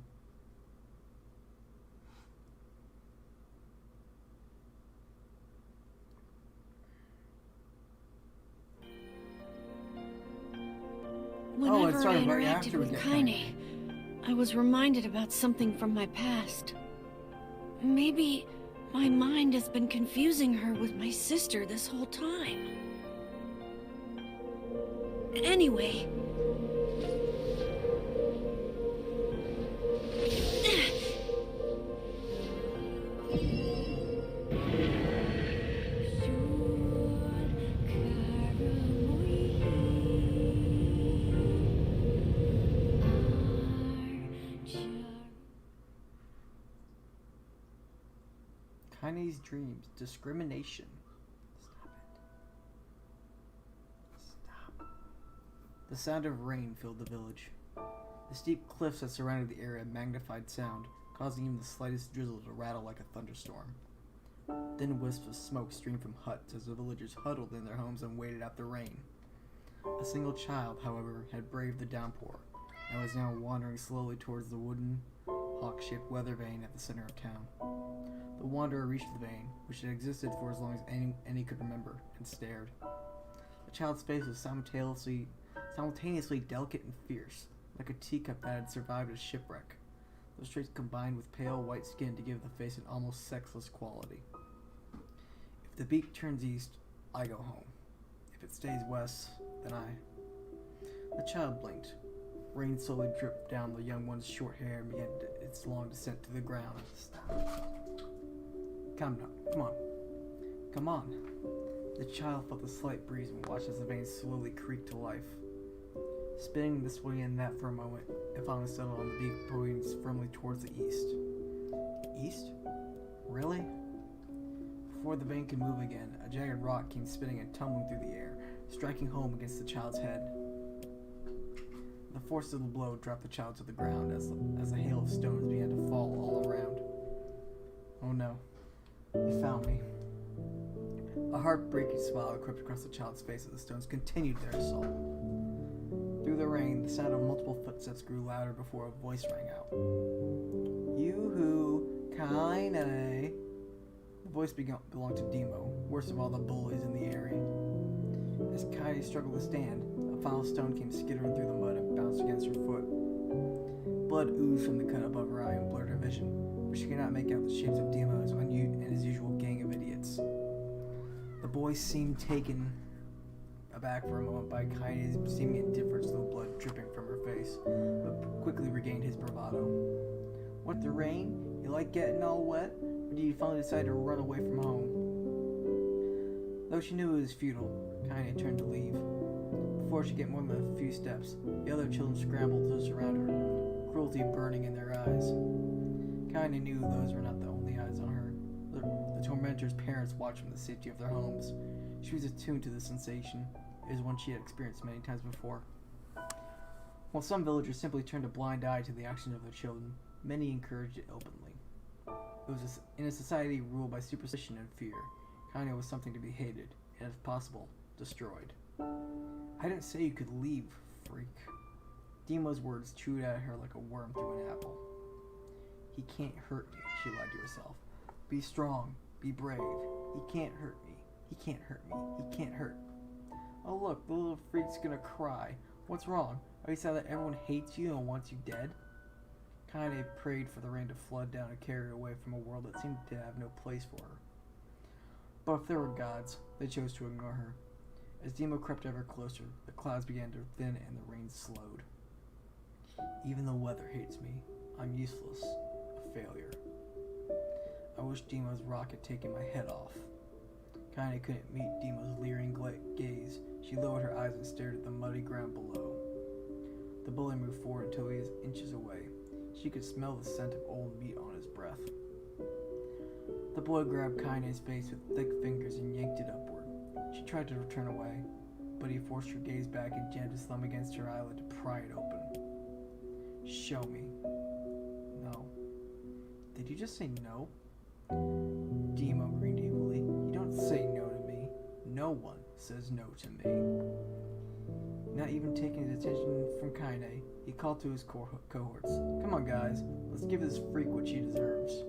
Whenever I right interacted after we with get Kaine, I was reminded about something from my past. Maybe my mind has been confusing her with my sister this whole time. Anyway... Kaine's dreams. Discrimination. Stop it. The sound of rain filled the village. The steep cliffs that surrounded the area magnified sound, causing even the slightest drizzle to rattle like a thunderstorm. Thin wisps of smoke streamed from huts as the villagers huddled in their homes and waited out the rain. A single child, however, had braved the downpour and was now wandering slowly towards the wooden, hawk-shaped weather vane at the center of town. The wanderer reached the vane, which had existed for as long as any could remember, and stared. The child's face was simultaneously delicate and fierce, like a teacup that had survived a shipwreck. Those traits combined with pale white skin to give the face an almost sexless quality. If the beak turns east, I go home. If it stays west, then I... The child blinked. Rain slowly dripped down the young one's short hair and began its long descent to the ground. Stop. Calm down. Come on. Come on. The child felt a slight breeze and watched as the veins slowly creaked to life. Spinning this way and that for a moment, it finally settled on the beak, pointing firmly towards the east. East? Really? Before the vein could move again, a jagged rock came spinning and tumbling through the air, striking home against the child's head. The force of the blow dropped the child to the ground as a hail of stones began to fall all around. Oh no. They found me. A heartbreaking smile crept across the child's face as the stones continued their assault. Through the rain, the sound of multiple footsteps grew louder before a voice rang out. Yoo-hoo, Kaine. The voice belonged to Demo, worst of all the bullies in the area. As Kaine struggled to stand, a foul stone came skittering through the mud and bounced against her foot. Blood oozed from the cut above her eye and blurred her vision, but she could not make out the shapes of Demo and his usual gang of idiots. The boy seemed taken aback for a moment by Kaine's seeming indifference to the blood dripping from her face, but quickly regained his bravado. What, the rain? You like getting all wet? Or did you finally decide to run away from home? Though she knew it was futile, Kaine turned to leave. Before she could get more than a few steps, the other children scrambled to surround her, cruelty burning in their eyes. Kaine knew those were not the only eyes on her. The tormentor's parents watched from the safety of their homes. She was attuned to the sensation. It was one she had experienced many times before. While some villagers simply turned a blind eye to the actions of their children, many encouraged it openly. It was in a society ruled by superstition and fear. Kaine was something to be hated, and if possible, destroyed. I didn't say you could leave, freak. Demo's words chewed at her like a worm through an apple. He can't hurt me, she lied to herself. Be strong, be brave. He can't hurt me. He can't hurt me. He can't hurt. Oh look, the little freak's gonna cry. What's wrong? Are you sad that everyone hates you and wants you dead? Kaine prayed for the rain to flood down and carry her away from a world that seemed to have no place for her. But if there were gods, they chose to ignore her. As Demo crept ever closer, the clouds began to thin and the rain slowed. Even the weather hates me. I'm useless. A failure. I wish Demo's rock had taken my head off. Kaine couldn't meet Demo's leering gaze. She lowered her eyes and stared at the muddy ground below. The bully moved forward until he was inches away. She could smell the scent of old meat on his breath. The boy grabbed Kaine's face with thick fingers and yanked it upward. She tried to turn away, but he forced her gaze back and jammed his thumb against her eyelid to pry it open. Show me. No. Did you just say no? Demo grinned evilly. You don't say no to me. No one says no to me. Not even taking his attention from Kaine, he called to his cohorts. Come on, guys. Let's give this freak what she deserves.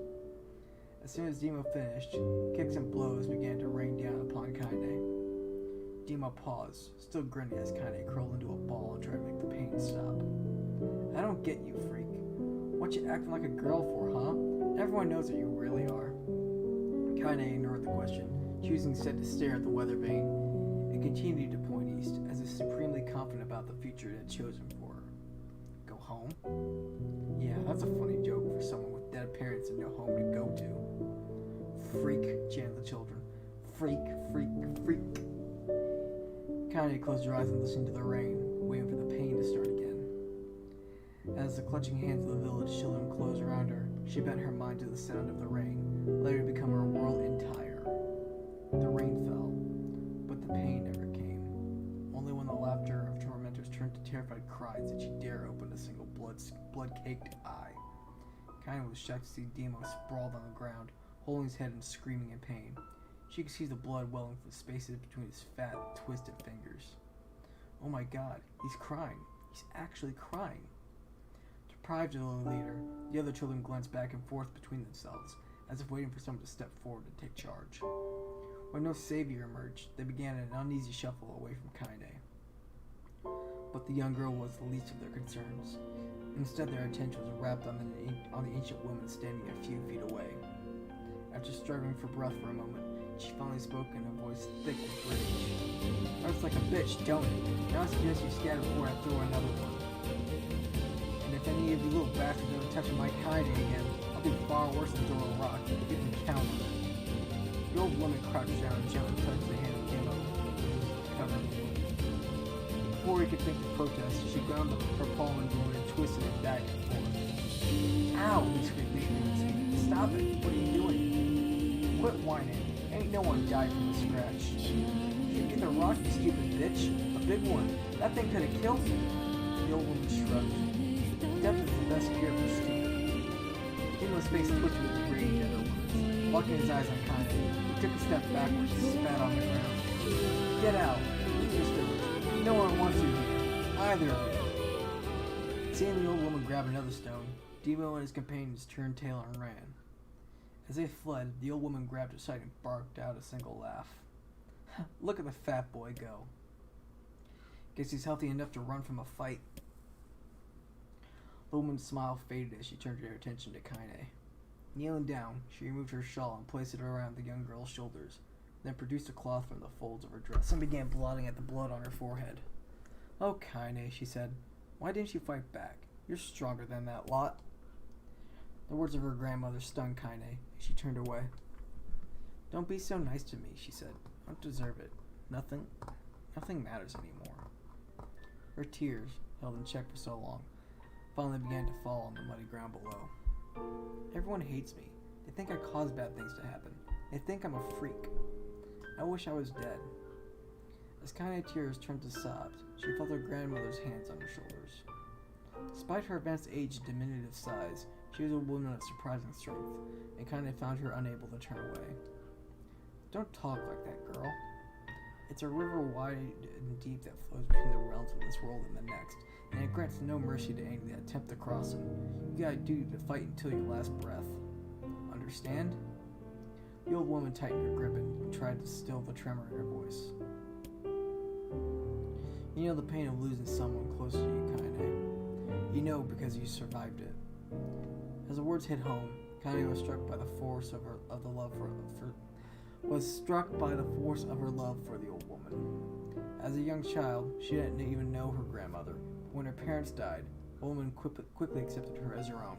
As soon as Demo finished, kicks and blows began to rain down upon Kaine. Demo paused, still grinning as Kaine curled into a ball and tried to make the pain stop. I don't get you, freak. What you acting like a girl for, huh? Everyone knows what you really are. Kaine ignored the question, choosing instead to stare at the weather vane, and continued to point east, as if supremely confident about the future it had chosen for her. Go home? Yeah, that's a funny joke for someone with dead parents and no home to go to. Freak, chanted the children. Freak, freak, freak. Kaine closed her eyes and listened to the rain, waiting for the pain to start again. As the clutching hands of the village shielded and closed around her, she bent her mind to the sound of the rain, letting it become her world entire. The rain fell, but the pain never came. Only when the laughter of tormentors turned to terrified cries did she dare open a single blood-caked eye. Kaine was shocked to see Demo sprawled on the ground, holding his head and screaming in pain. She could see the blood welling from the spaces between his fat, twisted fingers. Oh my god, he's crying. He's actually crying. Deprived of the leader, the other children glanced back and forth between themselves, as if waiting for someone to step forward and take charge. When no savior emerged, they began an uneasy shuffle away from Kaine. But the young girl was the least of their concerns. Instead, their attention was wrapped on the ancient woman standing a few feet away. After struggling for breath for a moment, she finally spoke in a voice thick with rage. Hurts like a bitch, don't it? Now I suggest you scatter before I throw another one. And if any of you little bastards ever touch my Kaine again, I'll be far worse than throw a rock. You can count on it. The old woman crouched down and gently touched the hand of Demo, covered. Before he could think to protest, she ground her palm into it and twisted it back and forth. Ow! He screamed vehemently. Stop it! What are you doing? Quit whining. Ain't no one died from the scratch. You get the rock, you stupid bitch. A big one. That thing could have killed you. The old woman shrugged. Death is the best cure for stupid. Demo's face twitched with rage at her words. Locking his eyes on Kaine, he took a step backwards and spat on the ground. Get out! Mr. No one wants you here. Either of you. Seeing the old woman grab another stone, Demo and his companions turned tail and ran. As they fled, the old woman grabbed her sight and barked out a single laugh. Look at the fat boy go. Guess he's healthy enough to run from a fight. The woman's smile faded as she turned her attention to Kaine. Kneeling down, she removed her shawl and placed it around the young girl's shoulders, then produced a cloth from the folds of her dress and began blotting at the blood on her forehead. Oh, Kaine, she said, why didn't you fight back? You're stronger than that lot. The words of her grandmother stung Kaine, and she turned away. Don't be so nice to me, she said. I don't deserve it. Nothing matters anymore. Her tears, held in check for so long, finally began to fall on the muddy ground below. Everyone hates me. They think I caused bad things to happen. They think I'm a freak. I wish I was dead. As Kaine's tears turned to sobs, she felt her grandmother's hands on her shoulders. Despite her advanced age and diminutive size, she was a woman of surprising strength, and Kaine found her unable to turn away. Don't talk like that, girl. It's a river wide and deep that flows between the realms of this world and the next, and it grants no mercy to any that attempt to cross it. You got a duty to fight until your last breath. Understand? The old woman tightened her grip and tried to still the tremor in her voice. You know the pain of losing someone close to you, Kaine. You know because you survived it. As the words hit home, Kaine was struck by the force of her love for the old woman. As a young child, she didn't even know her grandmother. But when her parents died, the woman quickly accepted her as her own.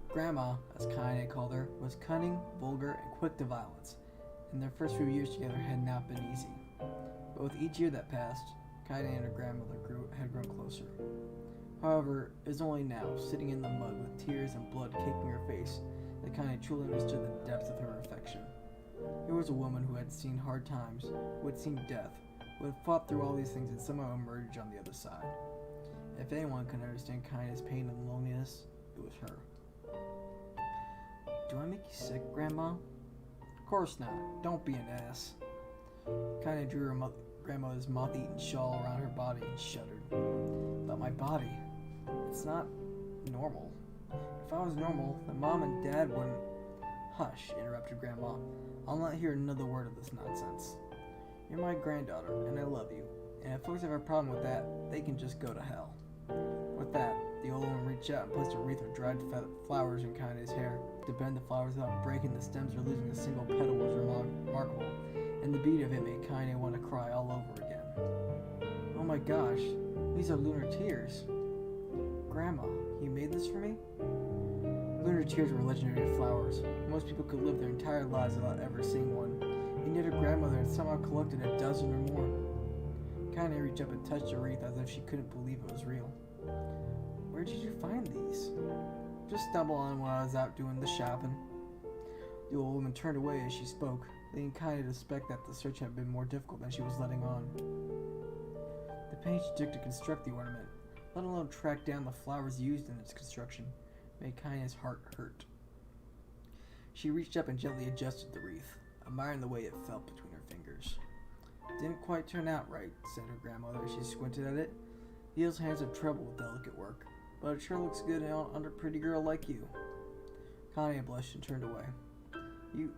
Grandma, as Kaine called her, was cunning, vulgar, and quick to violence, and their first few years together had not been easy. But with each year that passed, Kaine and her grandmother had grown closer. However, it was only now, sitting in the mud with tears and blood caking her face, that Kaine truly understood the depth of her affection. Here was a woman who had seen hard times, who had seen death, who had fought through all these things and somehow emerged on the other side. If anyone could understand Kaine's pain and loneliness, it was her. Do I make you sick, Grandma? Of course not. Don't be an ass. Kaine drew her grandmother's moth-eaten shawl around her body and shuddered. But my body, it's not normal. If I was normal, then Mom and Dad wouldn't... Hush, interrupted Grandma. I'll not hear another word of this nonsense. You're my granddaughter, and I love you. And if folks have a problem with that, they can just go to hell. With that, the old woman reached out and placed a wreath of dried flowers in Kaine's hair. To bend the flowers without breaking the stems or losing a single petal was remarkable, and the beauty of it made Kaine want to cry all over again. Oh my gosh, these are lunar tears. Grandma, you made this for me? Lunar tears were legendary flowers. Most people could live their entire lives without ever seeing one, and yet her grandmother had somehow collected a dozen or more. Kaine reached up and touched the wreath as if she couldn't believe it was real. Where did you find these? Just stumbled on them while I was out doing the shopping. The old woman turned away as she spoke, leading Kaine to suspect that the search had been more difficult than she was letting on. The pain she took to construct the ornament, let alone track down the flowers used in its construction, made Kaine's heart hurt. She reached up and gently adjusted the wreath, admiring the way it felt between her fingers. Didn't quite turn out right, said her grandmother as she squinted at it. Theo's hands have trouble with delicate work, but it sure looks good on a pretty girl like you. Kaine blushed and turned away. You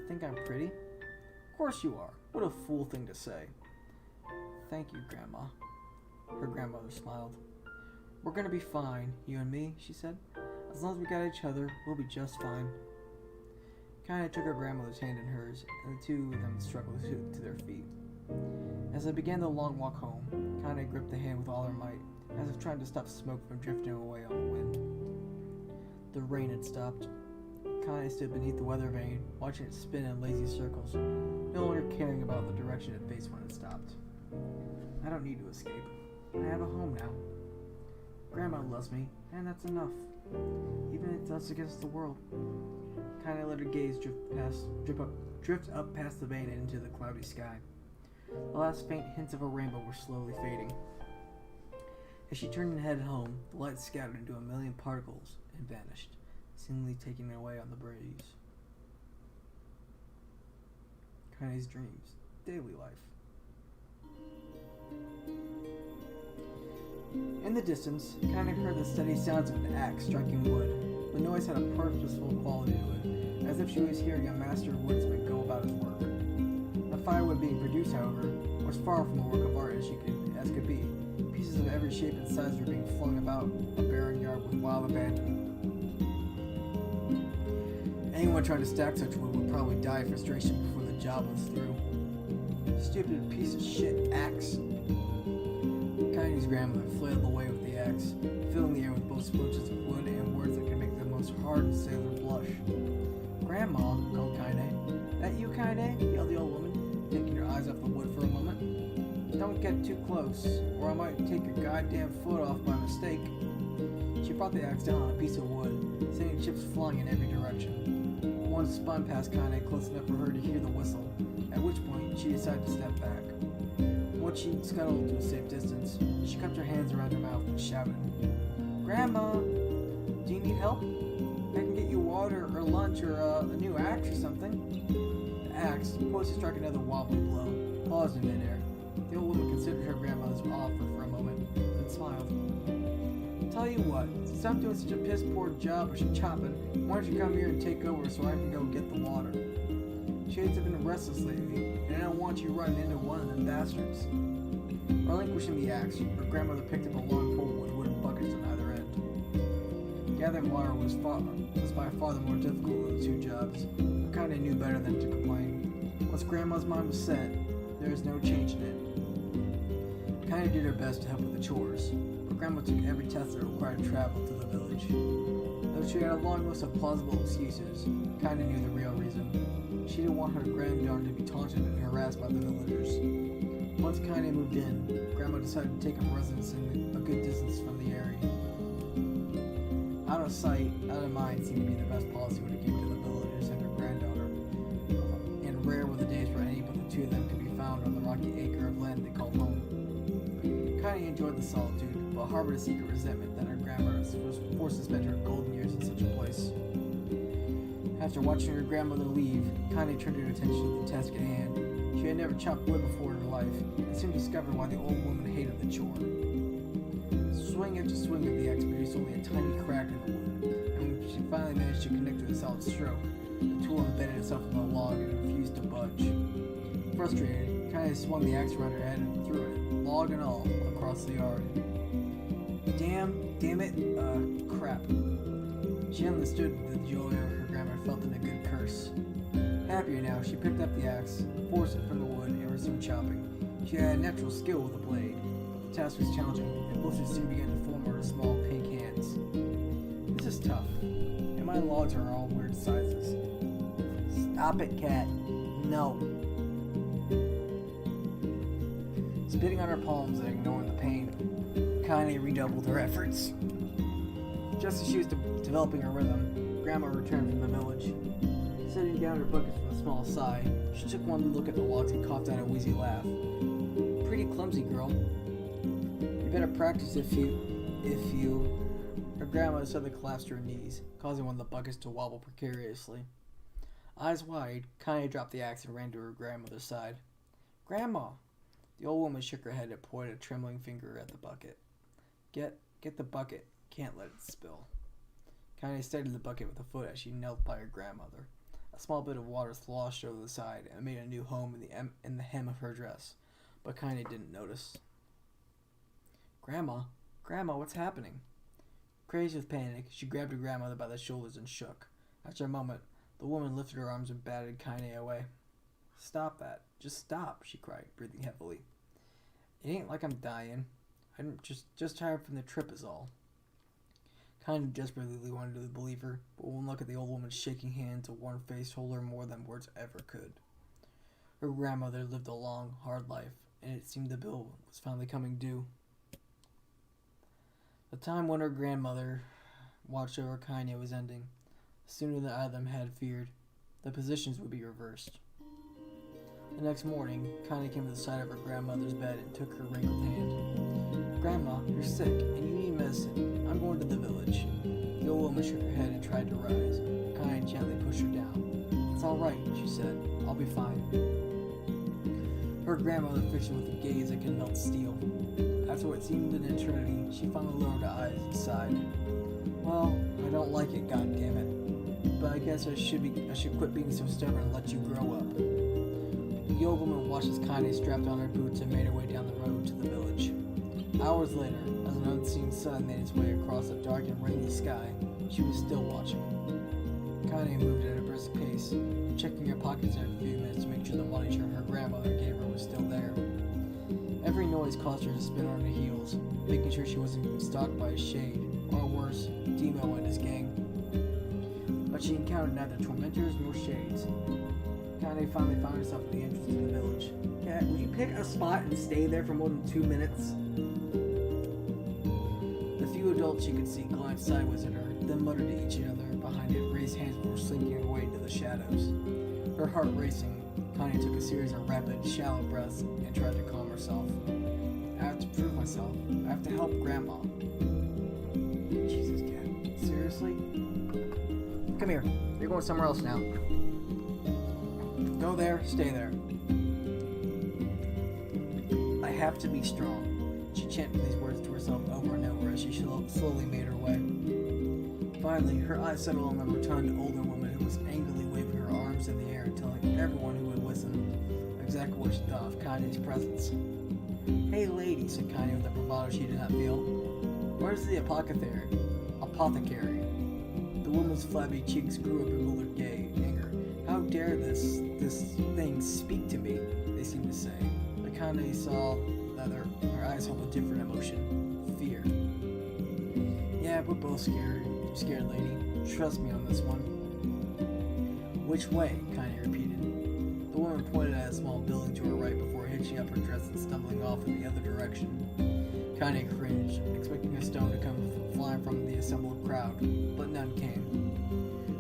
think I'm pretty? Of course you are. What a fool thing to say. Thank you, Grandma. Her grandmother smiled. We're gonna be fine, you and me, she said. As long as we got each other, we'll be just fine. Kaine took her grandmother's hand in hers, and the two of them struggled to their feet. As they began the long walk home, Kaine gripped the hand with all her might, as if trying to stop smoke from drifting away on the wind. The rain had stopped. Kaine stood beneath the weather vane, watching it spin in lazy circles, no longer caring about the direction it faced when it stopped. I don't need to escape. I have a home now. Grandma loves me, and that's enough. Even if it's us against the world. Kaine let her gaze drift up past the vane and into the cloudy sky. The last faint hints of a rainbow were slowly fading. As she turned and headed home, the light scattered into a million particles and vanished, seemingly taking it away on the breeze. Kaine's dreams, daily life. In the distance, Kaine heard the steady sounds of an axe striking wood. The noise had a purposeful quality to it, as if she was hearing a master woodsman go about his work. The firewood being produced, however, was far from a work of art as could be. Pieces of every shape and size were being flung about a barren yard with wild abandon. Anyone trying to stack such wood would probably die of frustration before the job was through. Stupid piece of shit axe. Kaine's grandmother flailed away with the axe, filling the air with both splinters of wood and words that could make the most hardened sailor blush. Grandma, called Kaine. That you, Kaine? Yelled the old woman, taking her eyes off the wood for a moment. Don't get too close, or I might take your goddamn foot off by mistake. She brought the axe down on a piece of wood, sending chips flying in every direction. One spun past Kaine close enough for her to hear the whistle, at which point she decided to step back. Once she scuttled to a safe distance, she cupped her hands around her mouth and shouted, Grandma, do you need help? I can get you water or lunch or a new axe or something. axe, poised to strike another wobbly blow, paused in midair. The old woman considered her grandmother's offer for a moment, then smiled. Tell you what, since I'm doing such a piss-poor job of chopping, why don't you come here and take over so I can go get the water? Shades have been restless lately, and I don't want you running into one of them bastards. Relinquishing the axe, her grandmother picked up a long pole with wooden buckets on either end. Gathering water was by far the more difficult of the two jobs, but kinda knew better than to complain. Once Grandma's mind was set, there was no changing it. Kinda did her best to help with the chores, but Grandma took every test that required travel to the village. Though she had a long list of plausible excuses, kinda knew the real reason. She didn't want her granddaughter to be taunted and harassed by the villagers. Once Kinda moved in, Grandma decided to take up residence in a good distance from the area. Out of sight, out of mind seemed to be the best policy when it came to the villagers and her granddaughter, and rare were the days where any but the two of them could be found on the rocky acre of land they called home. Kinda enjoyed the solitude, but harbored a secret resentment that her grandmother was forced to spend her golden years in such a place. After watching her grandmother leave, Kinda turned her attention to the task at hand. She had never chopped wood before in her life, and soon discovered why the old woman hated the chore. Swing after swing of the axe produced only a tiny crack in the wood, and when she finally managed to connect with a solid stroke, the tool embedded itself in the log and refused to budge. Frustrated, Kinda swung the axe around her head and threw it, log and all, across the yard. Damn it, crap. She understood the joy her grandma felt in a good curse. Happier now, she picked up the axe, forced it from the wood, and resumed chopping. She had a natural skill with the blade. The task was challenging, and blisters soon began to form on her small pink hands. This is tough, and my logs are all weird sizes. Stop it, cat. No. Spitting on her palms and ignoring the pain, Kinda redoubled her efforts. Just as she was developing her rhythm, Grandma returned from the village. Setting down her bucket with a small sigh, she took one look at the logs and coughed out a wheezy laugh. Pretty clumsy, girl. You better practice if you... Her grandma suddenly collapsed to her knees, causing one of the buckets to wobble precariously. Eyes wide, Kinda dropped the axe and ran to her grandmother's side. Grandma! The old woman shook her head and pointed a trembling finger at the bucket. Get the bucket. Can't let it spill. Kinda steadied the bucket with a foot as she knelt by her grandmother. A small bit of water sloshed over the side and made a new home in the hem of her dress, but Kinda didn't notice. Grandma, what's happening? Crazed with panic, she grabbed her grandmother by the shoulders and shook. After a moment, the woman lifted her arms and batted Kinda away. Stop that. Just stop, she cried, breathing heavily. It ain't like I'm dying. I'm just tired from the trip is all. Kinda desperately wanted to believe her, but one look at the old woman's shaking hands and worn face told her more than words ever could. Her grandmother lived a long, hard life, and it seemed the bill was finally coming due. The time when her grandmother watched over Kinda was ending. Sooner than either of them had feared, the positions would be reversed. The next morning, Kinda came to the side of her grandmother's bed and took her wrinkled hand. Grandma, you're sick, and you need medicine. I'm going to the village. The old woman shook her head and tried to rise. Kinda gently pushed her down. It's all right, she said. I'll be fine. Her grandmother fixed her with a gaze that could melt steel. After what seemed an eternity, she finally lowered her eyes and sighed. Well, I don't like it, goddammit. But I guess I should quit being so stubborn and let you grow up. The old woman watched as Kinda strapped on her boots and made her way down the road to the village. Hours later, as an unseen sun made its way across a dark and rainy sky, she was still watching. Kinda moved at a brisk pace, checking her pockets every few minutes to make sure the money her grandmother gave her was still there. Every noise caused her to spin on her heels, making sure she wasn't being stalked by a shade, or worse, Demo and his gang. But she encountered neither tormentors nor shades. Kinda finally found herself at the entrance to the village. Cat, would you pick a spot and stay there for more than 2 minutes? The few adults she could see glanced sideways at her, then muttered to each other behind it, raised hands before slinking away into the shadows. Her heart racing, Kinda took a series of rapid, shallow breaths and tried to calm herself. I have to prove myself. I have to help Grandma. Jesus, Cat. Seriously? Come here. You're going somewhere else now. Go there, stay there. I have to be strong. She chanted these words to herself over and over as she slowly made her way. Finally, her eyes settled on the rotund older woman who was angrily waving her arms in the air, telling everyone who would listen exactly what she thought of Kanye's presence. Hey lady, said Kanye with a bravado she did not feel. Where's the apothecary? The woman's flabby cheeks grew a bewildered anger. How dare this thing speak to me, they seemed to say. But Kanye saw that her eyes held a different emotion. Fear. Yeah, we're both scared lady. Trust me on this one. Which way? Kanye repeated. The woman pointed at a small building to her right before hitching up her dress and stumbling off in the other direction. Kanye cringed, expecting a stone to come flying from the assembled crowd, but none came.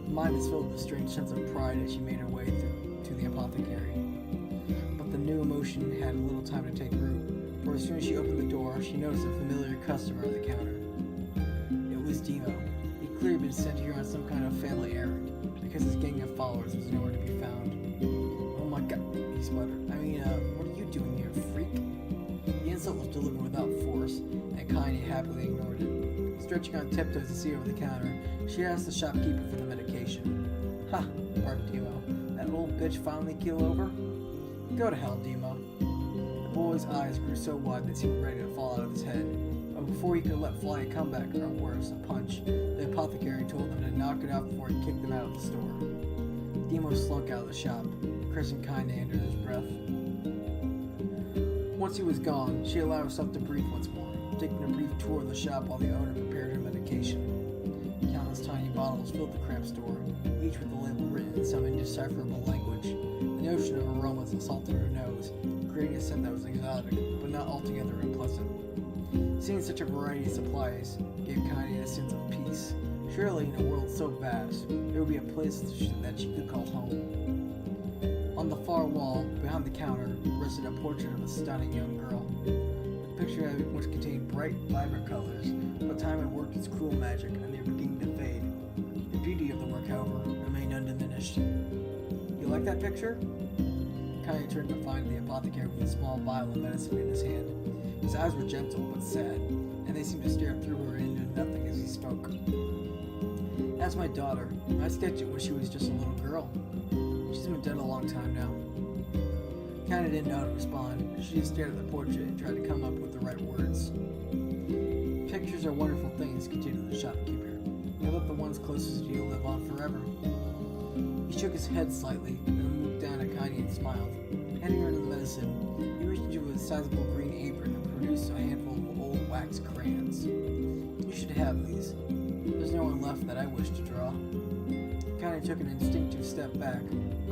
Her mind was filled with a strange sense of pride as she made her way to the apothecary. But the new emotion had little time to take root, for as soon as she opened the door, she noticed a familiar customer at the counter. It was Demo. He'd clearly been sent here on some kind of family errand, because his gang of followers was nowhere to be found. Oh my god, he sputtered. What are you doing here, freak? The insult was delivered without force, and Kanye happily ignored it. Stretching on tiptoes to see over the counter, she asked the shopkeeper for the medication. Ha, barked Demo. That old bitch finally keel over? Go to hell, Demo. The boy's eyes grew so wide they seemed ready to fall out of his head. But before he could let fly a comeback, or worse, a punch, the apothecary told them to knock it out before he kicked them out of the store. Demo slunk out of the shop, cursing Kanye under his breath. Once he was gone, she allowed herself to breathe once more, taking a brief tour of the shop while the owner prepared her medication. Countless tiny bottles filled the cramped store, each with a label written in some indecipherable language. The notion of aromas assaulted her nose, creating a scent that was exotic, but not altogether unpleasant. Seeing such a variety of supplies gave Kanye a sense of peace. Surely, in a world so vast, there would be a place that she could call home. On the far wall, behind the counter, rested a portrait of a stunning young girl. The picture had once contained bright, vibrant colors, but time had worked its cruel magic, and they were beginning to fade. The beauty of the work, however, remained undiminished. You like that picture? Kanye turned to find the apothecary with a small vial of medicine in his hand. His eyes were gentle but sad, and they seemed to stare through her and into nothing as he spoke. That's my daughter. I sketched it when she was just a little girl. She's been dead a long time now. Kanye didn't know how to respond. She just stared at the portrait and tried to come up with the right words. Pictures are wonderful things, continued the shopkeeper. They let the ones closest to you live on forever. He shook his head slightly, then looked down at Kanye and smiled. Handing her the medicine, he reached into a sizable green apron and produced a handful of old wax crayons. You should have these. There's no one left that I wish to draw. Kanye took an instinctive step back,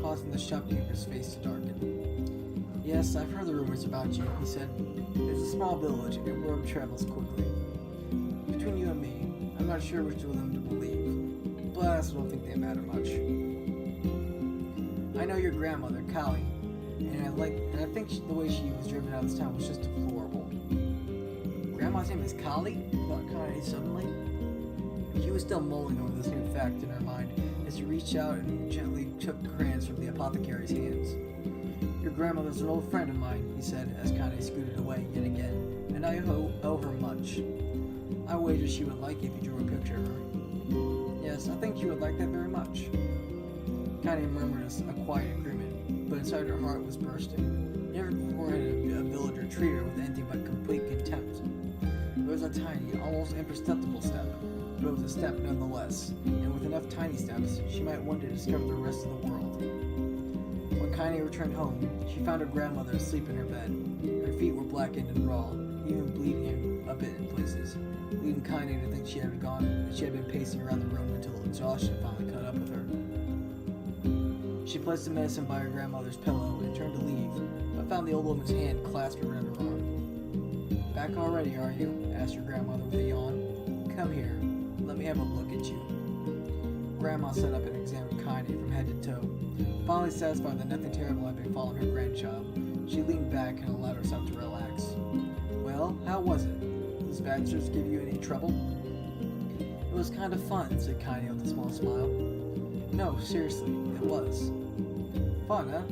causing the shopkeeper's face to darken. Yes, I've heard the rumors about you, he said. It's a small village, and word travels quickly. Between you and me, I'm not sure which of them to believe, but I also don't think they matter much. I know your grandmother, Callie, and I think the way she was driven out of this town was just deplorable. Grandma's name is Callie? Thought Kanye suddenly. She was still mulling over this new fact in her mind as she reached out and gently took crayons from the apothecary's hands. Your grandmother's an old friend of mine, he said as Kanye scooted away yet again, and I owe her much. I wager she would like it if you drew a picture of her. Yes, I think she would like that very much. Kanye murmured a quiet agreement, but inside her heart was bursting. Never before had a villager treated her with anything but complete contempt. It was a tiny, almost imperceptible step, but it was a step nonetheless, and with enough tiny steps, she might one day discover the rest of the world. When Kanye returned home, she found her grandmother asleep in her bed. Her feet were blackened and raw, even bleeding a bit in places, leading Kanye to think she had been pacing around the room until exhaustion finally caught up with her. She placed the medicine by her grandmother's pillow and turned to leave, but found the old woman's hand clasped around her arm. Back already, are you? Asked her grandmother with a yawn. Come here. Let me have a look at you. Grandma sat up and examined Kanye from head to toe. Finally satisfied that nothing terrible had befallen her grandchild, she leaned back and allowed herself to relax. Well, how was it? Does Baxter's give you any trouble? It was kind of fun, said Kanye with a small smile. No, seriously, it was. Fun, huh?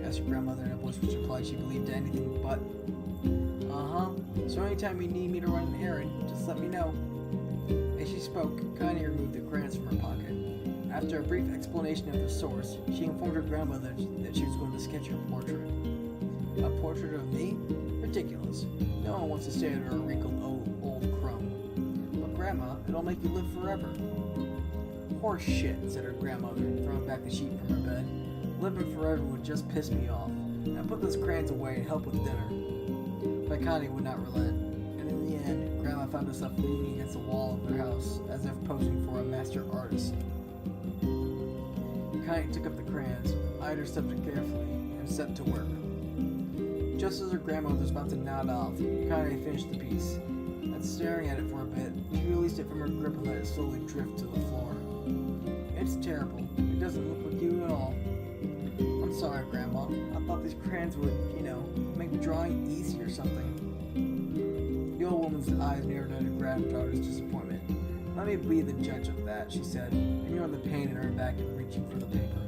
Asked her grandmother in a voice which implied she believed anything but. Uh-huh. So anytime you need me to run an errand, just let me know. As she spoke, Connie removed the crayons from her pocket. After a brief explanation of the source, she informed her grandmother that she was going to sketch her portrait. A portrait of me? Ridiculous. No one wants to stare at her wrinkled old crone. But Grandma, it'll make you live forever. Horse shit, said her grandmother, throwing back the sheet from her bed. Living forever would just piss me off. Now put those crayons away and help with dinner. But Connie would not relent, and in the end, Grandma found herself leaning against the wall of their house, as if posing for a master artist. Connie took up the crayons, eyed her subject carefully, and set to work. Just as her grandmother was about to nod off, Connie finished the piece. After staring at it for a bit, she released it from her grip and let it slowly drift to the floor. It's terrible. It doesn't look like you at all. I'm sorry, Grandma. I thought these crayons would, make drawing easy or something. The old woman's eyes narrowed at her granddaughter's disappointment. Let me be the judge of that, she said, ignoring the pain in her back and reaching for the paper.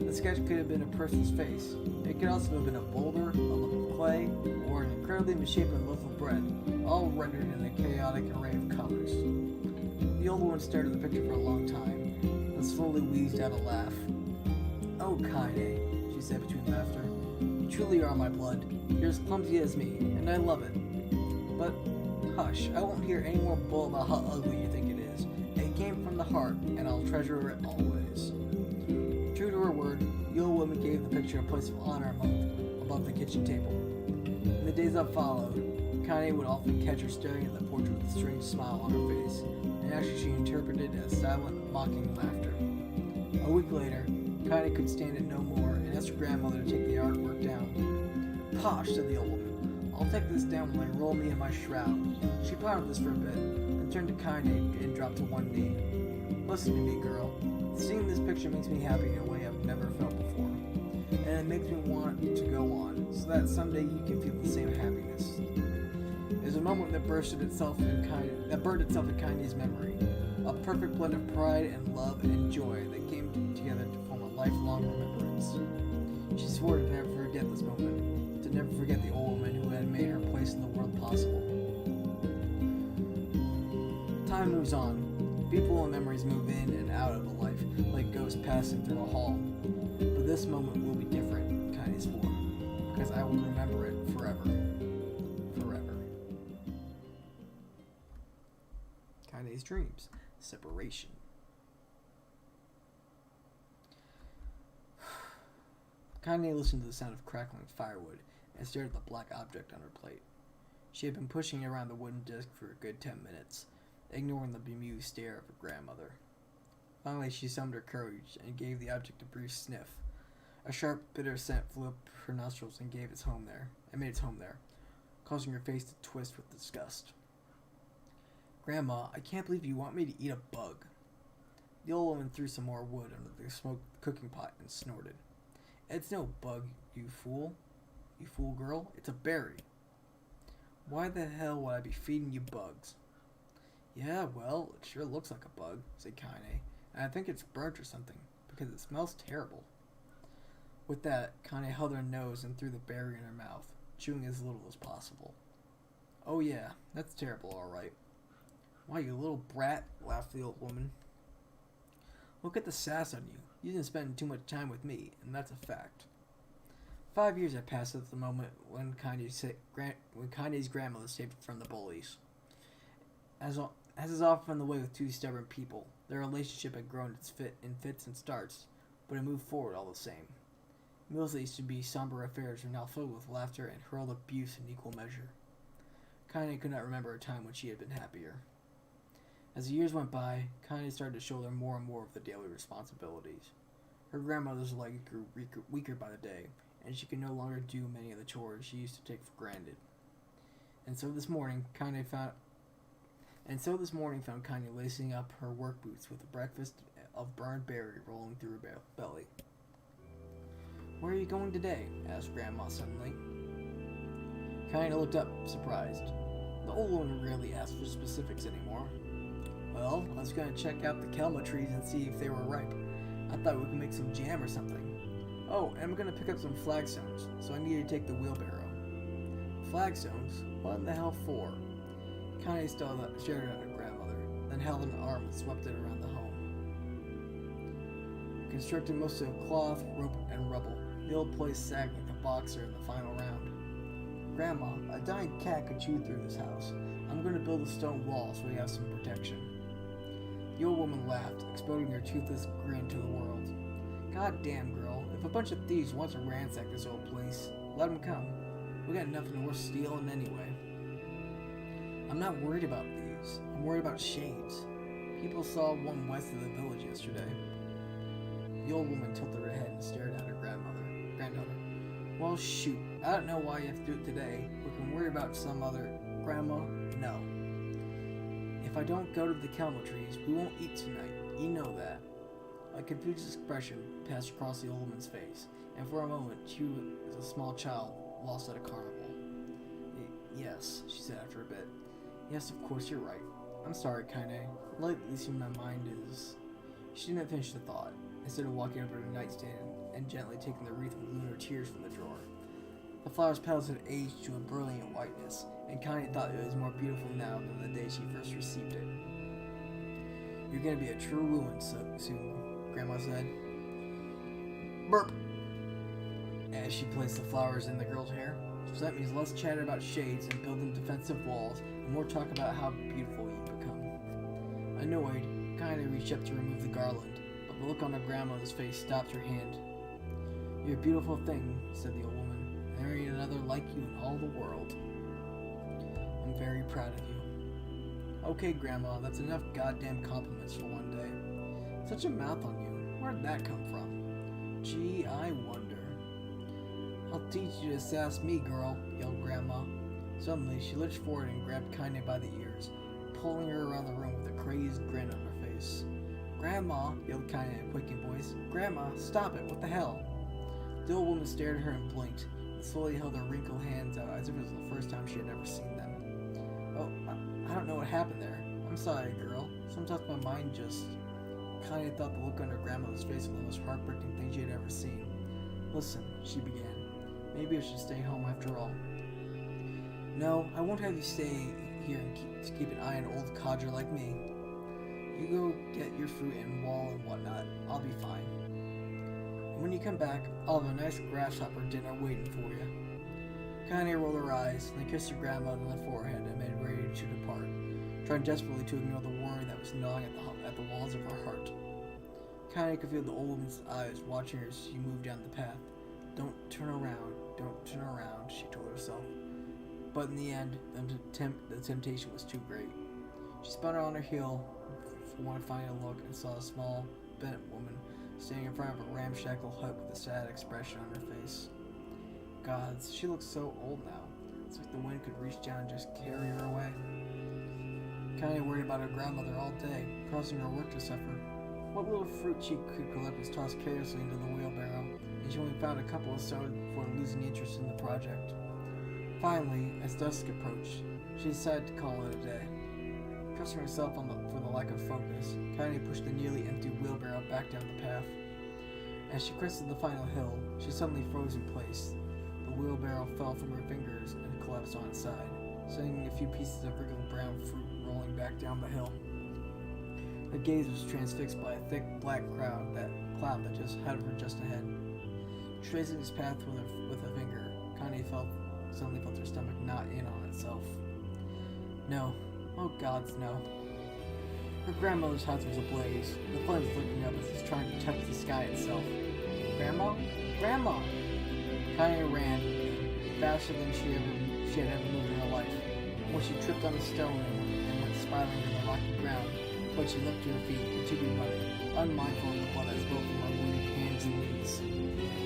The sketch could have been a person's face. It could also have been a boulder, a lump of clay, or an incredibly misshapen loaf of bread, all rendered in a chaotic array of colors. The old woman stared at the picture for a long time, then slowly wheezed out a laugh. Oh, Kaine, she said between laughter. You truly are my blood. You're as clumsy as me, and I love it. But, hush, I won't hear any more bull about how ugly you think it is. It came from the heart, and I'll treasure it always. True to her word, the old woman gave the picture a place of honor above the kitchen table. In the days that followed, Kaine would often catch her staring at the portrait with a strange smile on her face, and actually she interpreted it as silent, mocking laughter. A week later, Kaine could stand it no more and asked her grandmother to take the artwork down. Posh, said the old woman. I'll take this down when they roll me in my shroud. She pondered this for a bit, then turned to Kaine and dropped to one knee. Listen to me, girl. Seeing this picture makes me happy in a way I've never felt before. And it makes me want to go on, so that someday you can feel the same happiness. There's a moment that burned itself in Kaine's memory. A perfect blend of pride and love and joy that came together to form a lifelong remembrance. She swore to never forget this moment, to never forget the old woman who had made her place in the world possible. Time moves on. People and memories move in and out of a life, like ghosts passing through a hall. But this moment will be different, Kaine swore, because I will remember it forever. Forever. Kaine's dreams. Separation. Kaine listened to the sound of crackling firewood and stared at the black object on her plate. She had been pushing around the wooden disc for a good 10 minutes, ignoring the bemused stare of her grandmother. Finally, she summoned her courage and gave the object a brief sniff. A sharp, bitter scent flew up her nostrils and made its home there, causing her face to twist with disgust. Grandma, I can't believe you want me to eat a bug. The old woman threw some more wood under the smoked cooking pot and snorted. It's no bug, you fool. You fool girl, it's a berry. Why the hell would I be feeding you bugs? Yeah, well, it sure looks like a bug, said Kaine, and I think it's burnt or something, because it smells terrible. With that, Kaine held her nose and threw the berry in her mouth, chewing as little as possible. Oh yeah, that's terrible, all right. Why, you little brat, laughed the old woman. Look at the sass on you. You didn't spend too much time with me, and that's a fact. 5 years had passed at the moment when Kaine's grandmother saved her from the bullies. As is often the way with two stubborn people, their relationship had grown in fits and starts, but it moved forward all the same. Meals that used to be somber affairs were now filled with laughter and hurled abuse in equal measure. Kaine could not remember a time when she had been happier. As the years went by, Kaine started to shoulder more and more of the daily responsibilities. Her grandmother's leg grew weaker by the day, and she could no longer do many of the chores she used to take for granted. And so this morning found Kaine lacing up her work boots with a breakfast of burned berry rolling through her belly. Where are you going today? Asked Grandma suddenly. Kaine looked up, surprised. The old woman rarely asked for specifics anymore. Well, I was going to check out the kelma trees and see if they were ripe. I thought we could make some jam or something. Oh, and I'm gonna pick up some flagstones, so I need to take the wheelbarrow. Flagstones? What in the hell for? Connie stared at her grandmother, then held an arm and swept it around the home. Constructed mostly of cloth, rope, and rubble, the old place sagged like a boxer in the final round. Grandma, a dying cat could chew through this house. I'm going to build a stone wall so we have some protection. The old woman laughed, exploding her toothless grin to the world. God damn, girl, if a bunch of thieves want to ransack this old place, let them come. We got nothing worth stealing anyway. I'm not worried about thieves. I'm worried about shades. People saw one west of the village yesterday. The old woman tilted her head and stared at her granddaughter. Well, shoot. I don't know why you have to do it today. We can worry about some other... Grandma? No. If I don't go to the camel trees, we won't eat tonight. You know that. A confused expression passed across the old woman's face, and for a moment she was a small child lost at a carnival. Yes, she said after a bit. Yes, of course, you're right. I'm sorry, Kaine. Lately, my mind is... She didn't finish the thought. Instead of walking over to the nightstand and gently taking the wreath of lunar tears from the drawer. The flower's petals had aged to a brilliant whiteness, and Connie thought it was more beautiful now than the day she first received it. You're gonna be a true ruin soon, Grandma said. Burp! As she placed the flowers in the girl's hair. So that means less chatter about shades and building defensive walls, and more talk about how beautiful you become. Annoyed, Connie reached up to remove the garland, but the look on her grandmother's face stopped her hand. You're a beautiful thing, said the old woman. There ain't another like you in all the world. I'm very proud of you. Okay, Grandma, that's enough goddamn compliments for one day. Such a mouth on you. Where'd that come from? Gee, I wonder. I'll teach you to sass me, girl, yelled Grandma. Suddenly, she lurched forward and grabbed Kaine by the ears, pulling her around the room with a crazed grin on her face. Grandma, yelled Kaine in a quaking voice. Grandma, stop it, what the hell? The old woman stared at her and blinked, and slowly held her wrinkled hands out as if it was the first time she had ever seen them. Oh, I don't know what happened there. I'm sorry, girl. Sometimes my mind just... Kaine thought the look on her grandmother's face was the most heartbreaking thing she had ever seen. Listen, she began. Maybe I should stay home after all. No, I won't have you stay here and keep an eye on an old codger like me. You go get your fruit and wall and whatnot. I'll be fine. And when you come back, I'll have a nice grasshopper dinner waiting for you. Kaine rolled her eyes, then kissed her grandmother on the forehead and made ready to depart, trying desperately to ignore the worry that was gnawing at the walls of her heart. Kaine could feel the old woman's eyes watching her as she moved down the path. Don't turn around, she told herself. But in the end, the temptation was too great. She spun on her heel for one final look and saw a small, bent woman standing in front of a ramshackle hut with a sad expression on her face. Gods, she looks so old now. It's like the wind could reach down and just carry her away. Kaine worried about her grandmother all day, causing her work to suffer. What little fruit she could collect was tossed carelessly into the wheelbarrow, and she only found a couple of stones before losing interest in the project. Finally, as dusk approached, she decided to call it a day. Trusting herself for the lack of focus, Kaine pushed the nearly empty wheelbarrow back down the path. As she crested the final hill, she suddenly froze in place. The wheelbarrow fell from her fingers and collapsed on its side, sending a few pieces of wrinkled brown fruit rolling back down the hill. Her gaze was transfixed by a thick black cloud that just hovered just ahead. Tracing its path with a finger, Kaine suddenly felt her stomach knot in on itself. No. Oh gods, no. Her grandmother's house was ablaze, the flames looking up as it's trying to touch the sky itself. Grandma? Grandma! Kaine ran, faster than she had ever moved in her life. When she tripped on a stone and went spiraling to the rocky ground, but she leapt to her feet and continued running, unmindful of the blood that spoke from her wounded hands and knees.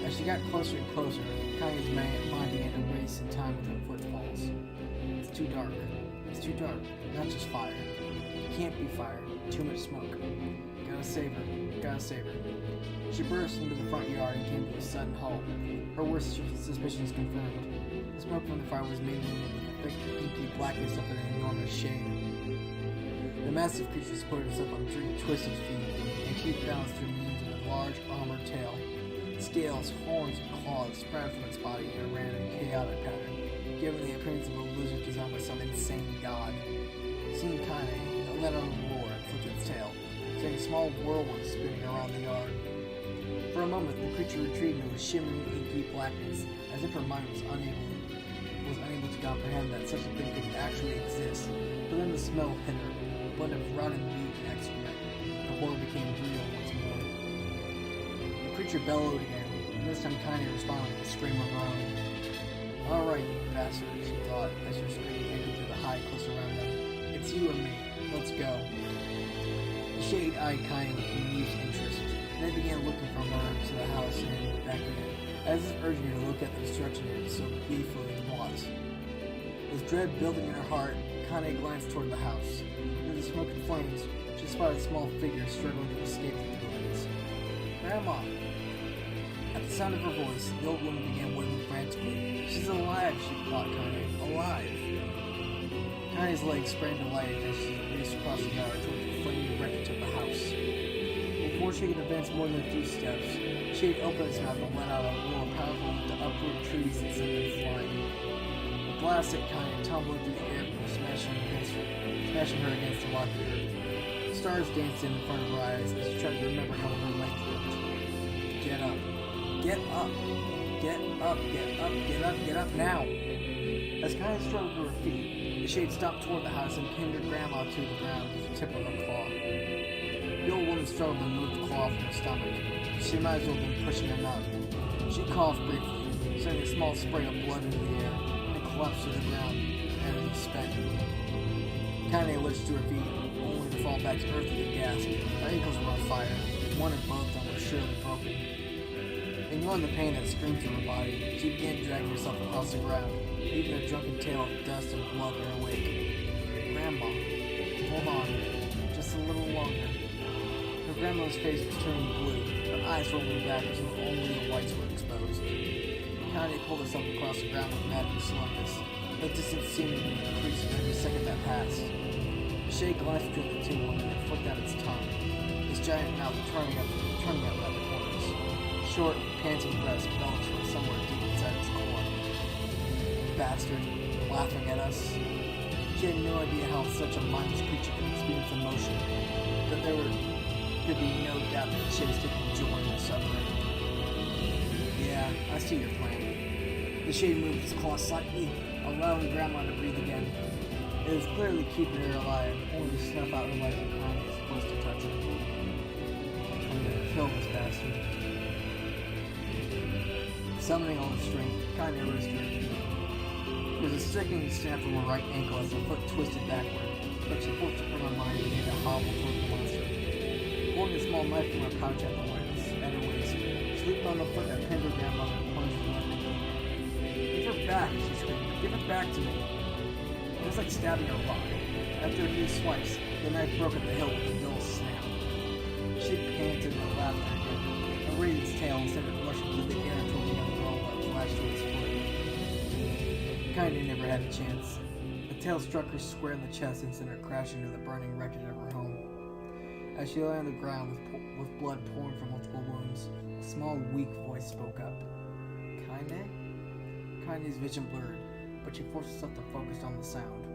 As she got closer and closer, Kaine's mind began to race in time with her footfalls. It's too dark. It's too dark. Not just fire. It can't be fire. Too much smoke. Gotta save her. Gotta save her. She burst into the front yard and came to a sudden halt. Her worst suspicions confirmed. The smoke from the fire was mingling with the thick, inky blackness of an enormous shade. The massive creature supported itself on three twisted feet and kept balanced through means of a large armored tail. Scales, horns, and claws spread from its body in a random, chaotic pattern, giving the appearance of a lizard designed by some insane god. Seeing Kaine, it let out a roar and flicked its tail, sending a small whirlwind spinning around the yard. For a moment, the creature retreated into a shimmering, inky blackness, as if her mind was unable to comprehend that such a thing could actually exist. But then the smell hit her, a blend of rotten meat and excrement. The horror became real once more. The creature bellowed again, and this time Kaine responded with a scream of her own. "Alright, you bastard," she thought, as her scream echoed through the high cliffs around them. "It's you and me. Let's go." The shade eyed Kaine with amused interest, and then began looking from her to the house and back again, as if urging her to look at the destruction it so gleefully wrought. With dread building in her heart, Kaine glanced toward the house. Through the smoke and flames, she spotted a small figure struggling to escape the buildings. "Grandma!" At the sound of her voice, the old woman began waving frantically. "She's alive," she thought Kaine. "Alive!" Kaine's legs sprang to life as she raced across the yard toward the flaming wreckage of the house. Before she could advance more than a few steps, she had opened its mouth and let out a roar powerful with the upward trees that sent them flying. The blast hit Kaine, tumbling through the air before smashing her against the rocky earth. Stars danced in front of her eyes as she tried to remember how her legs worked. Get up. Get up. Get up. Get up. Get up. Get up now. As Kaine struggled to her feet, the shade stomped toward the house and pinned her grandma to the ground with the tip of her claw. The old woman struggled to move the claw from her stomach. She might as well have been pushing him out. She coughed briefly, sending a small spray of blood into the air, and collapsed to the ground, and spent. Kaine lurched to her feet, only to fall back to earth with a gasp. Her ankles were on fire. One or both of them were surely broken. Ignoring the pain that screamed through her body, she began dragging herself across the ground, leaving a drunken tail of dust and blood in her wake. "Grandma, hold on, just a little longer." Her grandma's face was turning blue, her eyes rolling back until only the whites were exposed. Kaine pulled herself across the ground with maddening slowness, the distance seemingly increasing every second that passed. The shade glanced between the two women and flicked out its tongue, its giant mouth turning out at the corners. Short, panting breaths belched from somewhere deep inside its core. Bastard, laughing at us. She had no idea how such a mindless creature could experience emotion, but there could be no doubt that she was taking joy in the suffering. "Yeah, I see your plan." The shade moved its claw slightly, allowing Grandma to breathe again. It was clearly keeping her alive, only to snuff out her life when Kaine was supposed to touch her. "I'm gonna kill this bastard." Summoning all her strength, Kaine rose to her feet. There was a sickening snap from her right ankle as the foot twisted backward, but she forced it from her mind and began to hobble toward the monster. Pulling a small knife from her pouch at her waist, she leaped on the foot that pinned her grandmother and plunged the knife into her. "Give her back," she screamed. "Give it back to me." It was like stabbing a rock. After a few swipes, the knife broke at the hilt with a dull snap. She panted and laughed again, and raised its tail and sent it rushing through the air toward the young girl that flashed to its foot. Kaine never had a chance. The tail struck her square in the chest and sent her crashing into the burning wreckage of her home. As she lay on the ground with blood pouring from multiple wounds, a small, weak voice spoke up. "Kaine?" Kaine's vision blurred, but she forced herself to focus on the sound.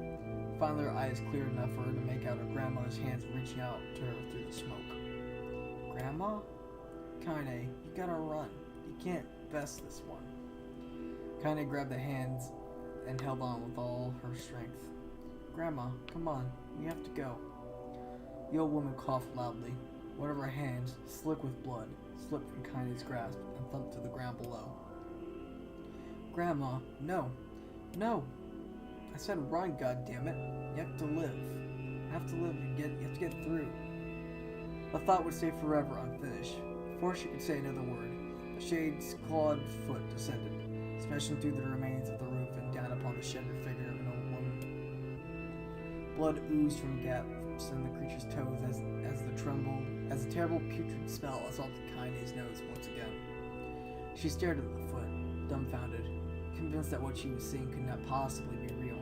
Finally, her eyes cleared enough for her to make out her grandmother's hands reaching out to her through the smoke. "Grandma? Kaine, you gotta run. You can't best this one." Kaine grabbed the hands and held on with all her strength. "Grandma, come on, we have to go." The old woman coughed loudly. One of her hands, slick with blood, slipped from Kaine's grasp and thumped to the ground below. "Grandma, no. No! I said run, goddammit. You have to live. You have to live. You have to get through." The thought would stay forever unfinished. Before she could say another word, the shade's clawed foot descended, smashing through the remains of the roof and down upon the shattered figure of an old woman. Blood oozed from gaps in the creature's toes as the terrible putrid smell assaulted Kaine's nose once again. She stared at the foot, dumbfounded, convinced that what she was seeing could not possibly be real.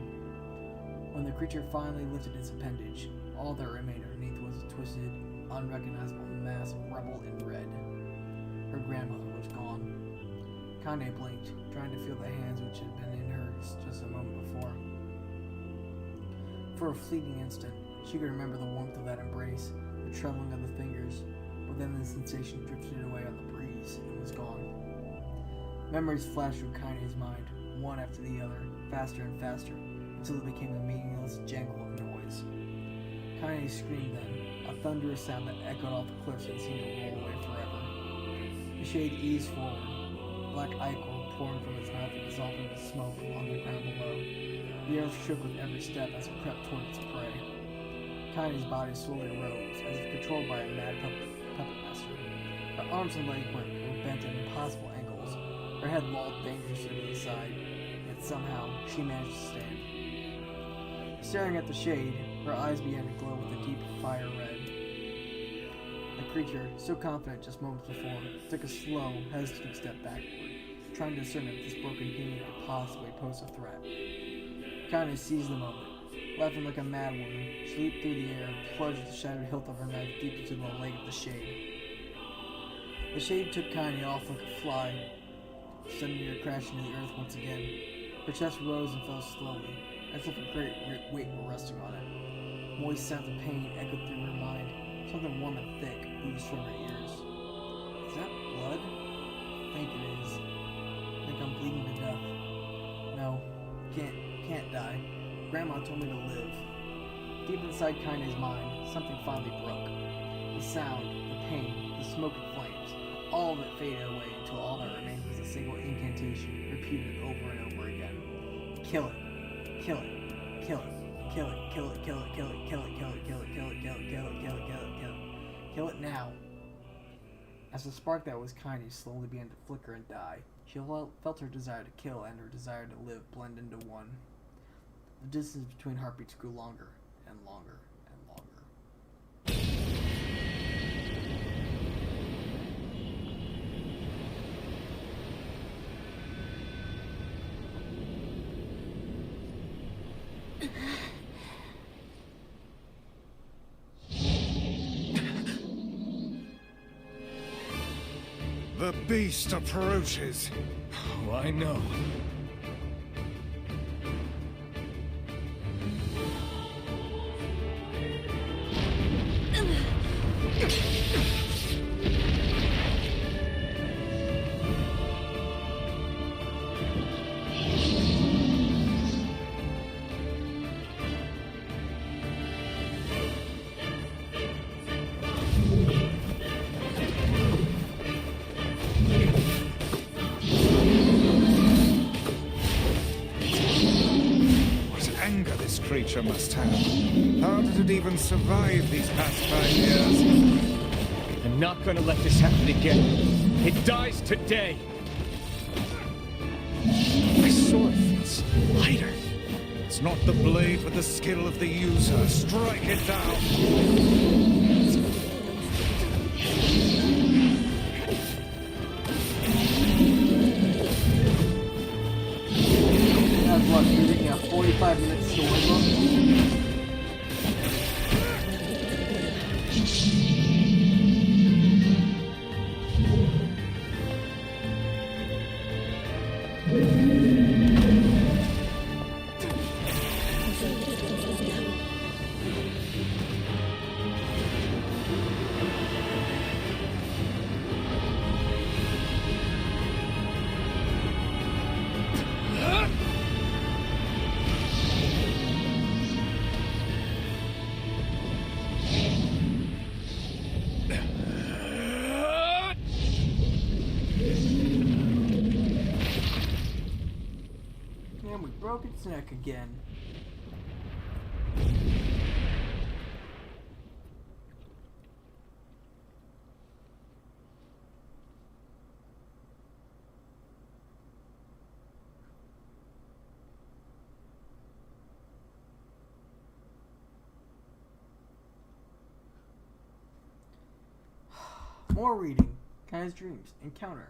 When the creature finally lifted its appendage, all that remained underneath was a twisted, unrecognizable mass of rubble and red. Her Her grandmother was gone. Kane blinked, trying to feel the hands which had been in hers just a moment before. For a fleeting instant, she could remember the warmth of that embrace, the trembling of the fingers, but then the sensation drifted away on the breeze and was gone. Memories flashed through Kane's mind, one after the other, faster and faster, until it became a meaningless jangle of noise. Kane screamed then, a thunderous sound that echoed off the cliffs and seemed to roll away forever. The shade eased forward, black ichor pouring from its mouth and dissolving into smoke on the ground below. The earth shook with every step as it crept toward its prey. Kane's body slowly rose, as if controlled by a mad puppet master. Her arms and legs were bent at impossible angles, her head lolled dangerously to the side, yet somehow she managed to stand. Staring at the shade, her eyes began to glow with a deep fire red. The creature, so confident just moments before, took a slow, hesitating step backward, trying to discern if this broken human could possibly pose a threat. Kane seized the moment. Laughing like a mad woman, she leaped through the air and plunged the shattered hilt of her knife deep into the leg of the shade. The shade took Kane off like a fly, sending her crashing to the earth once again. Her chest rose and fell slowly, as if a great weight were resting on it. Moist sounds of pain echoed through her mind. Something warm and thick oozed from her ears. Is that blood? I think it is. I think I'm bleeding to death. No, can't die. Grandma told me to live. Deep inside Kane's mind, something finally broke. The sound, the pain, the smoke and flames, all of it faded away until all that remained was a single incantation, repeated over and over again. Kill it. Kill it. Kill it. Kill it. Kill it. Kill it. Kill it. Kill it. Kill it. Kill it. Kill it. Kill it. Kill it. Kill it. Kill it. Kill it. Kill it now. As the spark that was Kane slowly began to flicker and die, she felt her desire to kill and her desire to live blend into one. The distance between heartbeats grew longer and longer and longer. The beast approaches. Oh, I know. Creature must have. How did it even survive these past 5 years? I'm not gonna let this happen again. It dies today. My sword feels lighter. It's not the blade, but the skill of the user. Strike it down. What, you're taking a 45-minute sword book? Broke its neck again. More reading. Kane's dreams. Encounter.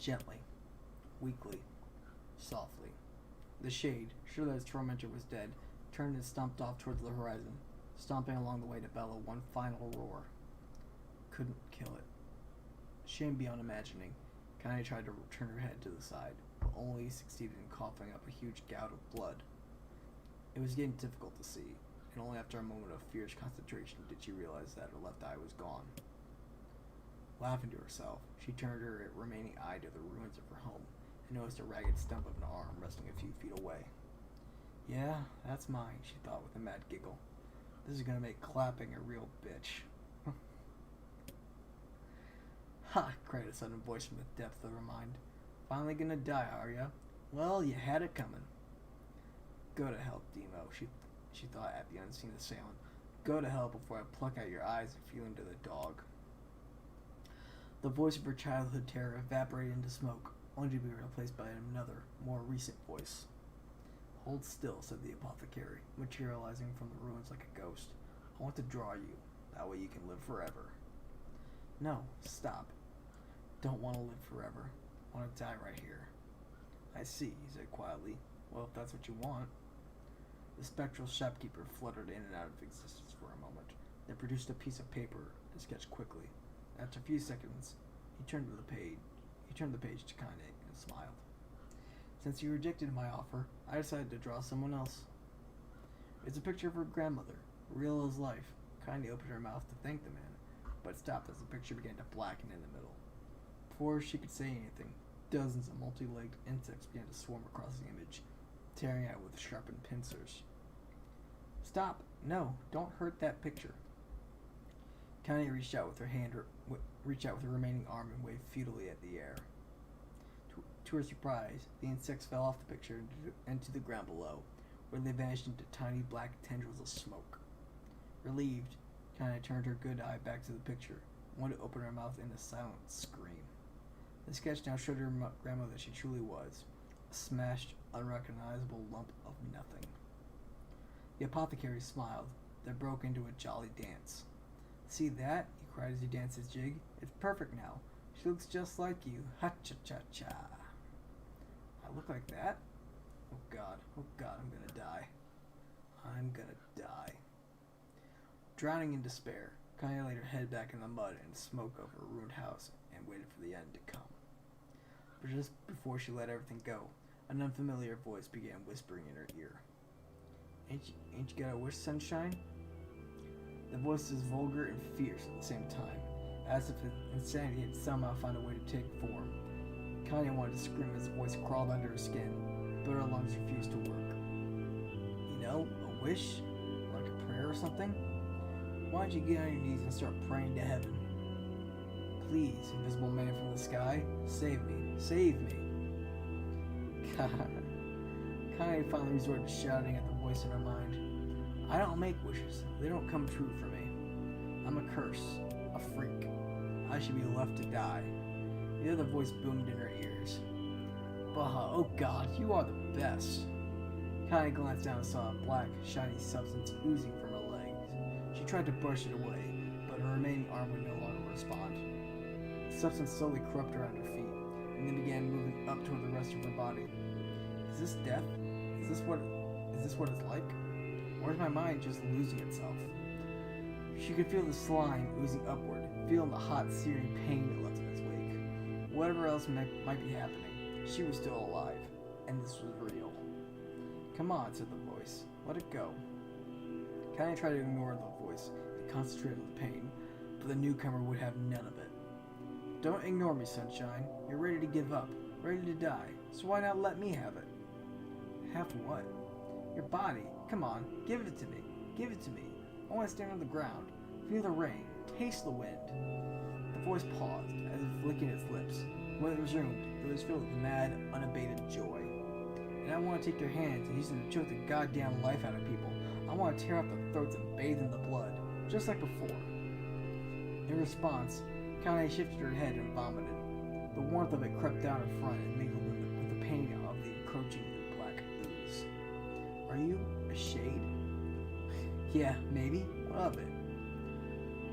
Gently. Weakly, softly. The shade, sure that its tormentor was dead, turned and stomped off towards the horizon, stomping along the way to bellow one final roar. couldn't kill it. Shame beyond imagining, Kanye tried to turn her head to the side, but only succeeded in coughing up a huge gout of blood. It was getting difficult to see, and only after a moment of fierce concentration did she realize that her left eye was gone. Laughing to herself, she turned her remaining eye to the ruins of her home and noticed a ragged stump of an arm resting a few feet away. Yeah, that's mine, she thought with a mad giggle. This is gonna make clapping a real bitch. Ha! Cried a sudden voice from the depth of her mind. Finally gonna die, are ya? Well, you had it coming. Go to hell, Demo, she thought at the unseen assailant. Go to hell before I pluck out your eyes and feed them to the dog. The voice of her childhood terror evaporated into smoke, only to be replaced by another, more recent voice. Hold still, said the apothecary, materializing from the ruins like a ghost. I want to draw you. That way you can live forever. No, stop. Don't want to live forever. I want to die right here. I see, he said quietly. Well, if that's what you want. The spectral shopkeeper fluttered in and out of existence for a moment, then produced a piece of paper and sketched quickly. After a few seconds, he turned the page to Kanye and smiled. Since you rejected my offer, I decided to draw someone else. It's a picture of her grandmother, real as life. Kanye opened her mouth to thank the man, but stopped as the picture began to blacken in the middle. Before she could say anything, dozens of multi-legged insects began to swarm across the image, tearing at it with sharpened pincers. Stop! No, don't hurt that picture. Kanye reached out with her remaining arm and waved futilely at the air. To her surprise, the insects fell off the picture into the ground below, where they vanished into tiny black tendrils of smoke. Relieved, Kanye turned her good eye back to the picture, and wanted to open her mouth in a silent scream. The sketch now showed her grandmother that she truly was, a smashed, unrecognizable lump of nothing. The apothecary smiled, then broke into a jolly dance. See that? He cried as he danced his jig. It's perfect now. She looks just like you. Ha-cha-cha-cha. I look like that? Oh God, I'm gonna die. I'm gonna die. Drowning in despair, Kanye laid her head back in the mud and smoke over a ruined house and waited for the end to come. But just before she let everything go, an unfamiliar voice began whispering in her ear. Ain't you got a wish, sunshine? The voice was vulgar and fierce at the same time, as if insanity had somehow found a way to take form. Kanye wanted to scream as the voice crawled under her skin, but her lungs refused to work. You know, a wish? Like a prayer or something? Why don't you get on your knees and start praying to heaven? Please, invisible man from the sky, save me. Save me. Kanye finally resorted to shouting at the voice in her mind. I don't make wishes. They don't come true for me. I'm a curse. A freak. I should be left to die. The other voice boomed in her ears. Baha, oh God, you are the best. Kanye glanced down and saw a black, shiny substance oozing from her legs. She tried to brush it away, but her remaining arm would no longer respond. The substance slowly crept around her feet, and then began moving up toward the rest of her body. Is this death? Is this what it's like? Or is my mind just losing itself? She could feel the slime oozing upward, feeling the hot, searing pain it left in its wake. Whatever else might be happening, she was still alive, and this was real. Come on, said the voice. Let it go. Kanye tried to ignore the voice and concentrate on the pain, but the newcomer would have none of it. Don't ignore me, sunshine. You're ready to give up, ready to die, so why not let me have it? Have what? Your body. Come on, give it to me. Give it to me. I want to stand on the ground, feel the rain, taste the wind. The voice paused, as if licking its lips. When it resumed, it was filled with mad, unabated joy. And I want to take your hands and use them to choke the goddamn life out of people. I want to tear out their throats and bathe in the blood, just like before. In response, Kanye shifted her head and vomited. The warmth of it crept down her front and mingled with the pain of the encroaching black ooze. Are you a shade? Yeah, maybe. What of it?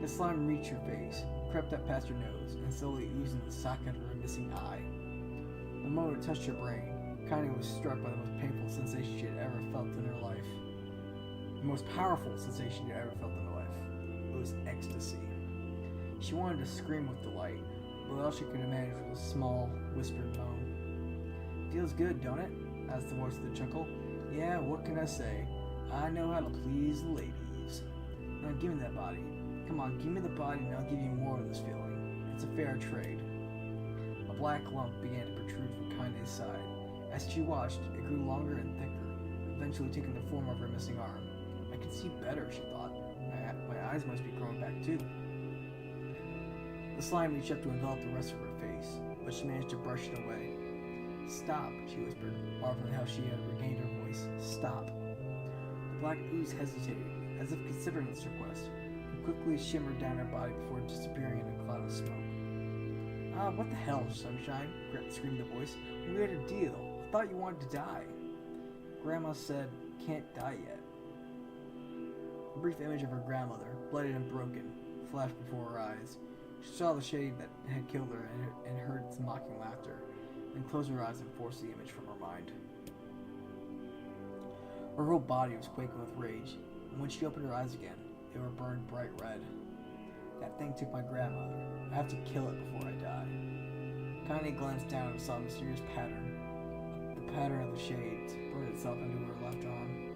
The slime reached her face, crept up past her nose, and slowly oozed in the socket of her missing eye. The moment it touched her brain, Kanye was struck by the most painful sensation she had ever felt in her life. The most powerful sensation she had ever felt in her life. It was ecstasy. She wanted to scream with delight, but all she could manage was a small, whispered moan. Feels good, don't it? Asked the voice with a chuckle. Yeah, what can I say? I know how to please the ladies. Now give me that body. Come on, give me the body and I'll give you more of this feeling. It's a fair trade. A black lump began to protrude from Kande's side. As she watched, it grew longer and thicker, eventually taking the form of her missing arm. I can see better, she thought. My eyes must be growing back too. The slime reached up to envelop the rest of her face, but she managed to brush it away. Stop, she whispered, marveling how she had regained her voice. Stop. The black ooze hesitated, as if considering this request, and quickly shimmered down her body before disappearing in a cloud of smoke. Ah, what the hell, Sunshine? Screamed the voice. We had a deal. I thought you wanted to die. Grandma said, can't die yet. A brief image of her grandmother, bloodied and broken, flashed before her eyes. She saw the shade that had killed her and heard its mocking laughter, then closed her eyes and forced the image from her mind. Her whole body was quaking with rage, and when she opened her eyes again, they were burned bright red. That thing took my grandmother. I have to kill it before I die. Kanye glanced down and saw a mysterious pattern. The pattern of the shades burned itself into her left arm.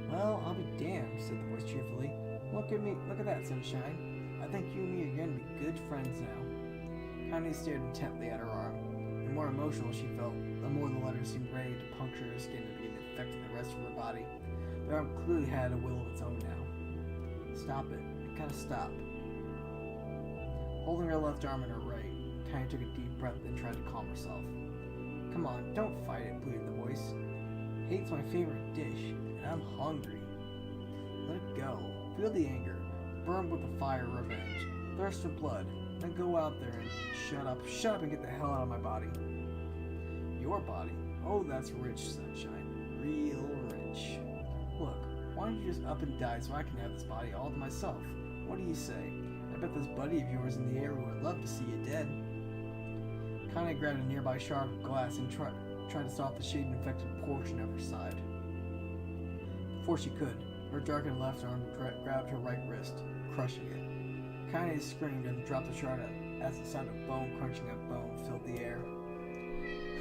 Well, I'll be damned, said the voice cheerfully. Look at me, look at that, Sunshine. I think you and me are going to be good friends now. Kanye stared intently at her arm. The more emotional she felt, the more the letters seemed ready to puncture her skin and begin infecting the rest of her body. The arm clearly had a will of its own now. Stop it. You gotta stop. Holding her left arm in her right, Kanye took a deep breath and tried to calm herself. Come on, don't fight it, pleaded the voice. Hate's my favorite dish, and I'm hungry. Let it go. Feel the anger. Burn with the fire of revenge. Thirst for blood. Then go out there and shut up and get the hell out of my body. Your body? Oh, that's rich, Sunshine. Real rich. Look, why don't you just up and die so I can have this body all to myself? What do you say? I bet this buddy of yours in the area would love to see you dead. Kanye grabbed a nearby shard of glass and tried to stop the shade-infected portion of her side. Before she could, her darkened left arm grabbed her right wrist, crushing it. Kanye screamed and dropped the shard as the sound of bone crunching on bone filled the air.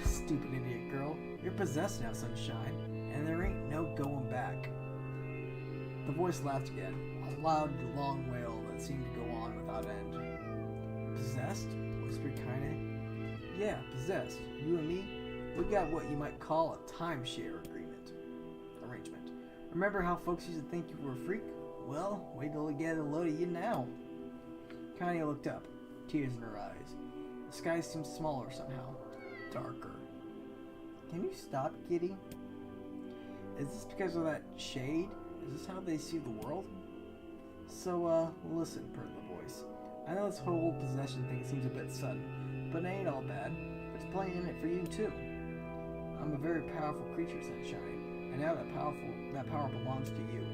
Stupid idiot girl, you're possessed now, Sunshine, and there ain't no going back. The voice laughed again, a loud, long wail that seemed to go on without end. Possessed? Whispered Kanye. Yeah, possessed. You and me, we got what you might call a timeshare arrangement. Remember how folks used to think you were a freak? Well, wait till they get a load of you now. Kanye looked up, tears in her eyes. The sky seemed smaller somehow, darker. Can you stop, kitty? Is this because of that shade? Is this how they see the world? So, listen, purred the voice. I know this whole possession thing seems a bit sudden, but it ain't all bad. There's plenty in it for you, too. I'm a very powerful creature, Sunshine, and now that power belongs to you.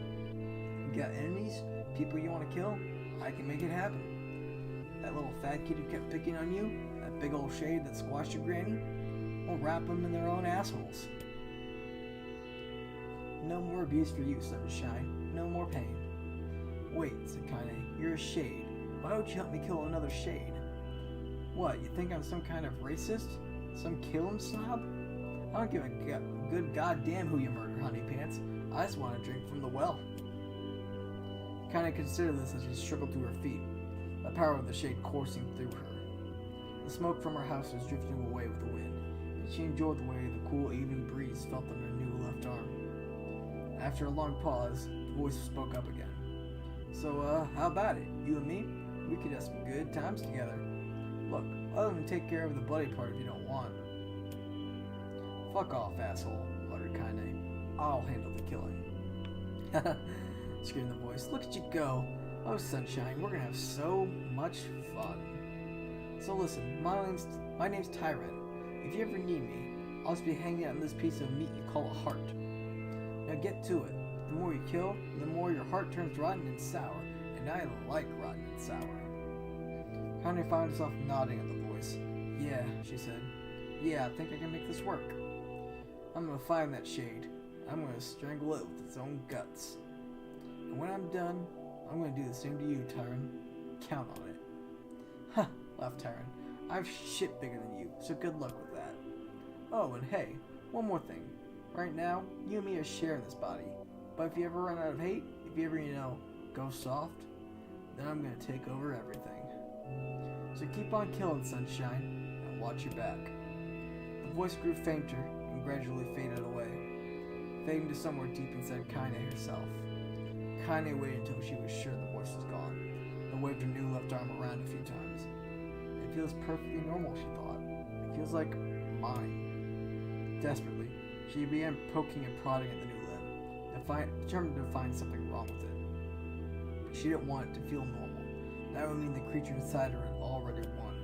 You got enemies? People you want to kill? I can make it happen. That little fat kid who kept picking on you? That big old shade that squashed your granny? We'll wrap them in their own assholes. No more abuse for you, Sunshine. No more pain. Wait, said Kanye. You're a shade. Why would you help me kill another shade? What, you think I'm some kind of racist? Some killing snob? I don't give a good goddamn who you murder, honey pants. I just want to drink from the well. Kanye considered this as she struggled to her feet, the power of the shade coursing through her. The smoke from her house was drifting away with the wind, and she enjoyed the way the cool evening breeze felt on her new left arm. After a long pause, the voice spoke up again. So, how about it? You and me? We could have some good times together. Look, other than take care of the bloody part if you don't want. Fuck off, asshole, muttered Kanye. I'll handle the killing. Screamed the voice. Look at you go. Oh, Sunshine, we're gonna have so much fun. So listen, my name's Tyrant. If you ever need me, I'll just be hanging out in this piece of meat you call a heart. Now get to it. The more you kill, the more your heart turns rotten and sour, and I like rotten and sour. Kanye found herself nodding at the voice. Yeah, she said. Yeah, I think I can make this work. I'm gonna find that shade. I'm gonna strangle it with its own guts. And when I'm done, I'm gonna do the same to you, Tyron. Count on it. Huh, laughed Tyron. I'm shit bigger than you, so good luck with that. Oh, and hey, one more thing. Right now, you and me are sharing this body. But if you ever run out of hate, if you ever, go soft, then I'm gonna take over everything. So keep on killing, Sunshine, and watch your back. The voice grew fainter and gradually faded away, fading to somewhere deep inside Kaine herself. Kaine waited until she was sure the voice was gone, and waved her new left arm around a few times. It feels perfectly normal, she thought. It feels like mine. Desperately, she began poking and prodding at the new limb, determined to find something wrong with it. She didn't want it to feel normal. That would mean the creature inside her had already won.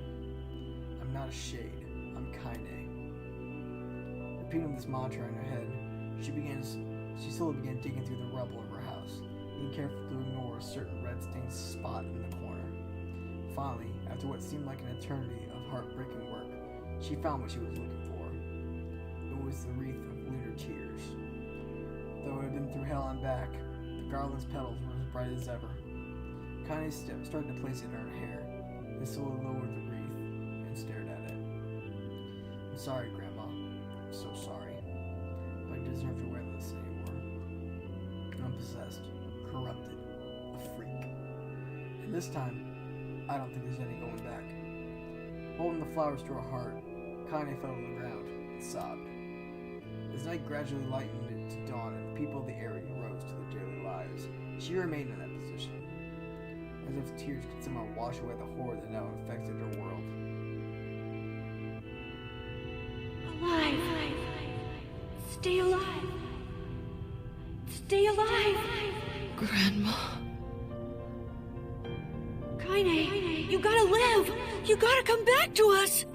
I'm not a shade. I'm Kaine. Repeating this mantra in her head, she slowly began digging through the rubble of her house, being careful to ignore a certain red-stained spot in the corner. Finally, after what seemed like an eternity of heartbreaking work, she found what she was looking for. It was the wreath of lunar tears. Though it had been through hell and back, the garland's petals were as bright as ever. Kaine started to place it in her hair, then slowly lowered the wreath and stared at it. I'm sorry, Grandma. I'm so sorry. But I deserve to wear this anymore. I'm possessed, corrupted, a freak. And this time, I don't think there's any going back. Holding the flowers to her heart, Kaine fell to the ground and sobbed. As night gradually lightened it to dawn and the people of the area rose to their daily lives, she remained in that position, as if tears could somehow wash away the horror that now infected her world. Alive! Stay alive! Stay alive! Grandma. Kaine, you gotta live! You gotta come back to us!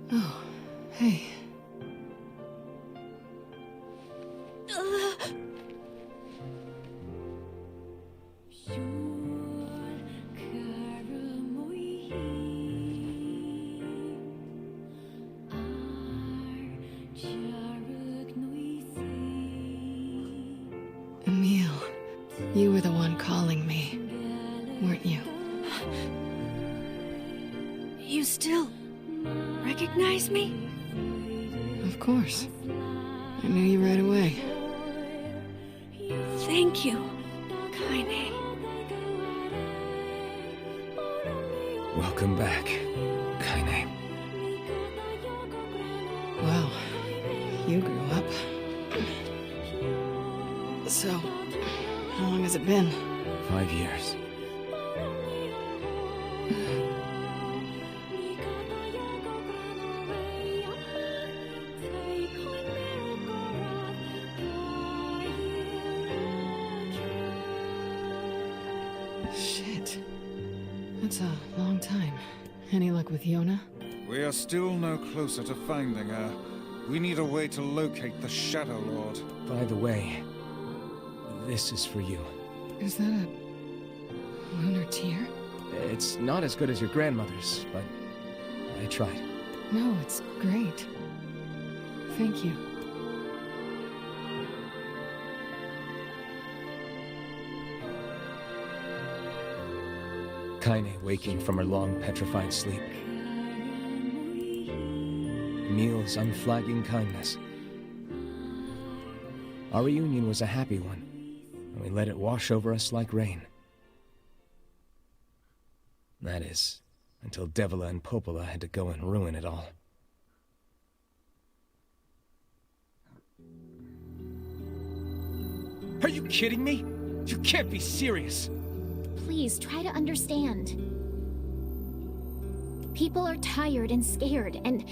Oh, hey. Emil, you were the one calling me, weren't you? You still recognize me? Of course. I knew you right away. Thank you, Kaine. Welcome back, Kaine. Wow, you grew up. So, how long has it been? 5 years. Shit. That's a long time. Any luck with Yona? We are still no closer to finding her. We need a way to locate the Shadow Lord. By the way, this is for you. Is that a lunar tear? It's not as good as your grandmother's, but I tried. No, it's great. Thank you. Kaine waking from her long petrified sleep. Emil's unflagging kindness. Our reunion was a happy one, and we let it wash over us like rain. That is, until Devila and Popola had to go and ruin it all. Are you kidding me? You can't be serious! Please try to understand. People are tired and scared, and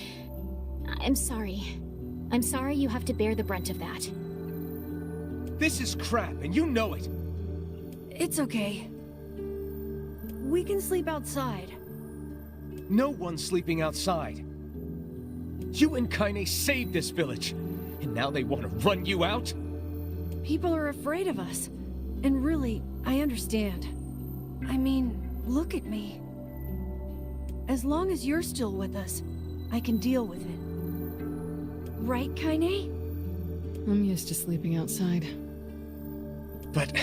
I'm sorry. I'm sorry you have to bear the brunt of that. This is crap, and you know it! It's okay. We can sleep outside. No one's sleeping outside. You and Kaine saved this village, and now they want to run you out? People are afraid of us. And really, I understand. I mean, look at me. As long as you're still with us, I can deal with it. Right, Kaine? I'm used to sleeping outside. But...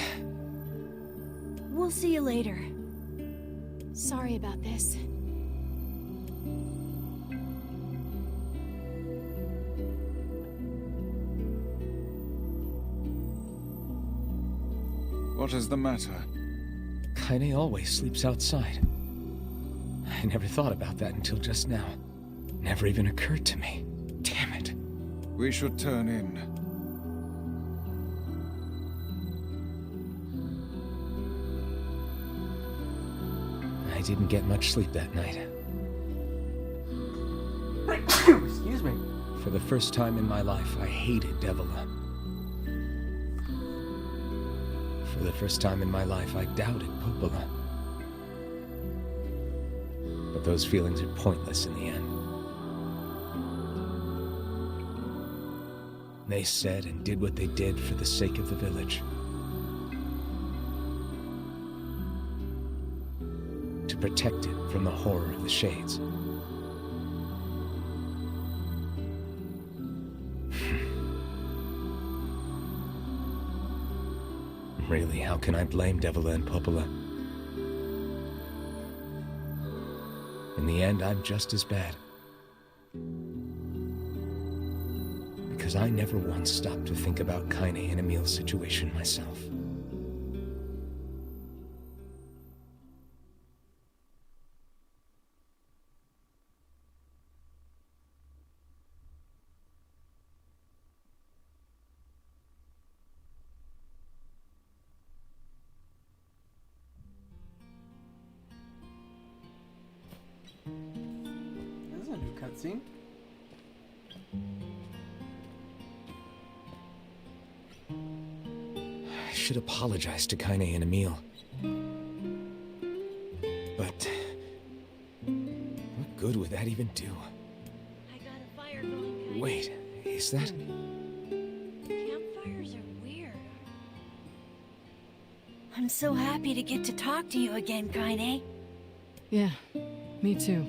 We'll see you later. Sorry about this. What is the matter? Kaine always sleeps outside. I never thought about that until just now. Never even occurred to me. Damn it. We should turn in. I didn't get much sleep that night. Excuse me. For the first time in my life, I hated Devila. For the first time in my life, I doubted Popola. But those feelings are pointless in the end. They said and did what they did for the sake of the village. To protect it from the horror of the Shades. Really, how can I blame Devila and Popola? In the end, I'm just as bad. Because I never once stopped to think about Kaine and Emil's situation myself. This is a new cutscene. I should apologize to Kaine and Emil. But... what good would that even do? I got a fire going, Kaine. Wait, is that... Campfires are weird. I'm so happy to get to talk to you again, Kaine. Yeah, me too.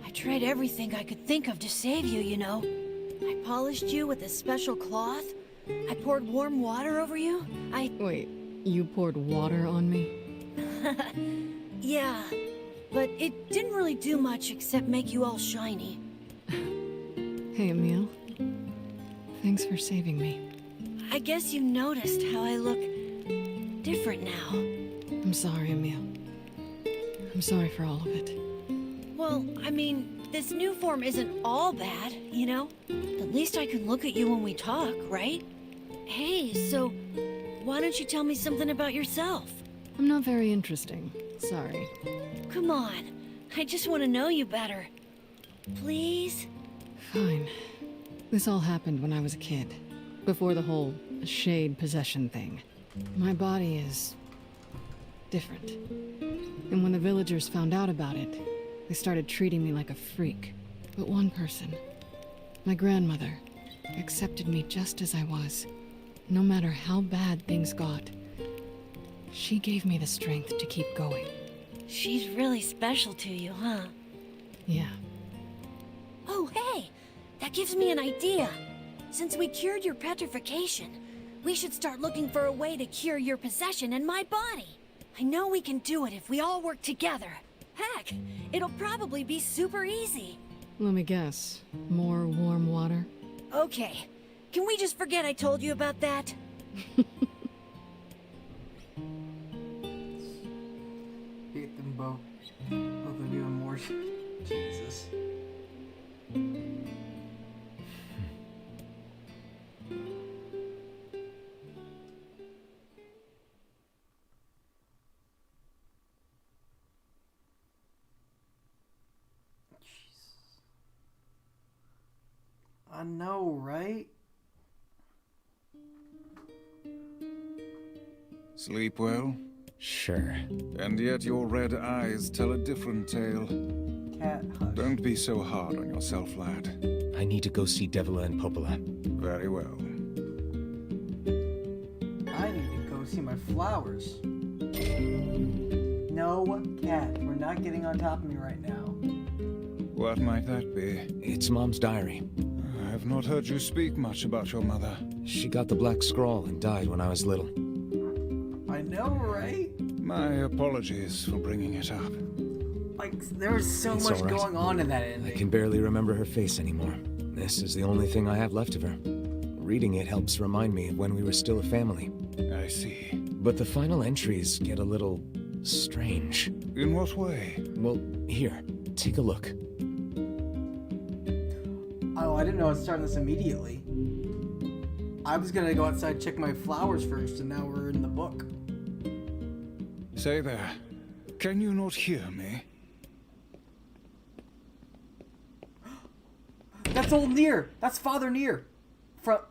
I tried everything I could think of to save you, you know. I polished you with a special cloth. I poured warm water over you. Wait, you poured water on me? Yeah, but it didn't really do much except make you all shiny. Hey, Emil. Thanks for saving me. I guess you noticed how I look different now. I'm sorry, Emil. I'm sorry for all of it. Well, I mean, this new form isn't all bad, you know? At least I can look at you when we talk, right? Hey, so why don't you tell me something about yourself? I'm not very interesting. Sorry. Come on, I just want to know you better. Please? Fine. This all happened when I was a kid. Before the whole shade possession thing. My body is... different. And when the villagers found out about it, they started treating me like a freak. But one person, my grandmother, accepted me just as I was. No matter how bad things got. She gave me the strength to keep going. She's really special to you, huh? Yeah. Oh, hey! That gives me an idea. Since we cured your petrification, we should start looking for a way to cure your possession in my body. I know we can do it if we all work together. Heck, it'll probably be super easy. Let me guess. More warm water? Okay. Can we just forget I told you about that? Hate them both. Both of you and more. Jesus. I know, right? Sleep well? Sure. And yet your red eyes tell a different tale. Cat, hush. Don't be so hard on yourself, lad. I need to go see Devila and Popola. Very well. I need to go see my flowers. No, Cat, we're not getting on top of me right now. What might that be? It's Mom's diary. I have not heard you speak much about your mother. She got the Black Scrawl and died when I was little. I know, right? My apologies for bringing it up. Like, there was so It's much all right. going on in that I ending. can barely remember her face anymore. This is the only thing I have left of her. Reading it helps remind me of when we were still a family. I see. But the final entries get a little strange. In what way? Well, here, take a look. Oh, I didn't know I was starting this immediately. I was gonna go outside and check my flowers first, and now we're in the book. Say there. Can you not hear me? That's old Nier! That's Father Nier! From...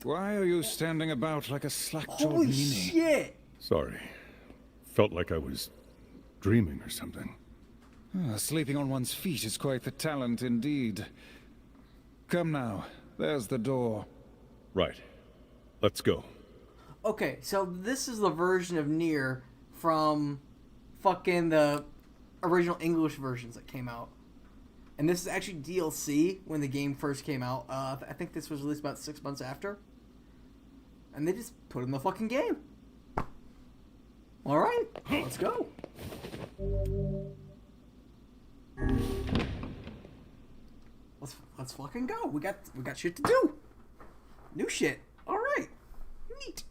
Why are you standing about like a slack-jawed Holy meanie? shit! Sorry. Felt like I was dreaming or something. Sleeping on one's feet is quite the talent indeed. Come now. There's the door. Right. Let's go. Okay, so this is the version of Nier from fucking the original English versions that came out. And this is actually DLC when the game first came out. I think this was released about 6 months after. And they just put it in the fucking game. Alright, let's go. Let's fucking go. We got shit to do. New shit. Alright. Neat.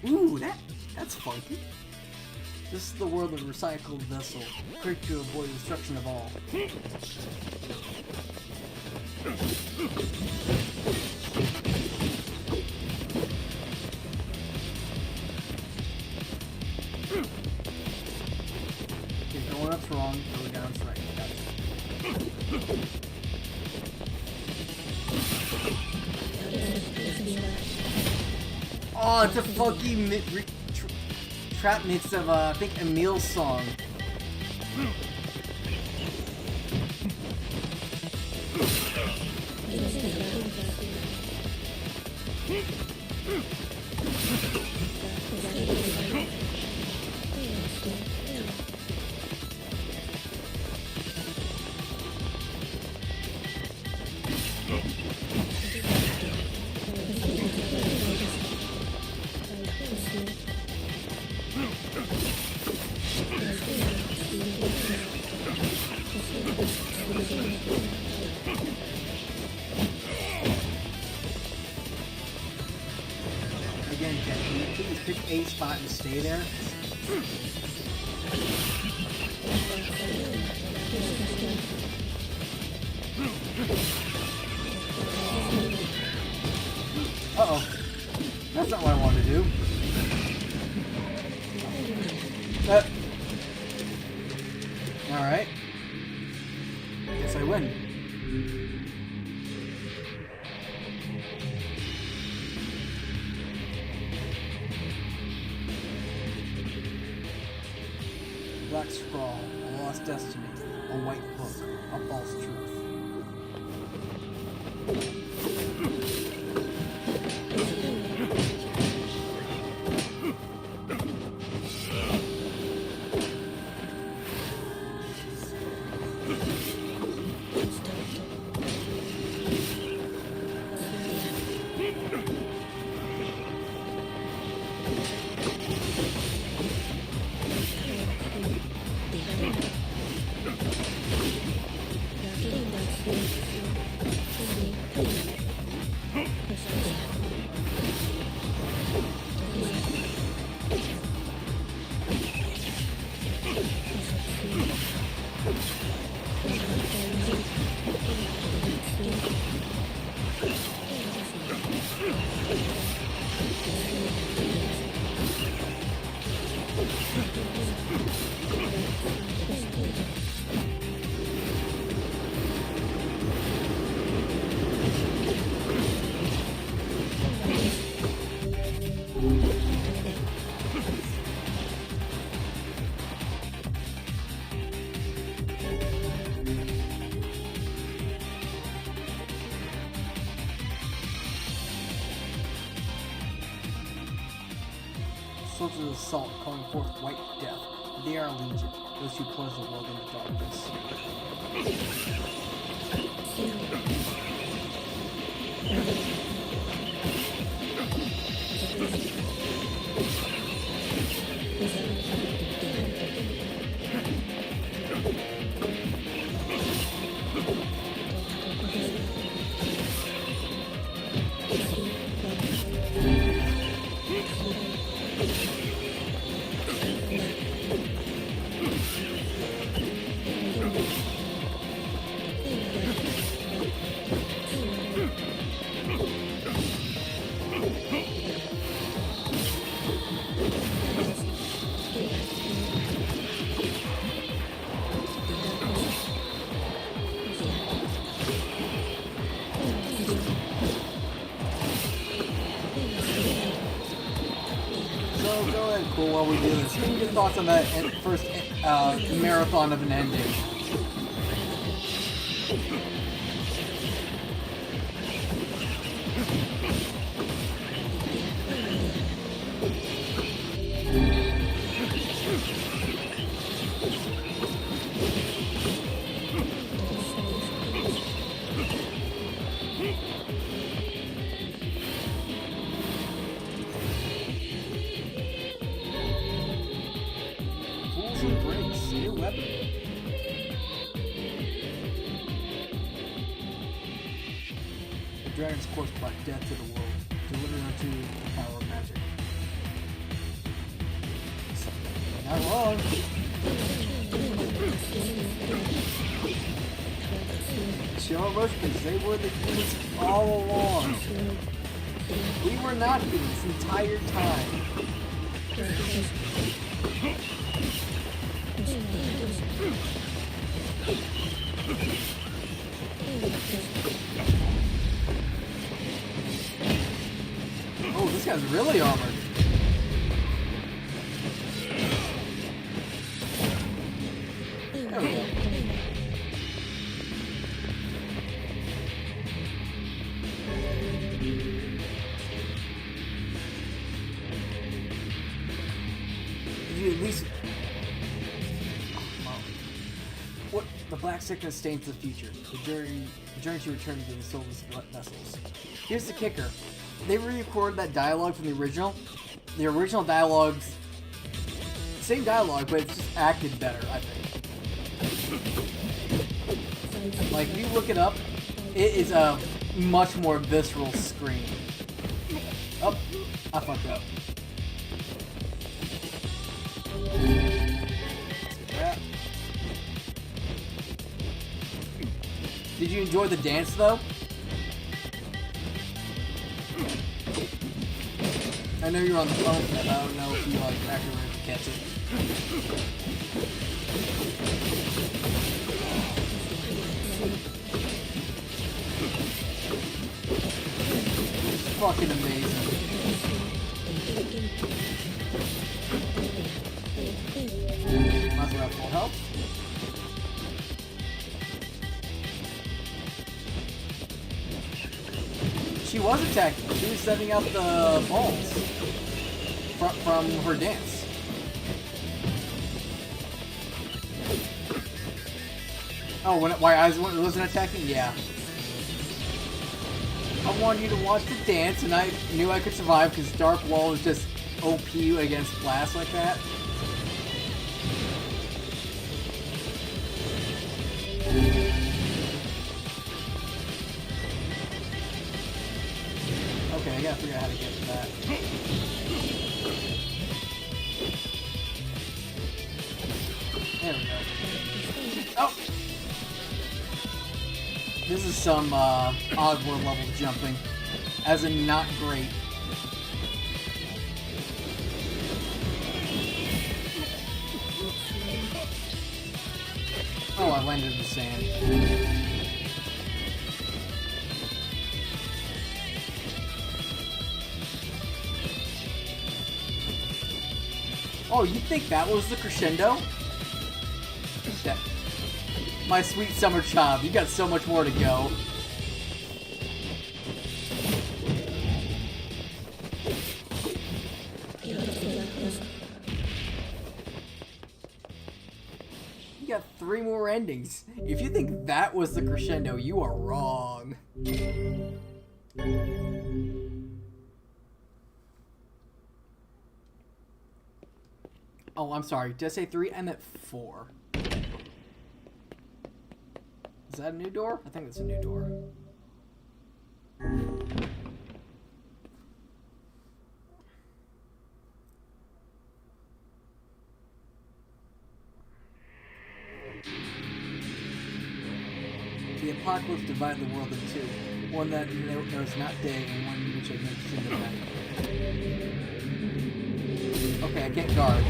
Ooh, that's funky. This is the world of recycled vessel. Quick to avoid destruction of all. Okay, going up's wrong, going down's right. Got it. Oh, it's a funky trap mix of, I think, Emil's song. Again, Jen, can you please pick a spot and stay there? Uh-oh. That's not what I wanted to do. Alright. Guess I win. Black Scrawl, a lost destiny, a white book, a false truth. Soldiers of assault calling forth white death. They are legion, those who close the world into darkness. go ahead, cool, while we do this. Give me your thoughts on that first marathon of an ending. Dragon's course brought death to the world, delivered unto the power of magic. Not wrong. Show emotions, they were the humans all along. We were not humans this entire time. Oh, this guy's really armored. There we go. Did you at least... What? The black sickness stains the future. The journey to return to the soulless vessels. Here's the kicker. They re-recorded that dialogue from the original. The original dialogue's same dialogue, but it's just acted better, I think. Like, if you look it up, it is a much more visceral scream. Oh, I fucked up. Yeah. Did you enjoy the dance, though? I know you're on the phone, but I don't know if you actually were able to catch it. It's fucking amazing. Might as well have full health. She was attacking. She was setting up the balls from her dance. Oh, why I wasn't attacking? Yeah. I wanted you to watch the dance, and I knew I could survive because Dark Wall is just OP against blast like that. Okay, I gotta figure out how to get to that. There we go. Oh! This is some Oddworld level jumping. As in, not great. Oh, I landed in the sand. Oh, you think that was the crescendo? That, my sweet summer child, you got so much more to go. You got 3 more endings. If you think that was the crescendo, you are wrong. Oh, I'm sorry. Did I say 3? I meant 4. Is that a new door? I think that's a new door. The apocalypse divided the world in two. One that knows not day and one which I makes in the night. Okay, I can't guard.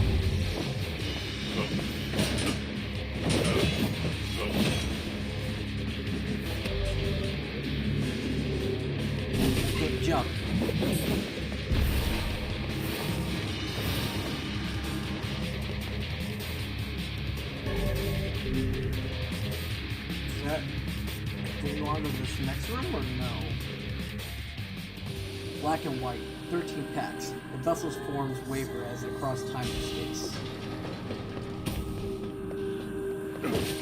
Can't jump. that. Do you want to go to this next room or no? Black and white, 13 packs. The vessel's forms waver as they cross time and space.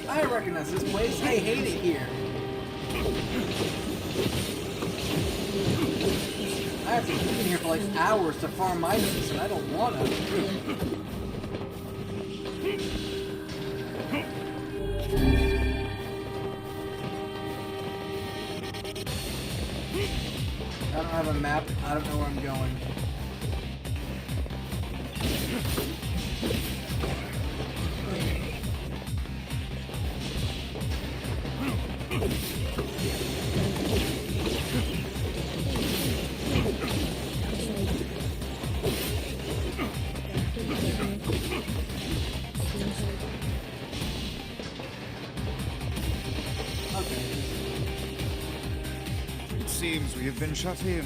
I recognize this place. I hate it here. I have to be in here for like hours to farm items, and I don't want to. I don't have a map. I don't know where I'm going. It seems we have been shut in.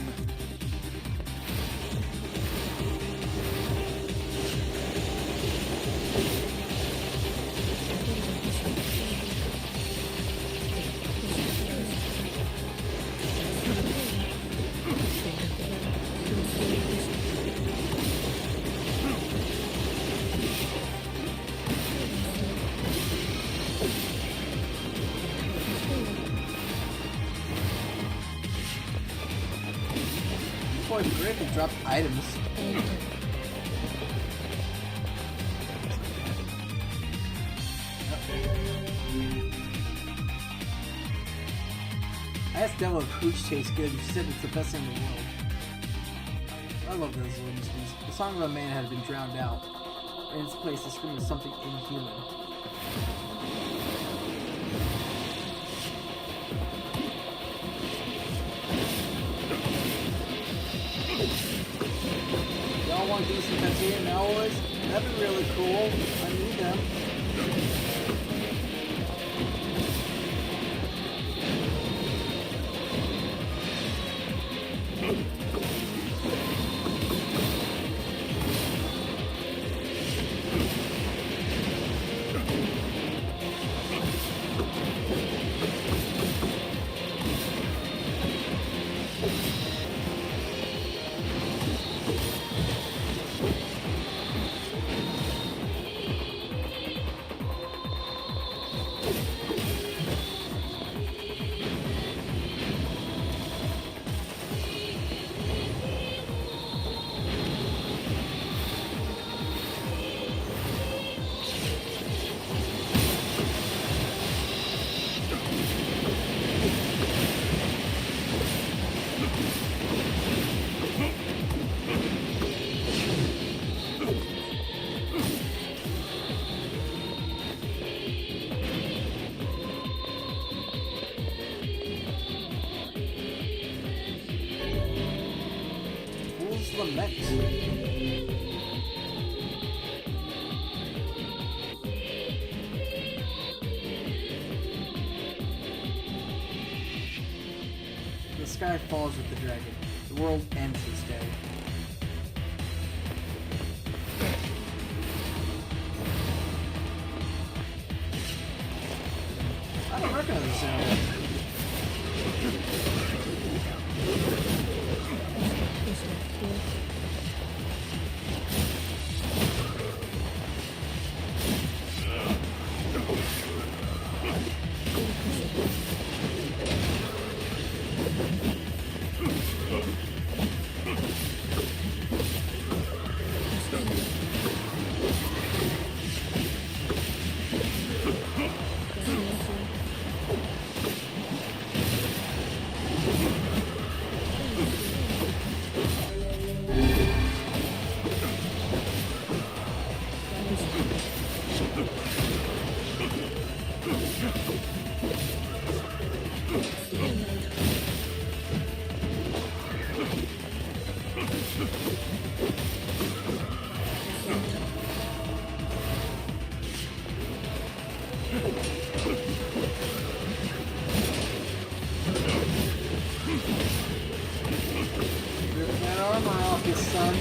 Boy, it'd be great if he dropped items. I asked Devil if hooch tastes good, and she said it's the best thing in the world. I love those little things. The song of a man had been drowned out. In its place, the scream of something inhuman. Y'all want to do some Titanium alloys? That'd be really cool. I need them. Lament. The sky falls with the dragon. The world ends this day. I don't recognize this sound. Rip that armor off, you son.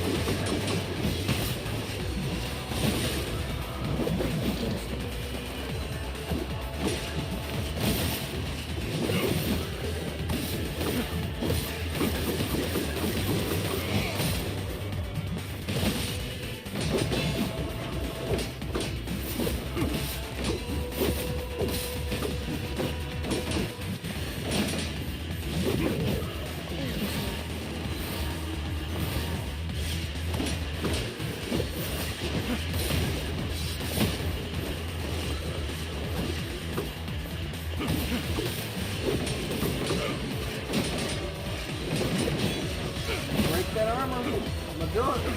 I'm doing it.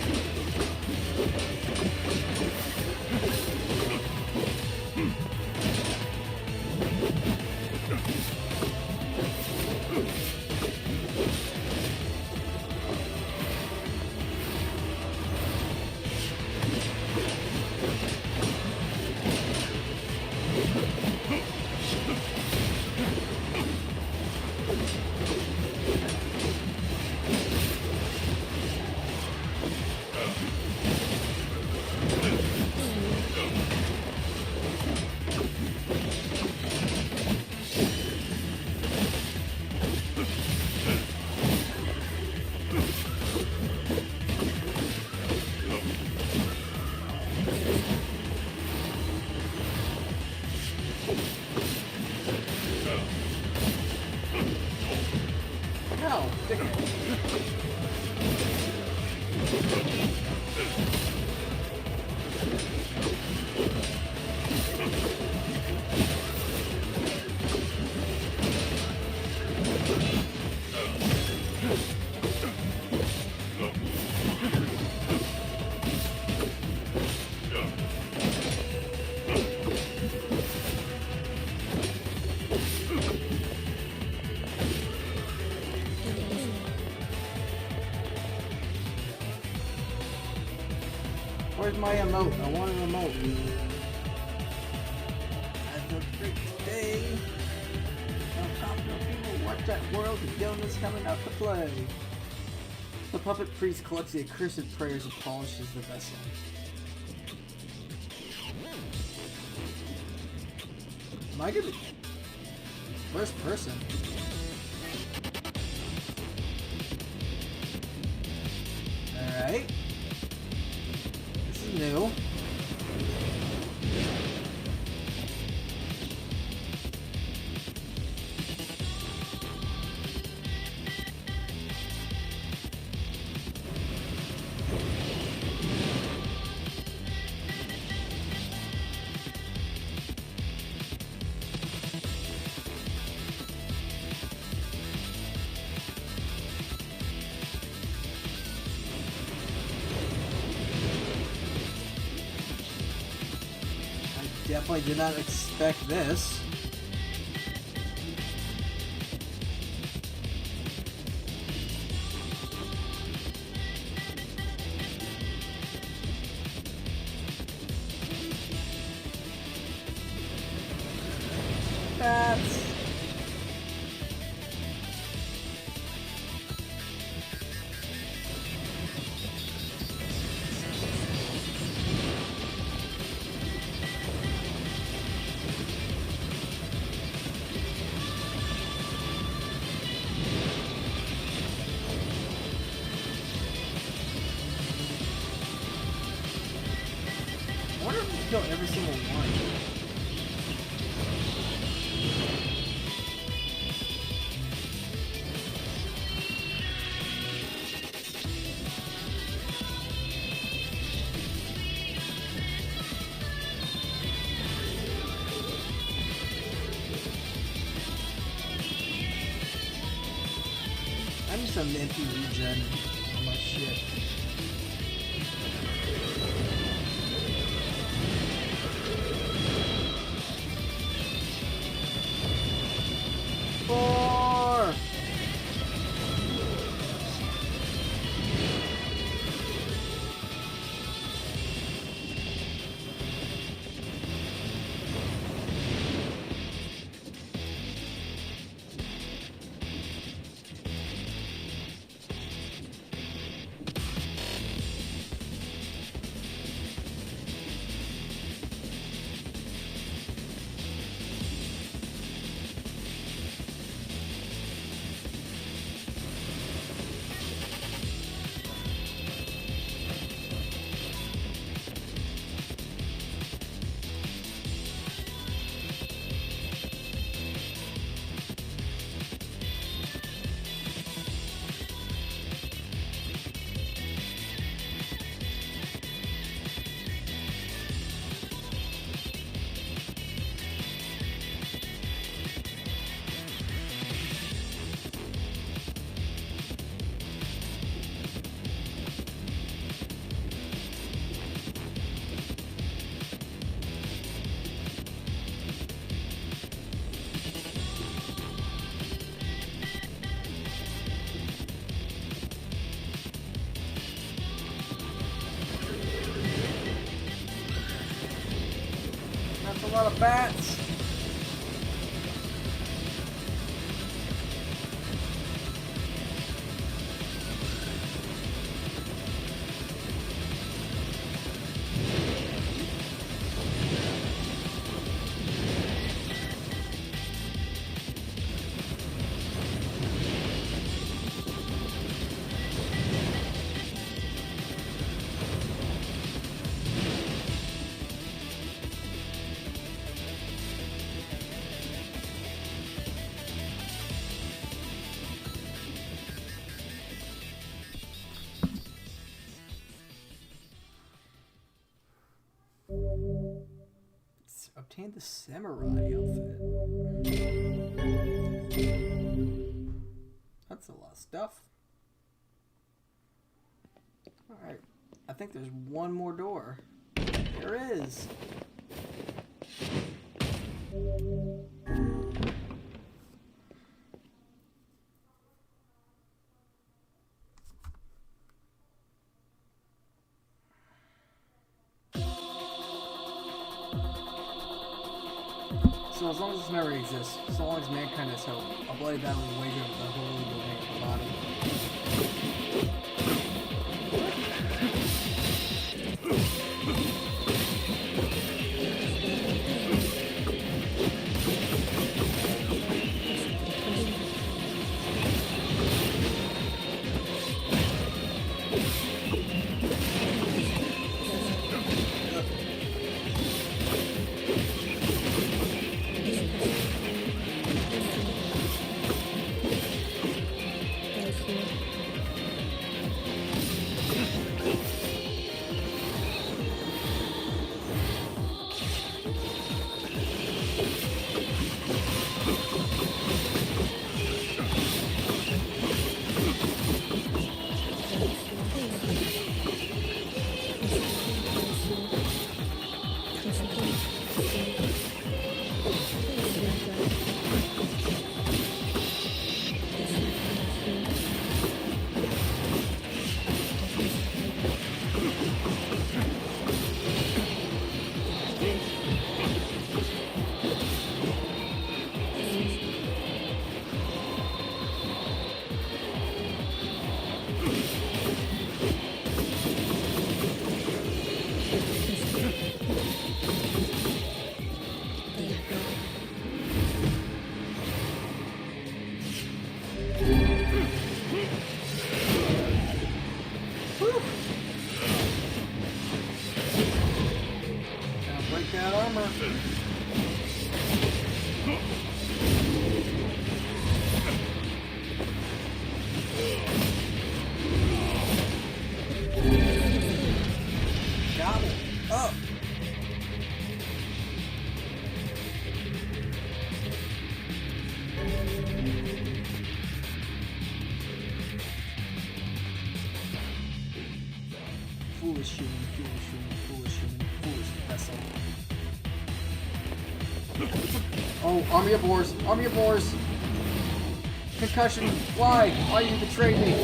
Where's my emote? I want an emote. Have a great day. People watch that world of villains coming out to play. The puppet priest collects the accursed prayers and polishes the vessel. Am I gonna... First person? Alright. This is new. Definitely did not expect this. That's... I wonder if we kill every single one. I need some MP regen on my shit. Four. bats. Obtain the samurai outfit. That's a lot of stuff. Alright. I think there's one more door. There is. So as long as this memory exists, so long as mankind has hope, a bloody battle will wage over the holy domain of the body. Foolish human, foolish human, foolish human, foolish vessel. Oh, army of boars, army of boars! Concussion, why? Why you betrayed me?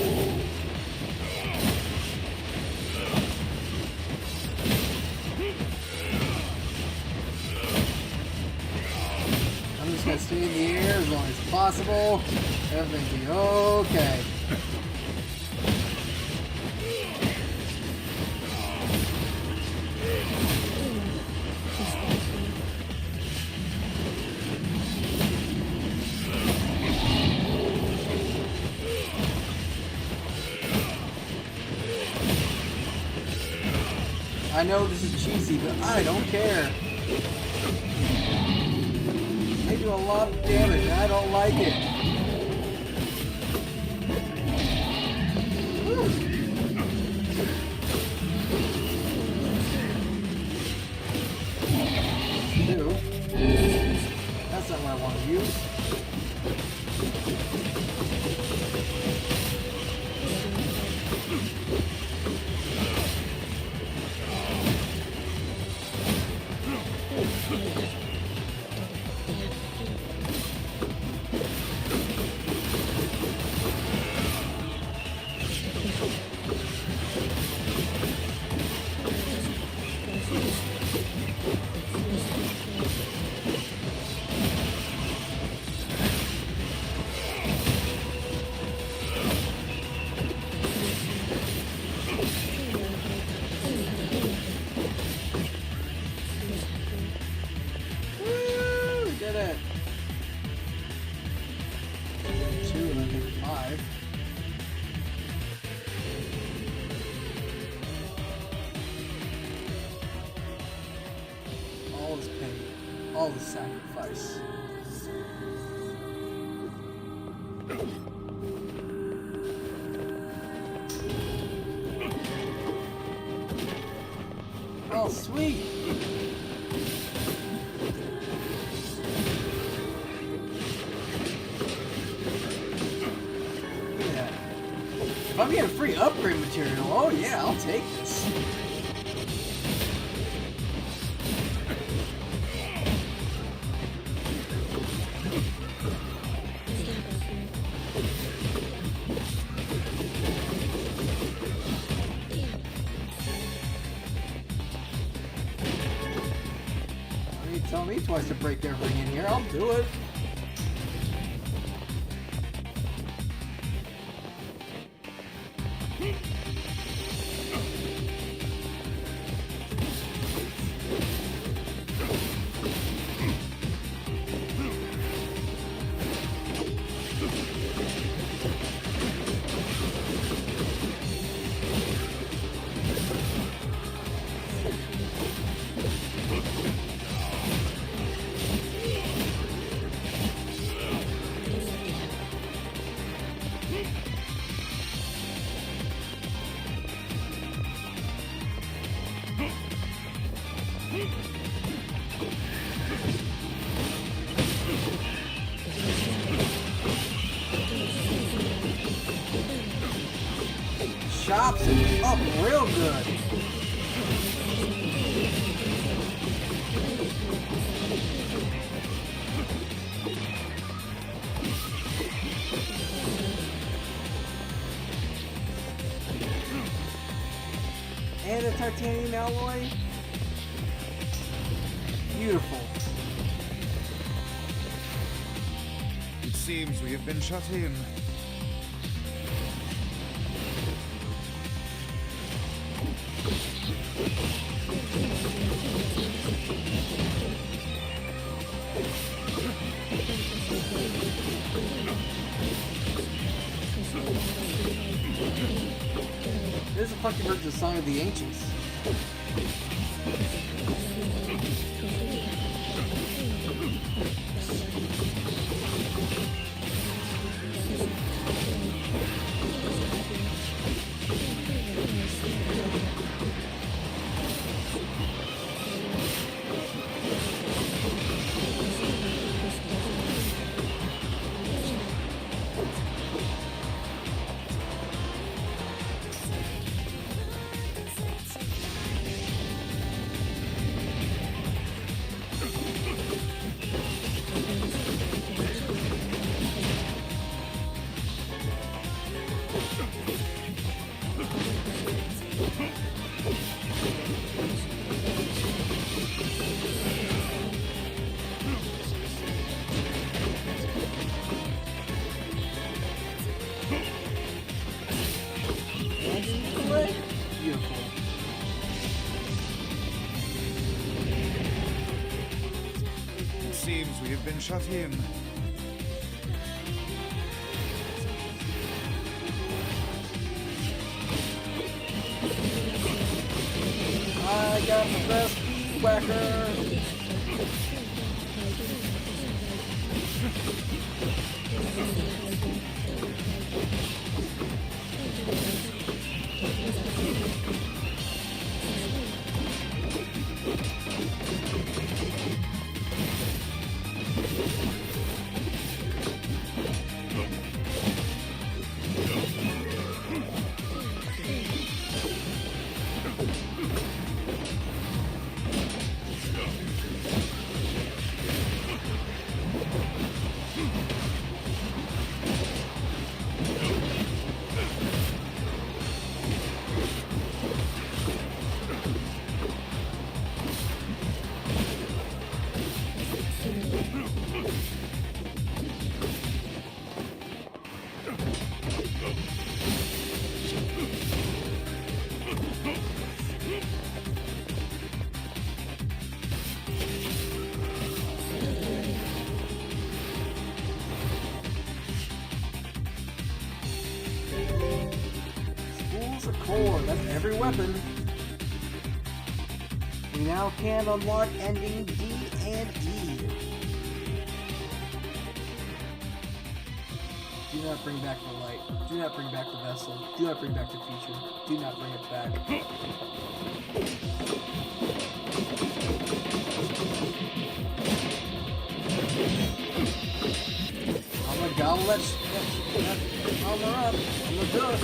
I'm just gonna stay in the air as long as possible. Everything will be okay. I know this is cheesy, but I don't care. They do a lot of damage, and I don't like it. Woo. Ew. That's not what I want to use. alive. All this pain, all this sacrifice. Oh, sweet! Yeah. If I'm getting free upgrade material, oh yeah, I'll take this. Tell me twice to break everything in here, I'll do it. Chops it up real good. And a titanium alloy. Beautiful. It seems we have been shut in. This is a fucking version of the Song of the Ancients. Beautiful. It seems we have been shut in. I got the best whacker. free weapon. We now can unlock ending D and E. Do not bring back the light. Do not bring back the vessel. Do not bring back the future. Do not bring it back. I'm gonna gobble that armor up. I'm gonna do it.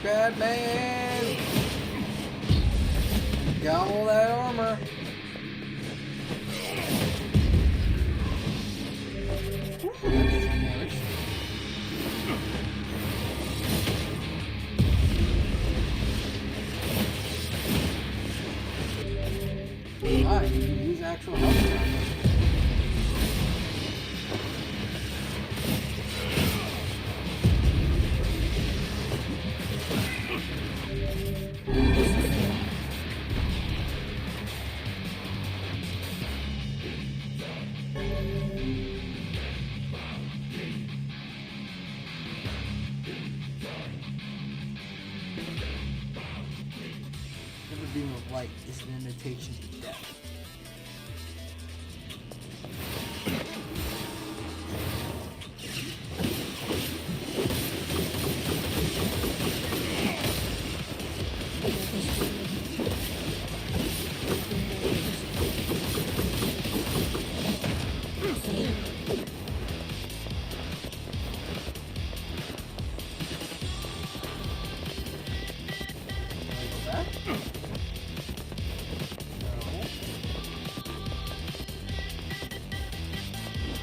Bad man! Gobble that armor! Ah, you can use actual health. Beam of light is an invitation to death.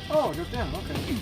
Oh, it goes down, okay.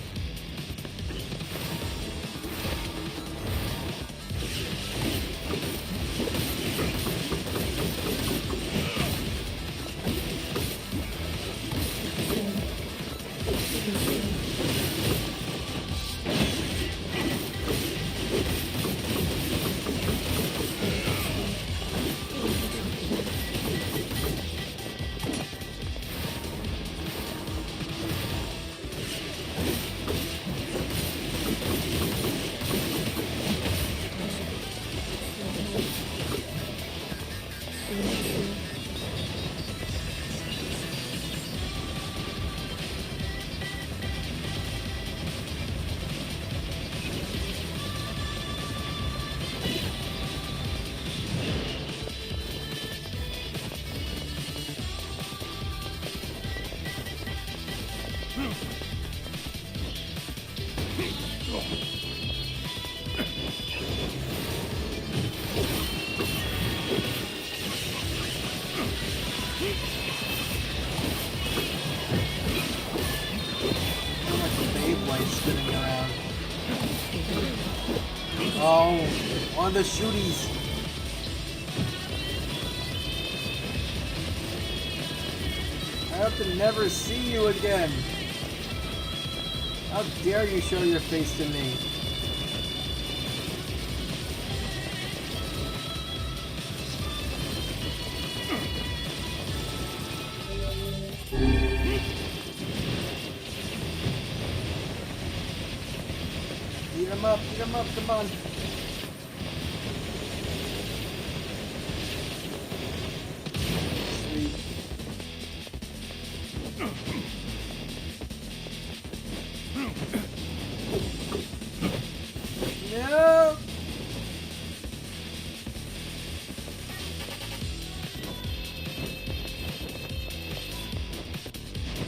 Spinning around. Oh, one of the shooties. I hope to never see you again. How dare you show your face to me? Eat him up, come on. Sweet. No!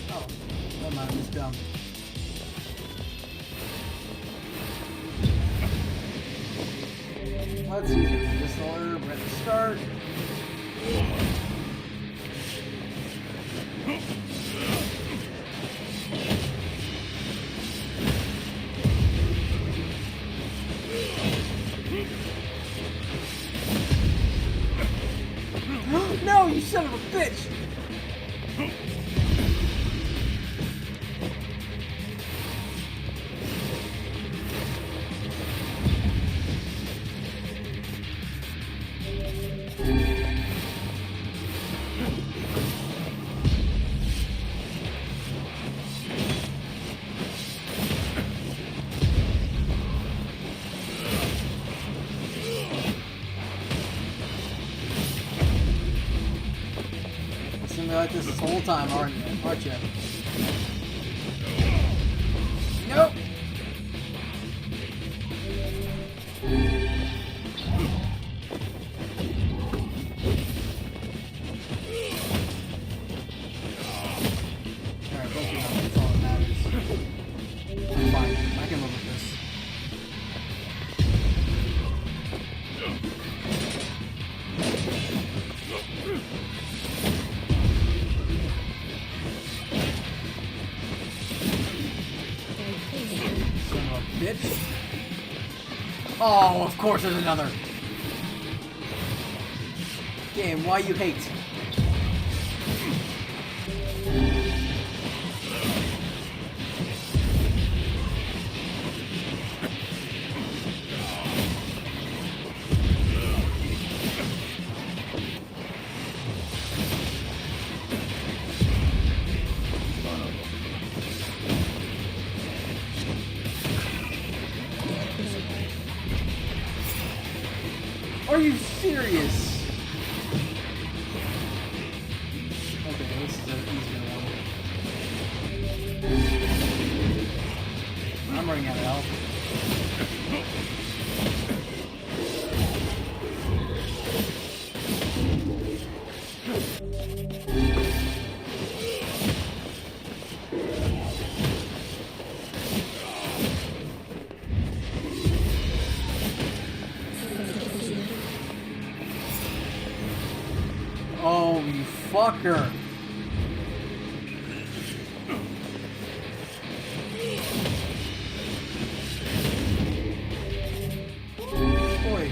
Oh, never mind, he's dumb. Let's use the pistol herb at the start. No, you son of a bitch! Like this whole time, aren't you? Nope. Alright, both of them, that's all that matters. I'm fine. I can live with this. Bitch. Oh, of course there's another. Game, why you hate? Are you serious? Okay, this is an easier one. I'm running out of health. Oh, you fucker. Boy.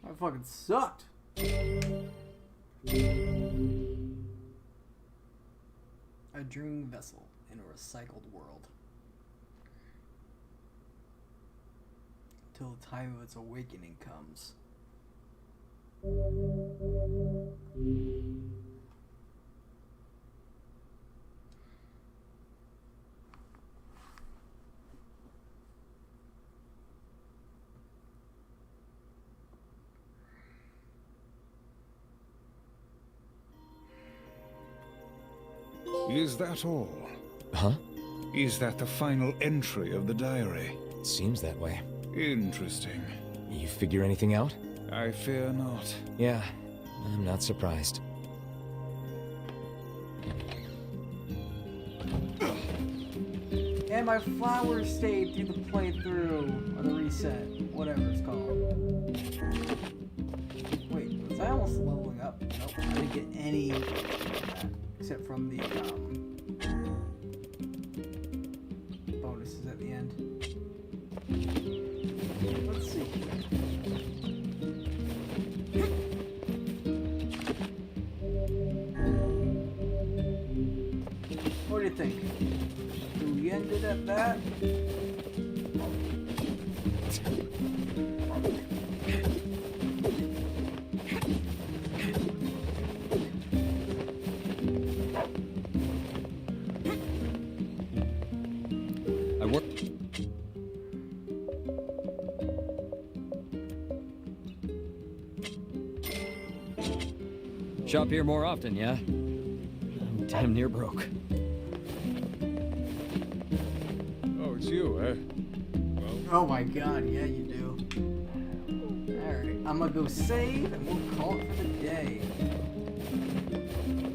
That fucking sucked. A dreaming vessel in a recycled world. Till the time of its awakening comes. Is that all? Huh? Is that the final entry of the diary? It seems that way. Interesting. You figure anything out? I fear not. Yeah, I'm not surprised. And my flowers stayed through the playthrough, or the reset, whatever it's called. Wait, was I almost leveling up? Nope, I didn't get any of that, except from the bonuses at the end. Let's see. What do you think? We ended at that. I work. Shop here more often, yeah? I'm damn near broke. It's you, eh? Well... Oh my god, yeah you do. Alright, I'm gonna go save and we'll call it for the day.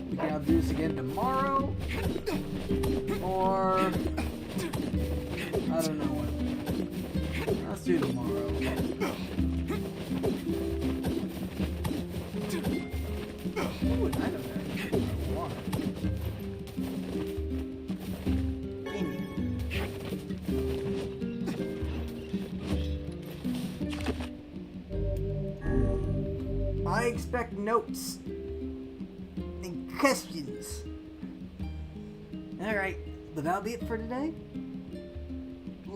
We can either do this again tomorrow, or... I don't know what. Let's do tomorrow. Ooh, an item there. Water. I expect notes and questions. Alright, but that'll be it for today.